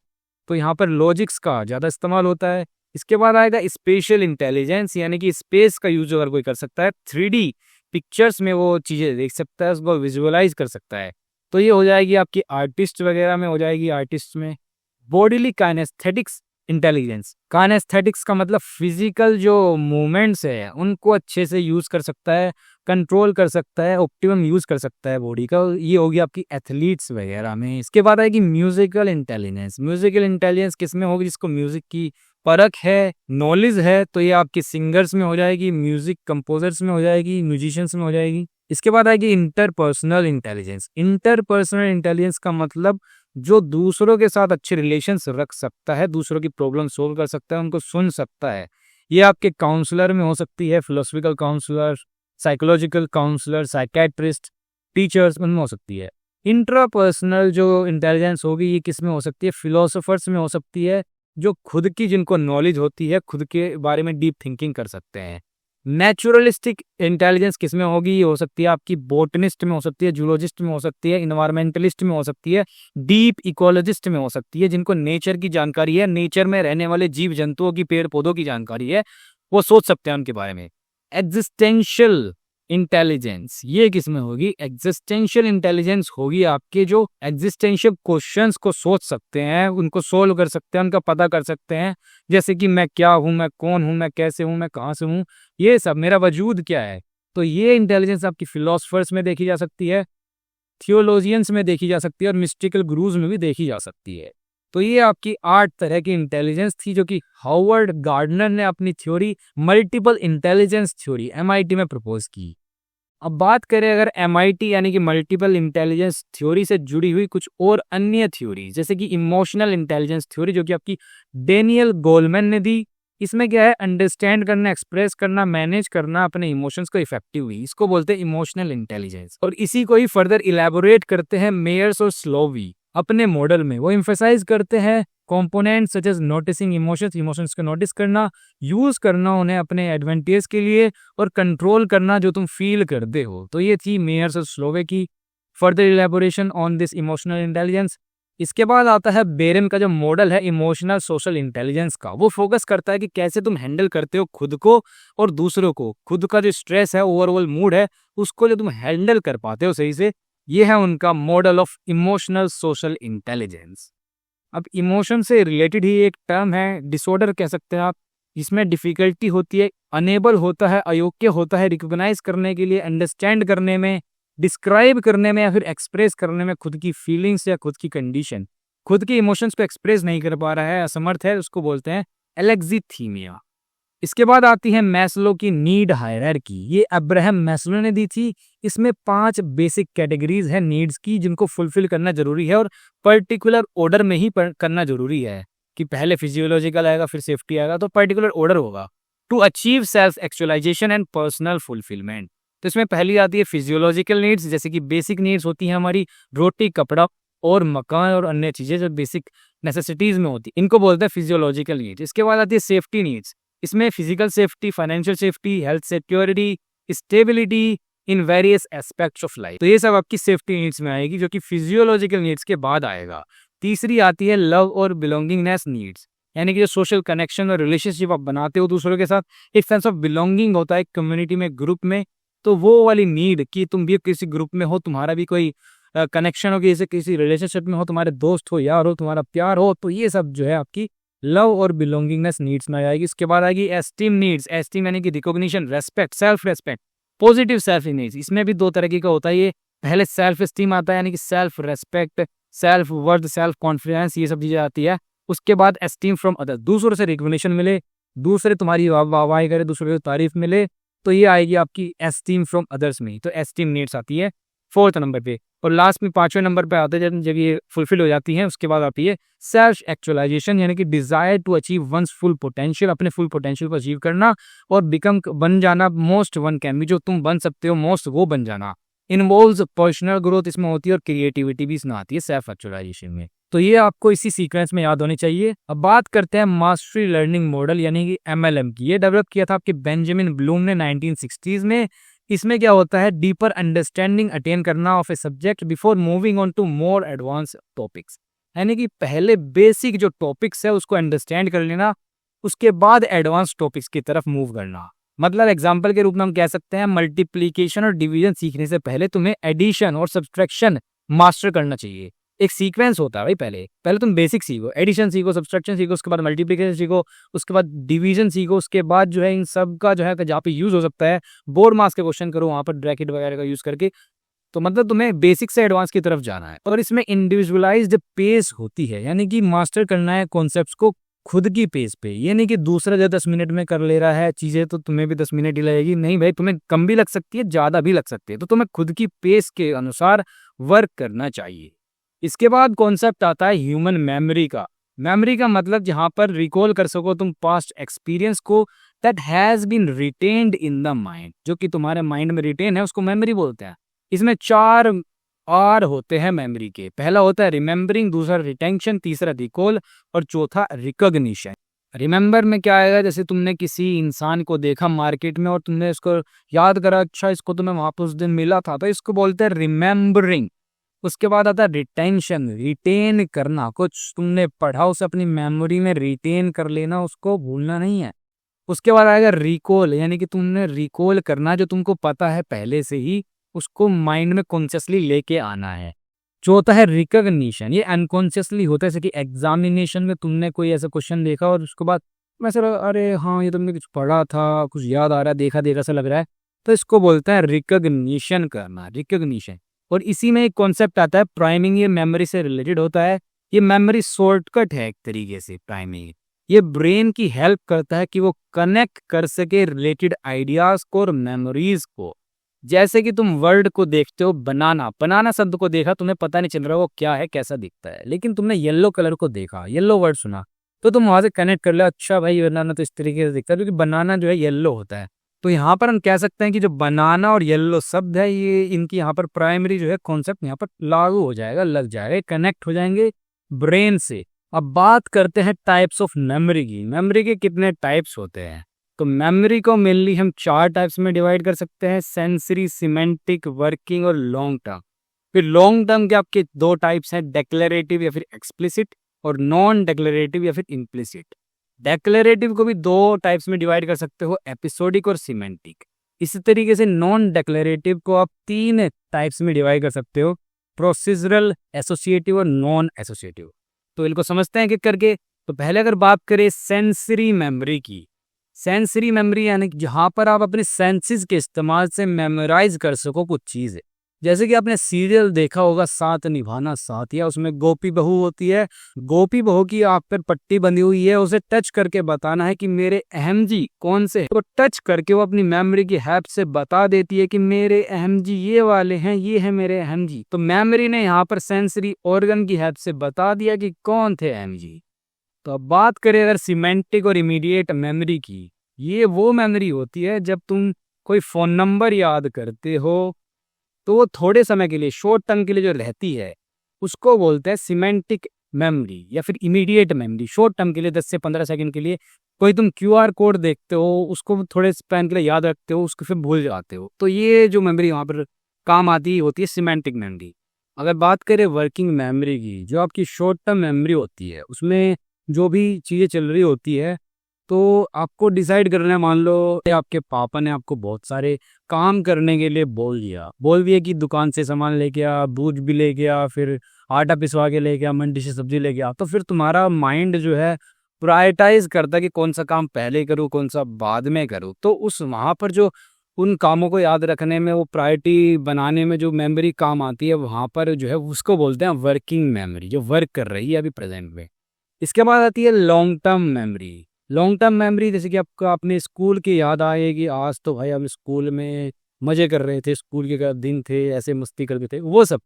तो यहाँ पर लॉजिक्स का ज़्यादा इस्तेमाल होता है। इसके बाद आएगा स्पेशल इंटेलिजेंस, यानी कि स्पेस का यूज अगर कोई कर सकता है, 3D पिक्चर्स में वो चीज़ें देख सकता है, उसको विजुअलाइज कर सकता है, तो ये हो जाएगी आपकी आर्टिस्ट वगैरह में हो जाएगी, आर्टिस्ट में। बॉडीली काइनेस्थेटिक्स इंटेलिजेंस, काइनेस्थेटिक्स का मतलब फिजिकल जो मूवमेंट्स है उनको अच्छे से यूज कर सकता है, कंट्रोल कर सकता है, ऑप्टिमम यूज कर सकता है बॉडी का, ये होगी आपकी एथलीट्स वगैरह में। इसके बाद आएगी म्यूजिकल इंटेलिजेंस। म्यूजिकल इंटेलिजेंस किस में होगी, जिसको म्यूजिक की परख है, नॉलेज है, तो ये आपके सिंगर्स में हो जाएगी, म्यूजिक कंपोजर्स में हो जाएगी, म्यूजिशियंस में हो जाएगी। इसके बाद आएगी इंटरपर्सनल इंटेलिजेंस। इंटरपर्सनल इंटेलिजेंस का मतलब जो दूसरों के साथ अच्छे रिलेशंस रख सकता है, दूसरों की प्रॉब्लम सोल्व कर सकता है, उनको सुन सकता है, ये आपके काउंसलर में हो सकती है, philosophical counsellor, psychological counsellor, psychiatrist, teachers, उनमें हो सकती है। इंट्रापर्सनल जो इंटेलिजेंस होगी ये किस में हो सकती है, फिलोसोफर्स में हो सकती है, जो खुद की जिनको नॉलेज होती है, खुद के बारे में डीप थिंकिंग कर सकते हैं। नेचुरलिस्टिक इंटेलिजेंस किस में होगी, ये हो सकती है आपकी बोटनिस्ट में हो सकती है, जूलॉजिस्ट में हो सकती है, इन्वायरमेंटलिस्ट में हो सकती है, डीप इकोलॉजिस्ट में हो सकती है, जिनको नेचर की जानकारी है, नेचर में रहने वाले जीव जंतुओं की, पेड़ पौधों की जानकारी है, वो सोच सकते हैं उनके बारे में। एग्जिस्टेंशियल इंटेलिजेंस ये किस में होगी, एग्जिस्टेंशियल इंटेलिजेंस होगी आपके जो एग्जिस्टेंशियल क्वेश्चंस को सोच सकते हैं, उनको सोल्व कर सकते हैं, उनका पता कर सकते हैं, जैसे कि मैं क्या हूं, मैं कौन हूं, मैं कैसे हूं, मैं कहां से हूं, ये सब, मेरा वजूद क्या है। तो ये इंटेलिजेंस आपकी फिलोसफर्स में देखी जा सकती है, थियोलॉजियंस में देखी जा सकती है, और मिस्टिकल गुरुज में भी देखी जा सकती है। तो ये आपकी 8 तरह की इंटेलिजेंस थी, जो कि हार्वर्ड गार्डनर ने अपनी theory multiple intelligence theory MIT में प्रपोज की। अब बात करें अगर MIT यानी कि मल्टीपल इंटेलिजेंस थ्योरी से जुड़ी हुई कुछ और अन्य थ्योरी, जैसे कि इमोशनल इंटेलिजेंस थ्योरी, जो कि आपकी डेनियल गोलमैन ने दी। इसमें क्या है, अंडरस्टैंड करना, एक्सप्रेस करना, मैनेज करना अपने इमोशंस को इफेक्टिवली, इसको बोलते हैं इमोशनल इंटेलिजेंस। और इसी को ही फर्दर इलेबोरेट करते हैं मेयर्स और स्लोवी अपने मॉडल में। वो एम्फेसाइज करते हैं components such as noticing emotions, emotions को नोटिस करना, यूज करना उन्हें अपने एडवांटेज के लिए, और कंट्रोल करना जो तुम फील करते हो। तो ये थी मेयर्स और स्लोवे की further elaboration on this emotional intelligence. इसके बाद आता है बेरेन का जो मॉडल है इमोशनल सोशल इंटेलिजेंस का। वो फोकस करता है कि कैसे तुम हैंडल करते हो खुद को और दूसरों को, खुद का जो स्ट्रेस है, ओवरऑल मूड है, उसको जो तुम हैंडल कर पाते हो सही से, ये है उनका model of emotional social intelligence. अब इमोशन से रिलेटेड ही एक टर्म है, डिसऑर्डर कह सकते हैं आप, जिसमें डिफिकल्टी होती है, अनेबल होता है, अयोग्य होता है रिकॉग्नाइज करने के लिए, अंडरस्टैंड करने में, डिस्क्राइब करने में, या फिर एक्सप्रेस करने में खुद की फीलिंग्स या खुद की कंडीशन, खुद के इमोशंस को एक्सप्रेस नहीं कर पा रहा है, असमर्थ है, उसको बोलते हैं एलेक्जिथीमिया। इसके बाद आती है मैस्लो की नीड हायरार्की। ये अब्राहम मैस्लो ने दी थी। इसमें 5 बेसिक कैटेगरीज है नीड्स की, जिनको फुलफिल करना जरूरी है, और पर्टिकुलर ऑर्डर में ही करना जरूरी है, कि पहले फिजियोलॉजिकल आएगा फिर सेफ्टी आएगा, तो पर्टिकुलर ऑर्डर होगा to achieve self actualisation and personal fulfilment. तो इसमें पहली आती है फिजियोलॉजिकल नीड्स, जैसे कि बेसिक नीड्स होती है हमारी रोटी, कपड़ा और मकान और अन्य चीजें जो बेसिक नेसेसिटीज में होती है, इनको बोलते हैं फिजियोलॉजिकल नीड्स। इसके बाद आती है सेफ्टी नीड्स। इसमें physical safety, financial safety, health security, stability in various aspects of life, तो ये सब आपकी सेफ्टी नीड्स में आएगी, जो कि फिजियोलॉजिकल नीड्स के बाद आएगा। तीसरी आती है लव और बिलोंगिंगनेस नीड्स, यानी कि जो सोशल कनेक्शन और रिलेशनशिप आप बनाते हो दूसरों के साथ, एक सेंस ऑफ बिलोंगिंग होता है कम्युनिटी में, ग्रुप में, तो वो वाली नीड कि तुम भी किसी ग्रुप में हो, तुम्हारा भी कोई कनेक्शन हो, किसी रिलेशनशिप में हो, तुम्हारे दोस्त हो, यार हो, तुम्हारा प्यार हो, तो ये सब जो है आपकी लव और बिलोंगिंगनेस नीड्स में आ जाएगी। इसके बाद आएगी एस्टीम नीड्स, एस्टीम यानी कि recognition, respect, self respect, positive self image. इसमें भी दो तरह का होता है ये, पहले सेल्फ एस्टीम आता है यानी कि self respect, self worth, self confidence, ये सब चीजें आती है। उसके बाद एस्टीम फ्रॉम अदर, दूसरों से रिकॉग्निशन मिले, दूसरे तुम्हारी वाहवाही करे, दूसरों को तारीफ मिले, तो ये आएगी आपकी एस्टीम फ्रॉम अदर्स में, तो एस्टीम नीड्स आती है 4th नंबर पे। और लास्ट में 5वें नंबर पे आते हैं जब ये फुलफिल हो जाती हैं, उसके बाद आती है सेल्फ एक्चुअलाइजेशन यानी कि desire to achieve one's full potential, अपने फुल पोटेंशियल को अचीव करना और बिकम बन जाना मोस्ट वन कैन बी, जो तुम बन सकते हो मोस्ट वो बन जाना। इन्वॉल्व्स पर्सनल ग्रोथ इसमें होती है और क्रिएटिविटी भी इसमें आती है सेल्फ एक्चुअलाइजेशन में। तो ये आपको इसी सीक्वेंस में याद होनी चाहिए। अब बात करते हैं मास्टरी लर्निंग मॉडल यानी कि MLM की। ये डेवलप किया था आपके बेंजामिन ब्लूम ने 1960s में। इसमें क्या होता है, डीपर अंडरस्टैंडिंग अटेन करना of a subject before moving on to more advance topics, यानी कि पहले बेसिक जो टॉपिक्स है उसको अंडरस्टैंड कर लेना, उसके बाद एडवांस टॉपिक्स की तरफ मूव करना। मतलब एग्जाम्पल के रूप में हम कह सकते हैं मल्टीप्लीकेशन और डिवीजन सीखने से पहले तुम्हें एडिशन और सब्सट्रैक्शन मास्टर करना चाहिए। एक सीक्वेंस होता है भाई, पहले तुम बेसिक सीखो, एडिशन सीखो, सब्सट्रैक्शन सीखो, उसके बाद मल्टीप्लिकेशन सीखो, उसके बाद डिवीजन सीखो, उसके बाद जो है इन सब का जो है जहाँ पे यूज हो सकता है बोर्ड मार्क्स के क्वेश्चन करो वहाँ पर ब्रैकेट वगैरह का यूज करके। तो मतलब तुम्हें बेसिक से एडवांस की तरफ जाना है। और इसमें इंडिविजुअलाइज्ड पेस होती है, यानी कि मास्टर करना है कॉन्सेप्ट्स को खुद की पेस पे, ये नहीं कि दूसरा जो 10 मिनट में कर ले रहा है चीजें तो तुम्हें भी 10 मिनट ही लगेगी। नहीं भाई, तुम्हें कम भी लग सकती है, ज्यादा भी लग सकती है, तो तुम्हें खुद की पेस के अनुसार वर्क करना चाहिए। इसके बाद कॉन्सेप्ट आता है ह्यूमन मेमोरी का। मेमोरी का मतलब जहां पर रिकॉल कर सको तुम पास्ट एक्सपीरियंस को, that has been retained in the mind, जो कि तुम्हारे माइंड में रिटेन है उसको मेमोरी बोलते हैं। इसमें 4 R होते हैं मेमोरी के। पहला होता है रिमेम्बरिंग, दूसरा रिटेंशन, तीसरा रिकॉल और चौथा रिकॉग्निशन। रिमेंबर में क्या आएगा, जैसे तुमने किसी इंसान को देखा मार्केट में और तुमने इसको याद करा, अच्छा इसको तो मैं वहां पर उस दिन मिला था, तो इसको बोलते हैं रिमेम्बरिंग। उसके बाद आता है रिटेंशन, रिटेन करना, कुछ तुमने पढ़ा उसे अपनी मेमोरी में रिटेन कर लेना, उसको भूलना नहीं है। उसके बाद आएगा रिकॉल, यानी कि तुमने रिकॉल करना जो तुमको पता है पहले से ही, उसको माइंड में कॉन्शियसली लेके आना है। चौथा है रिकॉग्निशन, ये अनकॉन्शियसली होता है, जैसे कि एग्जामिनेशन में तुमने कोई ऐसा क्वेश्चन देखा और उसके बाद मैं सर अरे हाँ ये तुमने कुछ पढ़ा था, कुछ याद आ रहा है, देखा देखा सा लग रहा है, तो इसको बोलते हैं रिकॉग्निशन करना, रिकॉग्निशन। और इसी में एक कॉन्सेप्ट आता है प्राइमिंग, ये मेमोरी से रिलेटेड होता है। ये मेमोरी शॉर्टकट है एक तरीके से प्राइमिंग। ये ब्रेन की हेल्प करता है कि वो कनेक्ट कर सके रिलेटेड आइडियाज को और मेमोरीज को। जैसे कि तुम वर्ड को देखते हो, बनाना, बनाना शब्द को देखा, तुम्हें पता नहीं चल रहा वो क्या है, कैसा दिखता है, लेकिन तुमने येलो कलर को देखा, येलो वर्ड सुना, तो तुम वहां से कनेक्ट कर लो, अच्छा भाई बनाना तो इस तरीके से दिखता है, क्योंकि बनाना जो है येलो होता है। तो यहाँ पर हम कह सकते हैं कि जो बनाना और येलो शब्द है, ये इनकी यहाँ पर प्राइमरी जो है कॉन्सेप्ट यहाँ पर लागू हो जाएगा, लग जाएगा, कनेक्ट हो जाएंगे ब्रेन से। अब बात करते हैं टाइप्स ऑफ मेमोरी की। मेमोरी के कितने टाइप्स होते हैं, तो मेमोरी को मेनली हम 4 टाइप्स में डिवाइड कर सकते हैं, सेंसरी, सिमेंटिक, वर्किंग और लॉन्ग टर्म। फिर लॉन्ग टर्म के आपके 2 टाइप्स हैं, डेक्लेरेटिव या फिर एक्सप्लिसिट और नॉन डेक्लेरेटिव या फिर इम्प्लिसिट। डेक्लेरेटिव को भी 2 टाइप्स में डिवाइड कर सकते हो, एपिसोडिक और सिमेंटिक। इसी तरीके से नॉन डेक्लेरेटिव को आप 3 टाइप्स में डिवाइड कर सकते हो, प्रोसीजरल, एसोसिएटिव और नॉन एसोसिएटिव। तो इनको समझते हैं एक करके। तो पहले अगर बात करें सेंसरी मेमोरी की, सेंसरी मेमोरी यानी जहां पर आप अपने सेंसेस के इस्तेमाल से मेमोराइज कर सको कुछ चीज़। जैसे कि आपने सीरियल देखा होगा साथ निभाना साथ, या उसमें गोपी बहू होती है, गोपी बहू की आप पर पट्टी बंधी हुई है, उसे टच करके बताना है कि मेरे अहम जी कौन से, तो टच करके वो अपनी मेमोरी की हेल्प से बता देती है कि मेरे अहम जी ये वाले हैं, ये है मेरे अहम जी। तो मेमोरी ने यहाँ पर सेंसरी ऑर्गन की हेल्प से बता दिया कि कौन थे अहम जी। तो अब बात करें अगर सिमेंटिक और इमीडिएट मेमोरी की, ये वो मेमोरी होती है जब तुम कोई फोन नंबर याद करते हो तो वो थोड़े समय के लिए, शॉर्ट टर्म के लिए जो रहती है, उसको बोलते हैं सिमेंटिक मेमोरी या फिर इमीडिएट मेमोरी। शॉर्ट टर्म के लिए 10 से 15 सेकंड के लिए कोई तुम QR कोड देखते हो, उसको थोड़े स्पैन के लिए याद रखते हो, उसको फिर भूल जाते हो, तो ये जो मेमोरी वहाँ पर काम आती होती है सिमेंटिक मेमोरी। अगर बात करें वर्किंग मेमोरी की, जो आपकी शॉर्ट टर्म मेमोरी होती है, उसमें जो भी चीज़ें चल रही होती है, तो आपको डिसाइड करना है, मान लो आपके पापा ने आपको बहुत सारे काम करने के लिए बोल दिया कि दुकान से सामान लेके आ, दूध भी लेके आ, फिर आटा पिसवा के लेके आ, मंडी से सब्जी लेके आ, तो फिर तुम्हारा माइंड जो है प्रायोरिटाइज करता है कि कौन सा काम पहले करूँ, कौन सा बाद में करूँ। तो उस वहाँ पर जो उन कामों को याद रखने में, वो प्रायोरिटी बनाने में जो मेमोरी काम आती है, वहाँ पर जो है उसको बोलते हैं वर्किंग मेमोरी, जो वर्क कर रही है अभी प्रेजेंट में। इसके बाद आती है long term memory. Long term memory जैसे कि आपको अपने स्कूल की याद आएगी, आज तो भाई हम स्कूल में मज़े कर रहे थे, स्कूल के दिन थे, ऐसे मस्ती करते थे, वो सब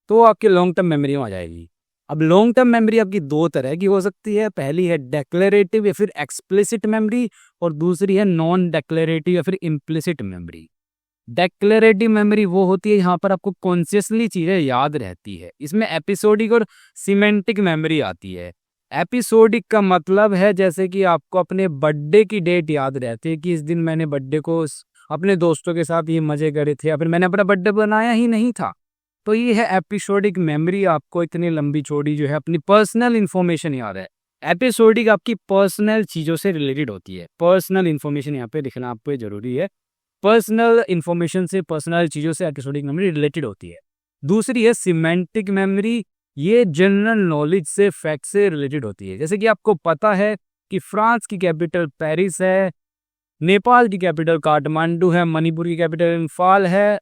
तो आपके लॉन्ग टर्म मेमोरी में आ जाएगी। अब लॉन्ग टर्म मेमोरी आपकी दो तरह की हो सकती है, पहली है डेक्लेरेटिव या फिर एक्सप्लिसिट मेमोरी, और दूसरी है नॉन डेक्लेरेटिव या फिर इम्प्लिसिट मेमोरी। डेक्लेरेटिव मेमोरी वो होती है यहाँ पर आपको कॉन्शियसली चीज़ें याद रहती है। इसमें एपिसोडिक और सिमेंटिक मेमोरी आती है। एपिसोडिक का मतलब है जैसे कि आपको अपने बर्थडे की डेट याद रहती है कि इस दिन मैंने बर्थडे को अपने दोस्तों के साथ ये मज़े करे थे, या फिर मैंने अपना बर्थडे बनाया ही नहीं था। तो ये है एपिसोडिक मेमोरी, आपको इतनी लंबी चौड़ी जो है अपनी पर्सनल इन्फॉर्मेशन याद है। एपिसोडिक आपकी पर्सनल चीज़ों से रिलेटेड होती है। पर्सनल इन्फॉर्मेशन यहाँ पे लिखना आप पे ज़रूरी है। पर्सनल इन्फॉर्मेशन से, पर्सनल चीज़ों से एपिसोडिक मेमोरी रिलेटेड होती है। दूसरी है सिमेंटिक मेमोरी, ये जनरल नॉलेज से, फैक्ट से रिलेटेड होती है। जैसे कि आपको पता है कि फ्रांस की कैपिटल पेरिस है, नेपाल की कैपिटल काठमांडू है, मणिपुर की कैपिटल इम्फाल है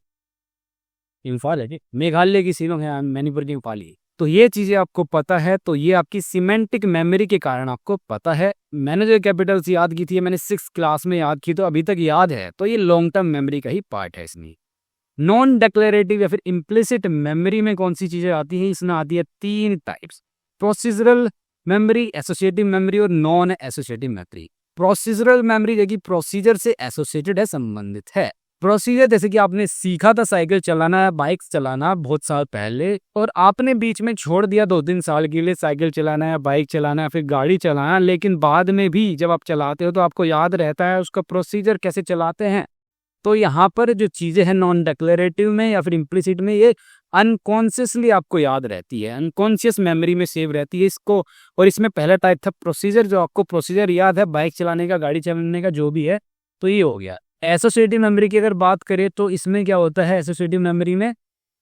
जी, मेघालय की शिलोंग है, मणिपुर की इम्फाल ही। तो ये चीज़ें आपको पता है, तो ये आपकी सिमेंटिक मेमोरी के कारण आपको पता है। मैंने जो कैपिटल्स याद की थी, मैंने 6th क्लास में याद की, तो अभी तक याद है, तो ये लॉन्ग टर्म मेमोरी का ही पार्ट है इसमें। नॉन डेक्लेरेटिव या फिर इम्प्लिसिट मेमोरी में कौन सी चीज़ें आती हैं? इसमें आती है 3 types: procedural memory, associative memory और non associative memory. Procedural memory जो कि प्रोसीजर से एसोसिएटेड है, संबंधित है। प्रोसीजर जैसे कि आपने सीखा था साइकिल चलाना, बाइक चलाना बहुत साल पहले, और आपने बीच में छोड़ दिया 2-3 साल के लिए साइकिल चलाना या बाइक चलाना या फिर गाड़ी चलाना, लेकिन बाद में भी जब आप चलाते हो तो आपको याद रहता है उसका प्रोसीजर कैसे चलाते हैं। तो यहाँ पर जो चीज़ें हैं नॉन डेक्लेरेटिव में या फिर इम्प्लिसिट में, ये अनकॉन्शियसली आपको याद रहती है, अनकॉन्शियस मेमोरी में सेव रहती है इसको। और इसमें पहला टाइप था प्रोसीजर, जो आपको प्रोसीजर याद है बाइक चलाने का, गाड़ी चलाने का, जो भी है, तो ये हो गया। एसोसिएटिव मेमोरी की अगर बात करें तो इसमें क्या होता है, एसोसिएटिव मेमोरी में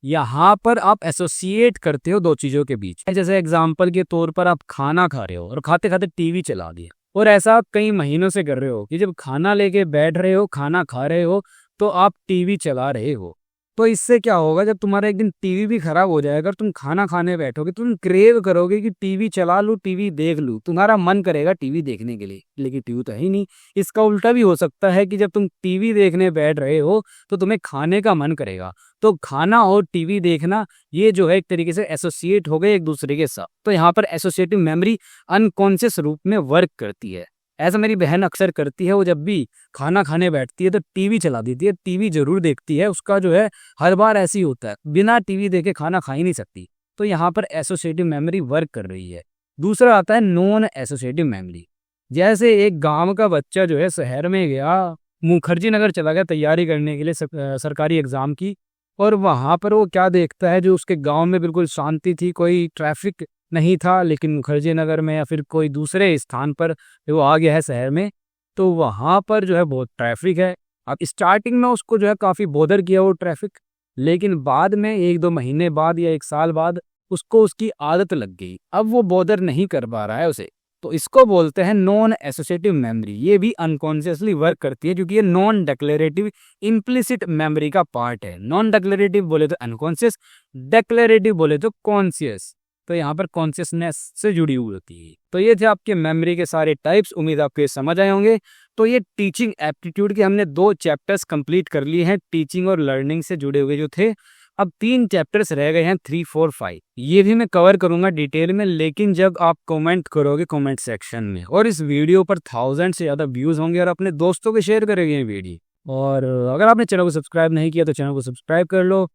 यहाँ पर आप एसोसिएट करते हो दो चीज़ों के बीच। जैसे एग्जाम्पल के तौर पर आप खाना खा रहे हो और खाते खाते टीवी चला दिया, और ऐसा आप कई महीनों से कर रहे हो कि जब खाना लेके बैठ रहे हो, खाना खा रहे हो, तो आप टीवी चला रहे हो। तो इससे क्या होगा, जब तुम्हारा एक दिन टीवी भी खराब हो जाएगा, तुम खाना खाने बैठोगे, तुम क्रेव करोगे कि टीवी चला लूँ, टीवी देख लूँ, तुम्हारा मन करेगा टीवी देखने के लिए, लेकिन टीवी तो है ही नहीं। इसका उल्टा भी हो सकता है कि जब तुम टीवी देखने बैठ रहे हो तो तुम्हें खाने का मन करेगा। तो खाना और टीवी देखना, ये जो है एक तरीके से एसोसिएट हो गए एक दूसरे के साथ। तो यहाँ पर एसोसिएटिव मेमोरी अनकॉन्शियस रूप में वर्क करती है। ऐसा मेरी बहन अक्सर करती है, वो जब भी खाना खाने बैठती है तो टीवी चला देती है, टीवी जरूर देखती है, उसका जो है हर बार ऐसे ही होता है, बिना टीवी देखे खाना खा ही नहीं सकती। तो यहाँ पर एसोसिएटिव मेमोरी वर्क कर रही है। दूसरा आता है नॉन एसोसिएटिव मेमोरी। जैसे एक गांव का बच्चा जो है शहर में गया, मुखर्जी नगर चला गया तैयारी करने के लिए सरकारी एग्जाम की, और वहाँ पर वो क्या देखता है, जो उसके गाँव में बिल्कुल शांति थी, कोई ट्रैफिक नहीं था, लेकिन मुखर्जी नगर में या फिर कोई दूसरे स्थान पर वो आ गया है शहर में, तो वहाँ पर जो है बहुत ट्रैफिक है। अब स्टार्टिंग में उसको जो है काफ़ी बोदर किया वो ट्रैफिक, लेकिन बाद में 1-2 महीने बाद या 1 साल बाद उसको उसकी आदत लग गई, अब वो बोदर नहीं कर पा रहा है उसे। तो इसको बोलते हैं नॉन एसोसिएटिव मेमोरी। ये भी अनकॉन्शियसली वर्क करती है, क्योंकि ये नॉन डिक्लेरेटिव इम्प्लिसिट मेमोरी का पार्ट है। नॉन डिक्लेरेटिव बोले तो अनकॉन्शियस, डिक्लेरेटिव बोले तो कॉन्शियस। तो यहाँ पर कॉन्शियसनेस से जुड़ी हुई होती है। तो ये थे आपके मेमोरी के सारे टाइप्स, उम्मीद आपको ये समझ आए होंगे। तो ये टीचिंग एप्टीट्यूड के हमने 2 चैप्टर्स कंप्लीट कर लिए हैं, टीचिंग और लर्निंग से जुड़े हुए जो थे। अब 3 चैप्टर्स रह गए हैं, 3, 4, 5। ये भी मैं कवर करूंगा डिटेल में, लेकिन जब आप कमेंट करोगे कमेंट सेक्शन में, और इस वीडियो पर 1000 से ज़्यादा व्यूज़ होंगे, और अपने दोस्तों को शेयर करेंगे ये वीडियो। और अगर आपने चैनल को सब्सक्राइब नहीं किया तो चैनल को सब्सक्राइब कर लो।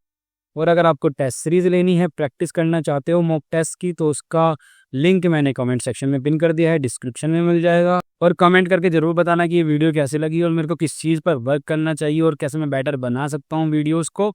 और अगर आपको टेस्ट सीरीज लेनी है, प्रैक्टिस करना चाहते हो मॉक टेस्ट की, तो उसका लिंक मैंने कमेंट सेक्शन में पिन कर दिया है, डिस्क्रिप्शन में मिल जाएगा। और कमेंट करके ज़रूर बताना कि ये वीडियो कैसी लगी और मेरे को किस चीज़ पर वर्क करना चाहिए और कैसे मैं बेटर बना सकता हूँ वीडियोज़ को।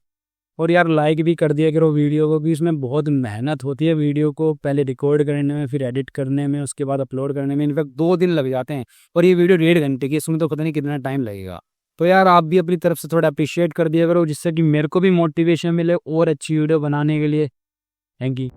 और यार लाइक भी कर दिया करो वीडियो को, क्योंकि इसमें बहुत मेहनत होती है वीडियो को पहले रिकॉर्ड करने में, फिर एडिट करने में, उसके बाद अपलोड करने में। इनफैक्ट 2 दिन लग जाते हैं, और ये वीडियो 1.5 घंटे की, इसमें तो पता नहीं कितना टाइम लगेगा। तो यार आप भी अपनी तरफ से थोड़ा अप्रिशिएट कर दिया करो, जिससे कि मेरे को भी मोटिवेशन मिले और अच्छी वीडियो बनाने के लिए। Thank you.